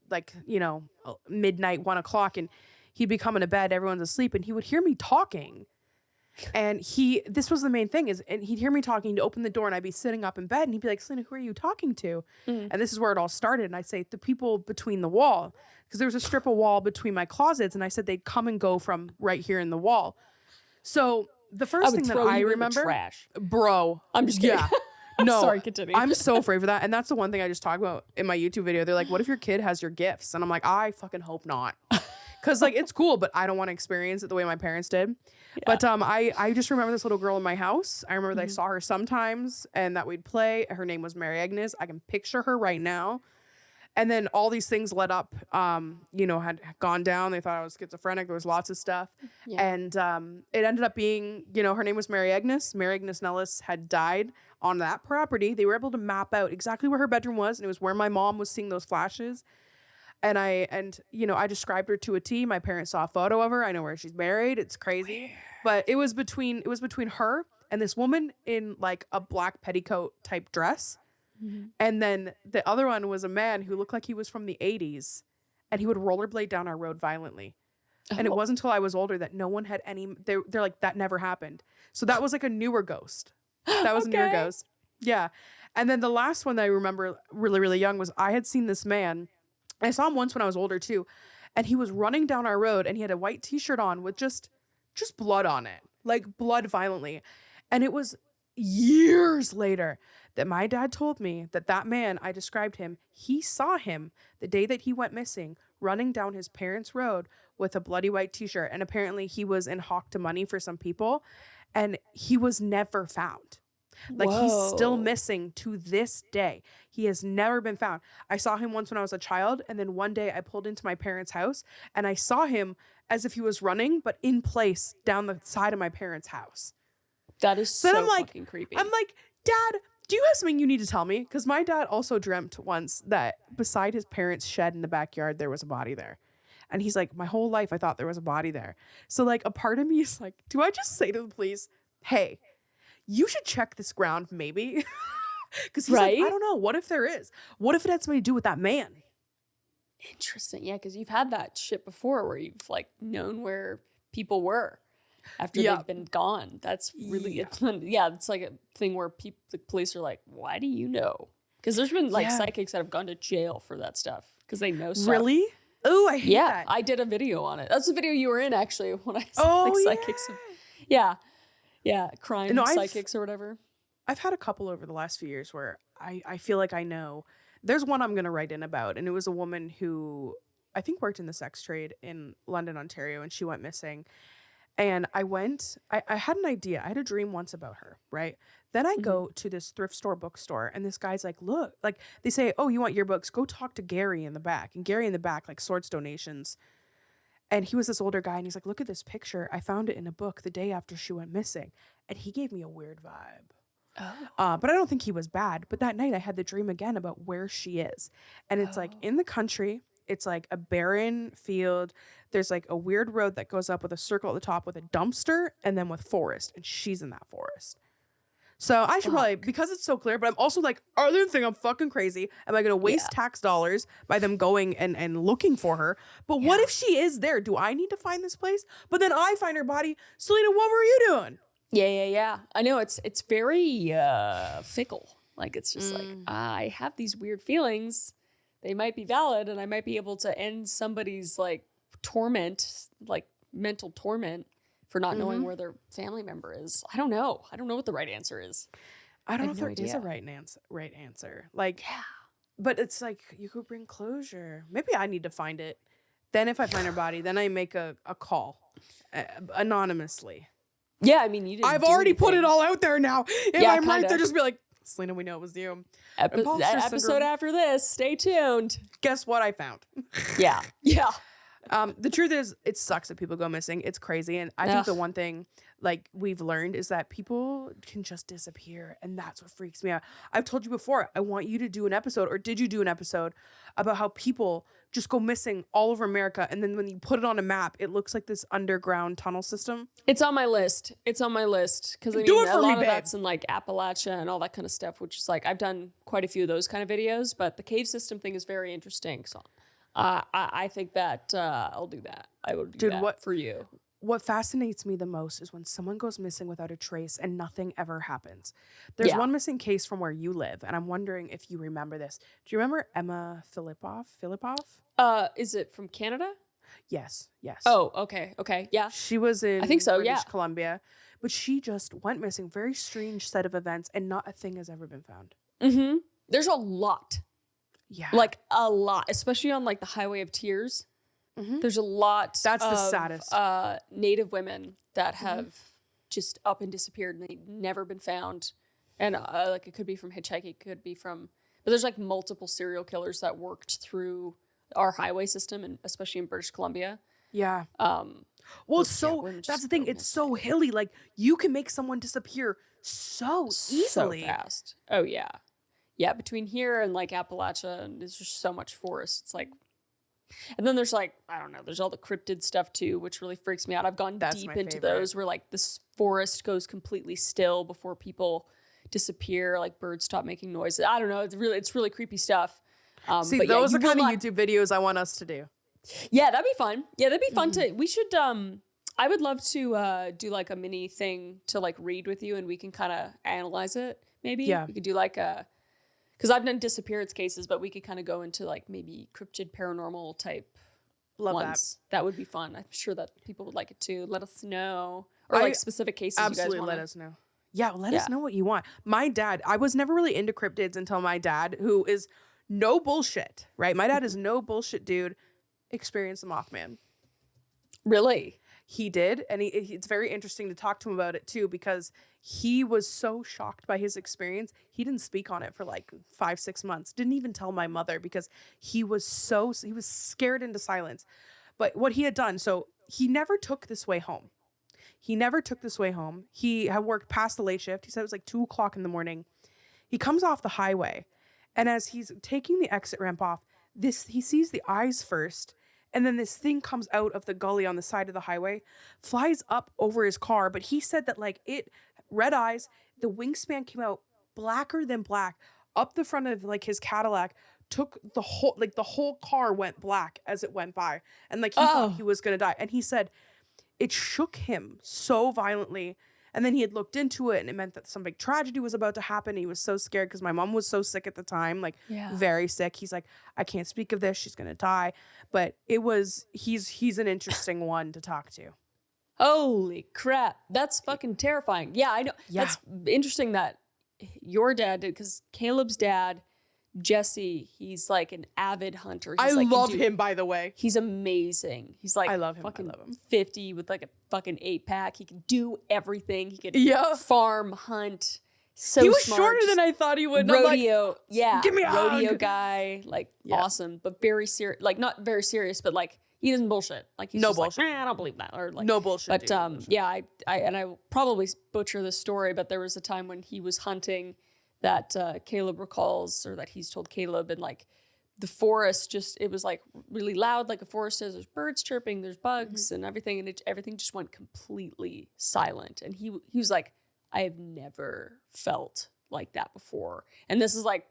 midnight, 1 o'clock, and he'd be coming to bed, everyone's asleep, and he would hear me talking. And this was the main thing and he'd hear me talking to open the door, and I'd be sitting up in bed, and he'd be like, Selena, who are you talking to? Mm. And this is where it all started. And I'd say, the people between the wall, because there was a strip of wall between my closets, and I said they'd come and go from right here in the wall. So the first thing that I remember, trash. Bro, I'm just kidding. Yeah. No, Sorry, continue. I'm so afraid for that. And that's the one thing I just talk about in my YouTube video. They're like, what if your kid has your gifts? And I'm like, I fucking hope not. Because like it's cool, but I don't want to experience it the way my parents did. Yeah. But I just remember this little girl in my house. I remember that I saw her sometimes and that we'd play. Her name was Mary Agnes. I can picture her right now. And then all these things led up, had gone down. They thought I was schizophrenic. There was lots of stuff. Yeah. And it ended up being, her name was Mary Agnes. Mary Agnes Nellis had died on that property. They were able to map out exactly where her bedroom was. And it was where my mom was seeing those flashes. And I described her to a T. My parents saw a photo of her. I know where she's buried. It's crazy. But it was between her and this woman in like a black petticoat type dress. Mm-hmm. And then the other one was a man who looked like he was from the 80s, and he would rollerblade down our road violently. And it wasn't until I was older that no one had any, they're like, that never happened. So that was like a newer ghost. That was a newer ghost. Yeah. And then the last one that I remember really, really young was I had seen this man. I saw him once when I was older too. And he was running down our road and he had a white t-shirt on with just blood on it, like blood violently. And it was years later that my dad told me that man, I described him, he saw him the day that he went missing running down his parents' road with a bloody white t-shirt. And apparently he was in hock to money for some people and he was never found. Like Whoa. He's still missing to this day. He has never been found. I saw him once when I was a child. And then one day I pulled into my parents' house and I saw him as if he was running, but in place down the side of my parents' house. That is so fucking creepy. I'm like, Dad, do you have something you need to tell me? Because my dad also dreamt once that beside his parents' shed in the backyard, there was a body there. And he's like, my whole life, I thought there was a body there. So like a part of me is like, do I just say to the police, hey, you should check this ground maybe? Because he's like, I don't know. What if there is? What if it had something to do with that man? Interesting. Yeah, because you've had that shit before where you've like known where people were after they've been gone. That's really, it's like a thing where the police are like, why do you know? Because there's been like psychics that have gone to jail for that stuff because they know stuff. Really? Oh, I hate that. I did a video on it. That's the video you were in actually when I saw psychics. Yeah, crime psychics or whatever. I've had a couple over the last few years where I feel like I know. There's one I'm going to write in about, and it was a woman who I think worked in the sex trade in London, Ontario, and she went missing. And I had an idea. I had a dream once about her, right? Then I go to this thrift store bookstore, and this guy's like, look, like they say, oh, you want yearbooks? Go talk to Gary in the back. And Gary in the back, like sorts donations. And he was this older guy, and he's like, look at this picture. I found it in a book the day after she went missing. And he gave me a weird vibe. Oh. But I don't think he was bad. But that night I had the dream again about where she is. And it's like in the country. It's like a barren field. There's like a weird road that goes up with a circle at the top with a dumpster and then with forest. And she's in that forest. So I should probably, because it's so clear, but I'm also like, other thing, I'm fucking crazy. Am I going to waste tax dollars by them going and looking for her? But what if she is there? Do I need to find this place? But then I find her body. Selena, what were you doing? Yeah. I know it's very fickle. Like it's just like, I have these weird feelings. They might be valid and I might be able to end somebody's like torment, like mental torment for not knowing where their family member is. I don't know. I don't know what the right answer is. I don't know if there is a right answer. Like, but it's like you could bring closure. Maybe I need to find it. Then if I find her body, then I make a call anonymously. Yeah, I mean, I've already put it all out there now. If I'm right, they'll just be like, Selena, we know it was you. Episode after this, stay tuned. Guess what I found? Yeah. The truth is, it sucks that people go missing. It's crazy. And I think the one thing like we've learned is that people can just disappear. And that's what freaks me out. I've told you before, I want you to do an episode, or did you do an episode about how people just go missing all over America. And then when you put it on a map, it looks like this underground tunnel system. It's on my list. Because I mean, do it for a lot me, of babe. that's in like Appalachia and all that kind of stuff, which is like, I've done quite a few of those kind of videos, but the cave system thing is very interesting. So I think that I'll do that. I will do that for you. What fascinates me the most is when someone goes missing without a trace and nothing ever happens. There's one missing case from where you live, and I'm wondering if you remember this. Do you remember Emma Filippov? Is it from Canada? Yes. Oh, okay. Yeah. She was in I think so, British Columbia. but she just went missing. Very strange set of events, and not a thing has ever been found. Mm-hmm. There's a lot. Yeah. Like a lot, especially on like the Highway of Tears. Mm-hmm. There's a lot That's of the saddest. Native women that have just up and disappeared and they've never been found. And like it could be from hitchhiking, it could be from, but there's like multiple serial killers that worked through our highway system, and especially in British Columbia. Yeah. Well, that's the thing. It's so hilly. Like you can make someone disappear so easily. So fast. Oh yeah. Yeah, between here and like Appalachia, and there's just so much forest. It's like, and then there's like, I don't know, there's all the cryptid stuff too, which really freaks me out. I've gone deep into those where like this forest goes completely still before people disappear, like birds stop making noises. I don't know. It's really creepy stuff. See, those are kind of YouTube videos I want us to do. Yeah, that'd be fun. Yeah, that'd be fun to, we should, I would love to do like a mini thing to like read with you and we can kind of analyze it maybe. Yeah. We could do like because I've done disappearance cases, but we could kind of go into like maybe cryptid paranormal type ones. That would be fun. I'm sure that people would like it too. Let us know. Or like specific cases absolutely you guys want. Let us know. Yeah, let us know what you want. My dad, I was never really into cryptids until my dad, who is no bullshit, right? My dad is no bullshit dude, experienced the Mothman. Really? He did, and it's very interesting to talk to him about it too, because he was so shocked by his experience. He didn't speak on it for like 5-6 months. Didn't even tell my mother because he was scared into silence. But what he had done, so he never took this way home. He had worked past the late shift. He said it was like 2:00 in the morning. He comes off the highway, and as he's taking the exit ramp off, he sees the eyes first. And then this thing comes out of the gully on the side of the highway, flies up over his car. But he said that like red eyes, the wingspan came out blacker than black up the front of like his Cadillac, took the whole car went black as it went by. And like he thought he was going to die. And he said it shook him so violently. And then he had looked into it and it meant that some big tragedy was about to happen. He was so scared because my mom was so sick at the time, like very sick. He's like, I can't speak of this. She's going to die. But he's an interesting one to talk to. Holy crap. That's fucking terrifying. Yeah, I know. Yeah. That's interesting that your dad did, because Caleb's dad, Jesse, he's like an avid hunter. I love him, by the way. He's amazing. He's like, I love him. Fucking 50 with like a fucking 8-pack. He can do everything. He could farm, hunt. So he was smart. shorter than I thought he would. Rodeo, like, give me a rodeo hug. Guy, like awesome, but very serious. Like not very serious, but like he doesn't bullshit. Like he's no just bullshit. Like, I don't believe that, or like no bullshit. But yeah, I probably butcher this story, but there was a time when he was hunting that Caleb recalls, or that he's told Caleb, and like the forest it was like really loud, like a forest is. There's birds chirping, there's bugs and everything, and everything just went completely silent. And he was like, I have never felt like that before. And this is like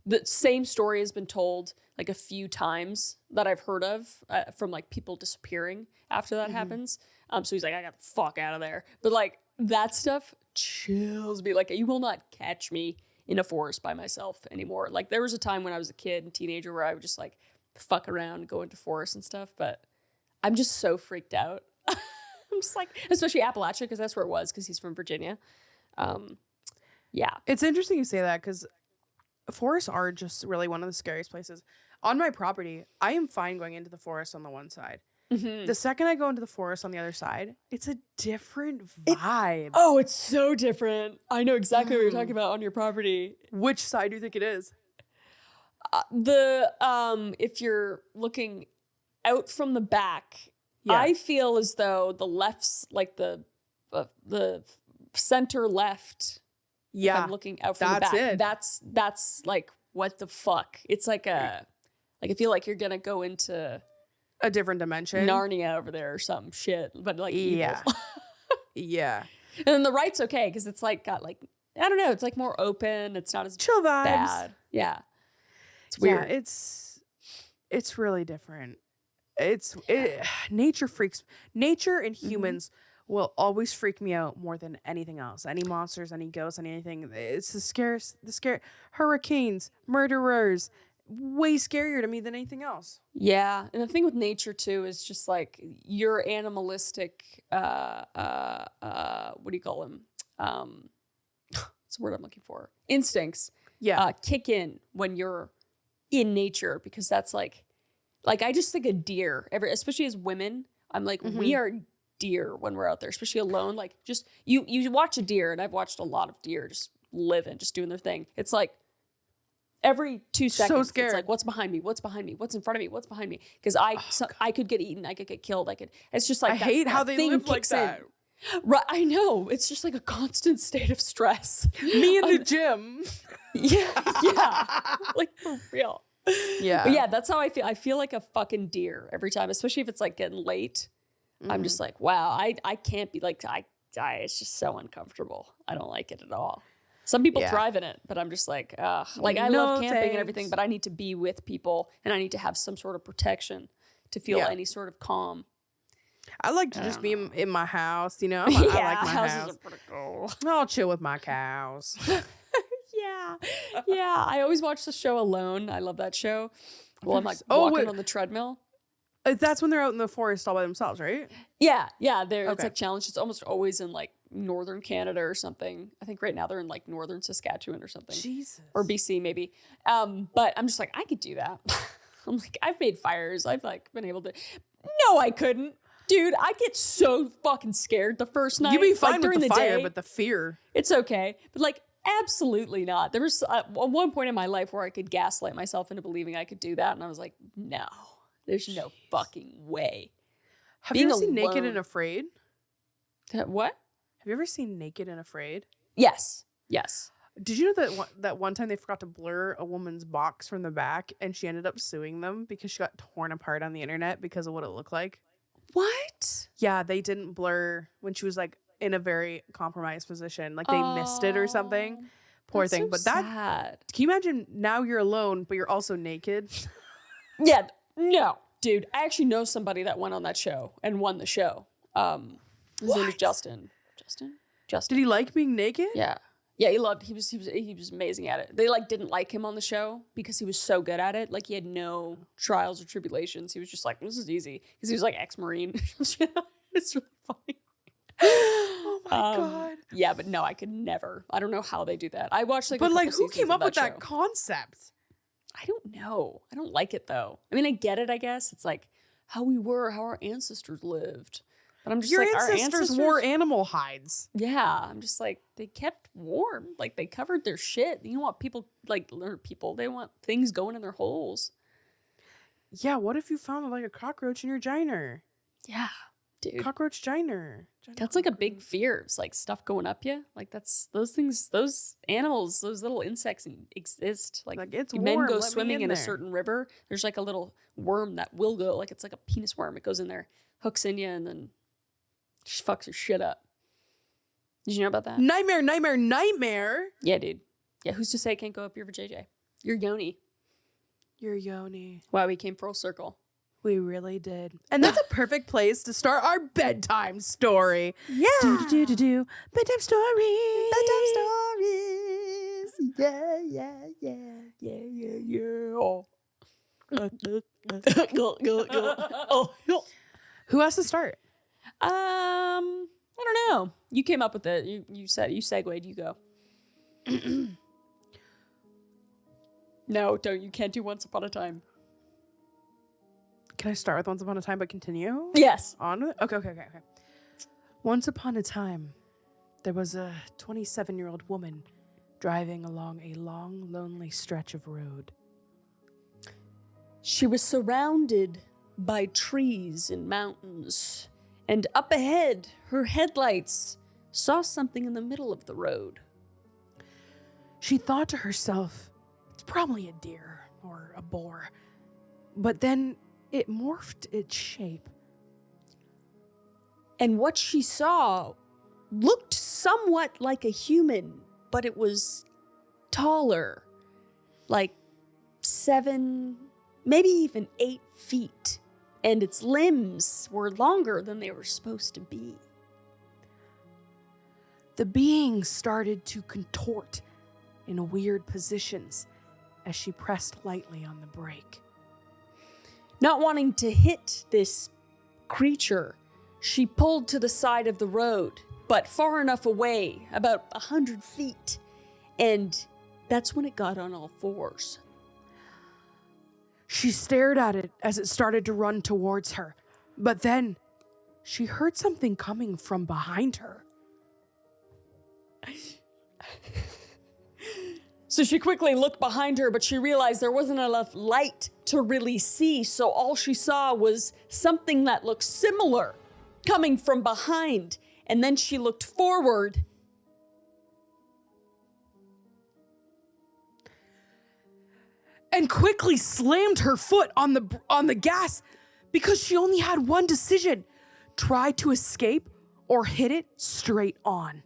the same story has been told like a few times that I've heard of from like people disappearing after that happens. So he's like, I got the fuck out of there. But like that stuff chills me. Like you will not catch me in a forest by myself anymore. Like there was a time when I was a kid and teenager where I would just like fuck around, go into forests and stuff. But I'm just so freaked out. I'm just like, especially Appalachia, because that's where it was, because he's from Virginia. Yeah. It's interesting you say that, because forests are just really one of the scariest places. On my property, I am fine going into the forest on the one side. The second I go into the forest on the other side, it's a different vibe. It's so different. I know exactly what you're talking about on your property. Which side do you think it is? If you're looking out from the back, I feel as though the left's like the center left. Yeah, if I'm looking out from the back. That's like, what the fuck? It's like I feel like you're gonna go into a different dimension, Narnia over there or some shit, but like evil. Yeah. And then the right's okay, because it's like got like, I don't know, it's like more open. It's not as chill vibes. Bad. Yeah, it's weird. Yeah, it's really different. Nature and humans will always freak me out more than anything else. Any monsters, any ghosts, anything. It's the scare, hurricanes, murderers, way scarier to me than anything else. Yeah. And the thing with nature too is just like your animalistic, what do you call them? What's the word I'm looking for? Instincts. Yeah. Kick in when you're in nature, because that's like I just think a deer, especially as women, I'm like, we are deer when we're out there, especially alone. Like just, you watch a deer, and I've watched a lot of deer just living, just doing their thing. It's like, every 2 seconds, scared. it's like, what's behind me? What's behind me? What's in front of me? What's behind me? Because I could get eaten. I could get killed. It's just like, I hate how they live like that. Right, I know. It's just like a constant state of stress. Me in the gym. Yeah. Like, for real. Yeah. But yeah, that's how I feel. I feel like a fucking deer every time, especially if it's like getting late. I'm just like, wow, I can't be like, it's just so uncomfortable. I don't like it at all. Some people thrive in it, but I'm just like, ugh. Like, I love camping and everything, but I need to be with people, and I need to have some sort of protection to feel any sort of calm. I like to just be in my house, you know? I like my houses house. are pretty cool. I'll chill with my cows. Yeah. I always watch the show Alone. I love that show. Well, I'm like walking on the treadmill. That's when they're out in the forest all by themselves, right? Yeah. It's like challenged. It's almost always in like northern Canada or something. I think right now they're in like northern Saskatchewan or something. Jesus. Or BC maybe. But I'm just like, I could do that. I'm like, I've made fires. I've like been able to. No, I couldn't. Dude, I get so fucking scared the first night. You'd be fine during with the fire, day, but the fear. it's okay. But like, absolutely not. There was one point in my life where I could gaslight myself into believing I could do that. And I was like, no, there's no fucking way. Have you ever seen Naked and Afraid? What? Have you ever seen Naked and Afraid? Yes. Did you know that one time they forgot to blur a woman's box from the back, and she ended up suing them because she got torn apart on the internet because of what it looked like? What? Yeah, they didn't blur when she was like in a very compromised position. Like they missed it or something. Poor thing. So but sad. Can you imagine now you're alone, but you're also naked? Yeah. No, dude. I actually know somebody that went on that show and won the show. His name is Justin. Justin. Did he like being naked? Yeah. Yeah, he was amazing at it. They like didn't like him on the show because he was so good at it. Like he had no trials or tribulations. He was just like, this is easy. Because he was like ex-Marine. It's really funny. Oh my God. Yeah, but no, I could never. I don't know how they do that. I watched like But a like couple who came seasons up of with that show. concept? I don't know. I don't like it though. I mean, I get it, I guess. It's like how our ancestors lived. But I'm just Your like, ancestors wore animal hides. Yeah, I'm just like, they kept warm. Like, they covered their shit. You don't want people, they want things going in their holes. Yeah, what if you found like a cockroach in your giner? Yeah, dude. Cockroach giner. That's like a big fear. It's like stuff going up you. Like, that's, those things, those animals, those little insects exist. Like it's men warm, go let me swimming in a there. certain river. There's like a little worm that will go, like, it's like a penis worm. It goes in there, hooks in you, and then just fucks your shit up. Did you know about that? Nightmare. Yeah, dude. Yeah, who's to say it can't go up your vajayjay? Your yoni. Your yoni. Wow, we came full circle. We really did. And that's a perfect place to start our bedtime story. Yeah. Do. Bedtime story. Bedtime stories. Yeah. Who has to start? I don't know. You came up with it. You said you segued. You go. No, don't. You can't do Once Upon a Time. Can I start with Once Upon a Time but continue? Yes. On with it? Okay. Once upon a time, there was a 27-year-old woman driving along a long, lonely stretch of road. She was surrounded by trees and mountains, and up ahead, her headlights saw something in the middle of the road. She thought to herself, it's probably a deer or a boar. But then it morphed its shape. And what she saw looked somewhat like a human, but it was taller, like 7, maybe even 8 feet. And its limbs were longer than they were supposed to be. The being started to contort in weird positions as she pressed lightly on the brake. Not wanting to hit this creature, she pulled to the side of the road, but far enough away, about 100 feet, and that's when it got on all fours. She stared at it as it started to run towards her, but then she heard something coming from behind her. So she quickly looked behind her, but she realized there wasn't enough light to really see, so all she saw was something that looked similar coming from behind. And then she looked forward. And quickly slammed her foot on the gas because she only had one decision: try to escape or hit it straight on.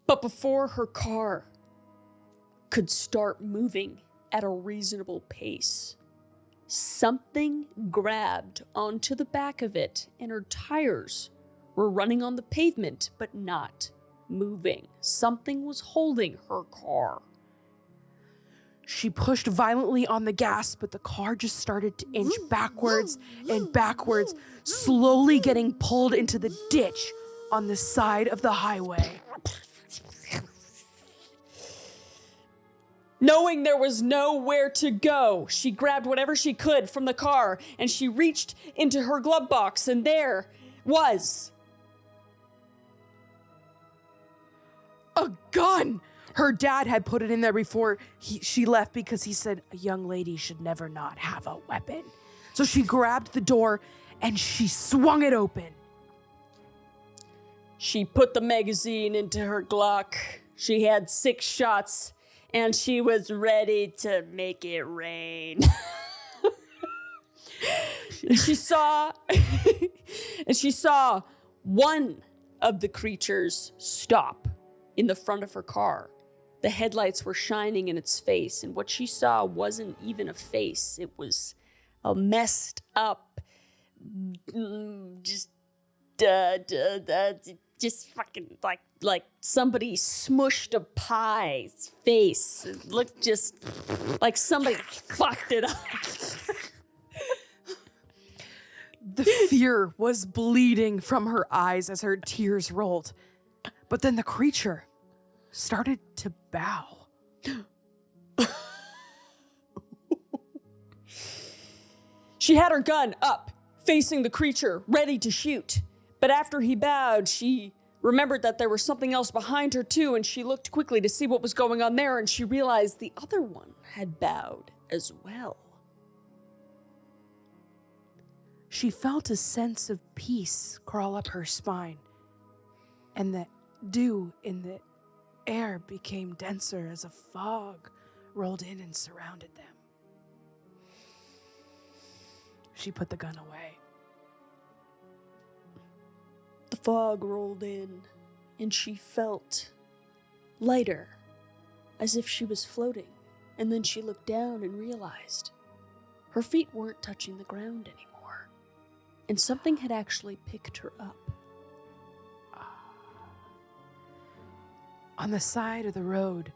But before her car could start moving at a reasonable pace, something grabbed onto the back of it, and her tires were running on the pavement but not moving. Something was holding her car. She pushed violently on the gas, but the car just started to inch backwards and backwards, slowly getting pulled into the ditch on the side of the highway. Knowing there was nowhere to go, she grabbed whatever she could from the car and she reached into her glove box, and there was a gun. Her dad had put it in there before she left because he said a young lady should never not have a weapon. So she grabbed the door and she swung it open. She put the magazine into her Glock. She had 6 shots and she was ready to make it rain. And she saw one of the creatures stop in the front of her car. The headlights were shining in its face, and what she saw wasn't even a face. It was a messed up, just fucking like somebody smushed a pie's face. It looked just like somebody fucked it up. The fear was bleeding from her eyes as her tears rolled. But then the creature started to bow. She had her gun up, facing the creature, ready to shoot. But after he bowed, she remembered that there was something else behind her too, and she looked quickly to see what was going on there, and she realized the other one had bowed as well. She felt a sense of peace crawl up her spine, and the dew in the air became denser as a fog rolled in and surrounded them. She put the gun away. The fog rolled in, and she felt lighter, as if she was floating. And then she looked down and realized her feet weren't touching the ground anymore, and something had actually picked her up. On the side of the road,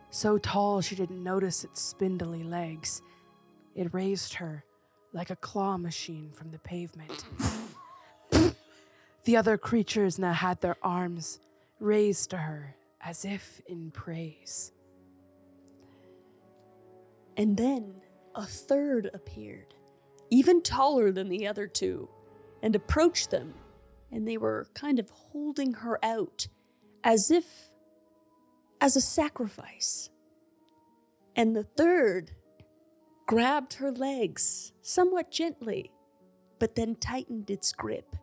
so tall she didn't notice its spindly legs, it raised her like a claw machine from the pavement. The other creatures now had their arms raised to her as if in praise. And then a third appeared, even taller than the other two, and approached them, and they were kind of holding her out as if as a sacrifice. And the third grabbed her legs somewhat gently, but then tightened its grip.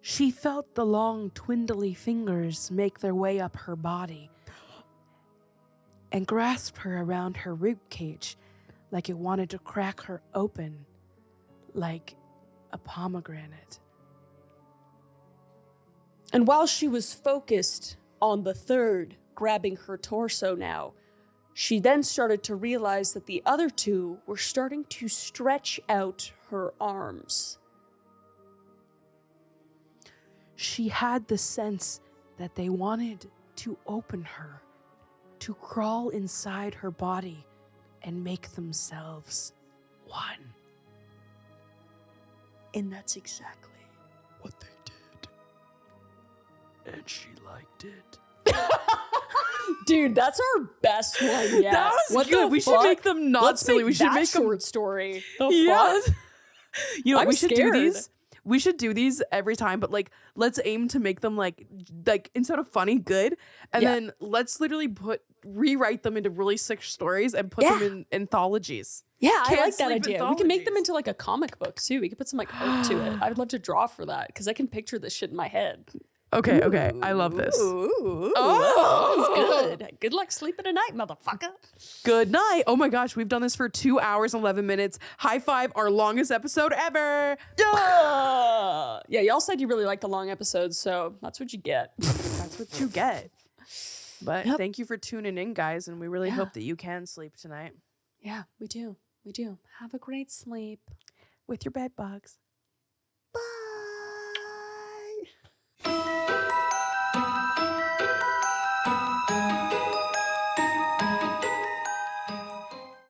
She felt the long, twindly fingers make their way up her body and grasp her around her rib cage like it wanted to crack her open like a pomegranate. And while she was focused on the third grabbing her torso now, she then started to realize that the other two were starting to stretch out her arms. She had the sense that they wanted to open her, to crawl inside her body and make themselves one. And that's exactly What they did. And she liked it. Dude, that's our best one yet. That was What good. the We should fuck? make them not Let's silly. make We should that make them short story. The Yes. fuck? You know, I'm we should scared. do these. We should do these every time, but like, let's aim to make them like instead of funny, good, and Yeah. then let's literally rewrite them into really sick stories and put them in anthologies. Yeah, I Can't like that Sleep idea. We can make them anthologies. into like a comic book too. We could put some like art to it. I would love to draw for that because I can picture this shit in my head. Okay, I love this. Ooh, Oh. that's good. Good luck sleeping tonight, motherfucker. Good night. Oh my gosh, we've done this for 2 hours and 11 minutes. High five, our longest episode ever. Yeah, y'all said you really like the long episodes, so that's what you get. That's what you get. But Yep. thank you for tuning in, guys, and we really hope that you can sleep tonight Yeah, we do. We do. Have a great sleep. with your bed bugs.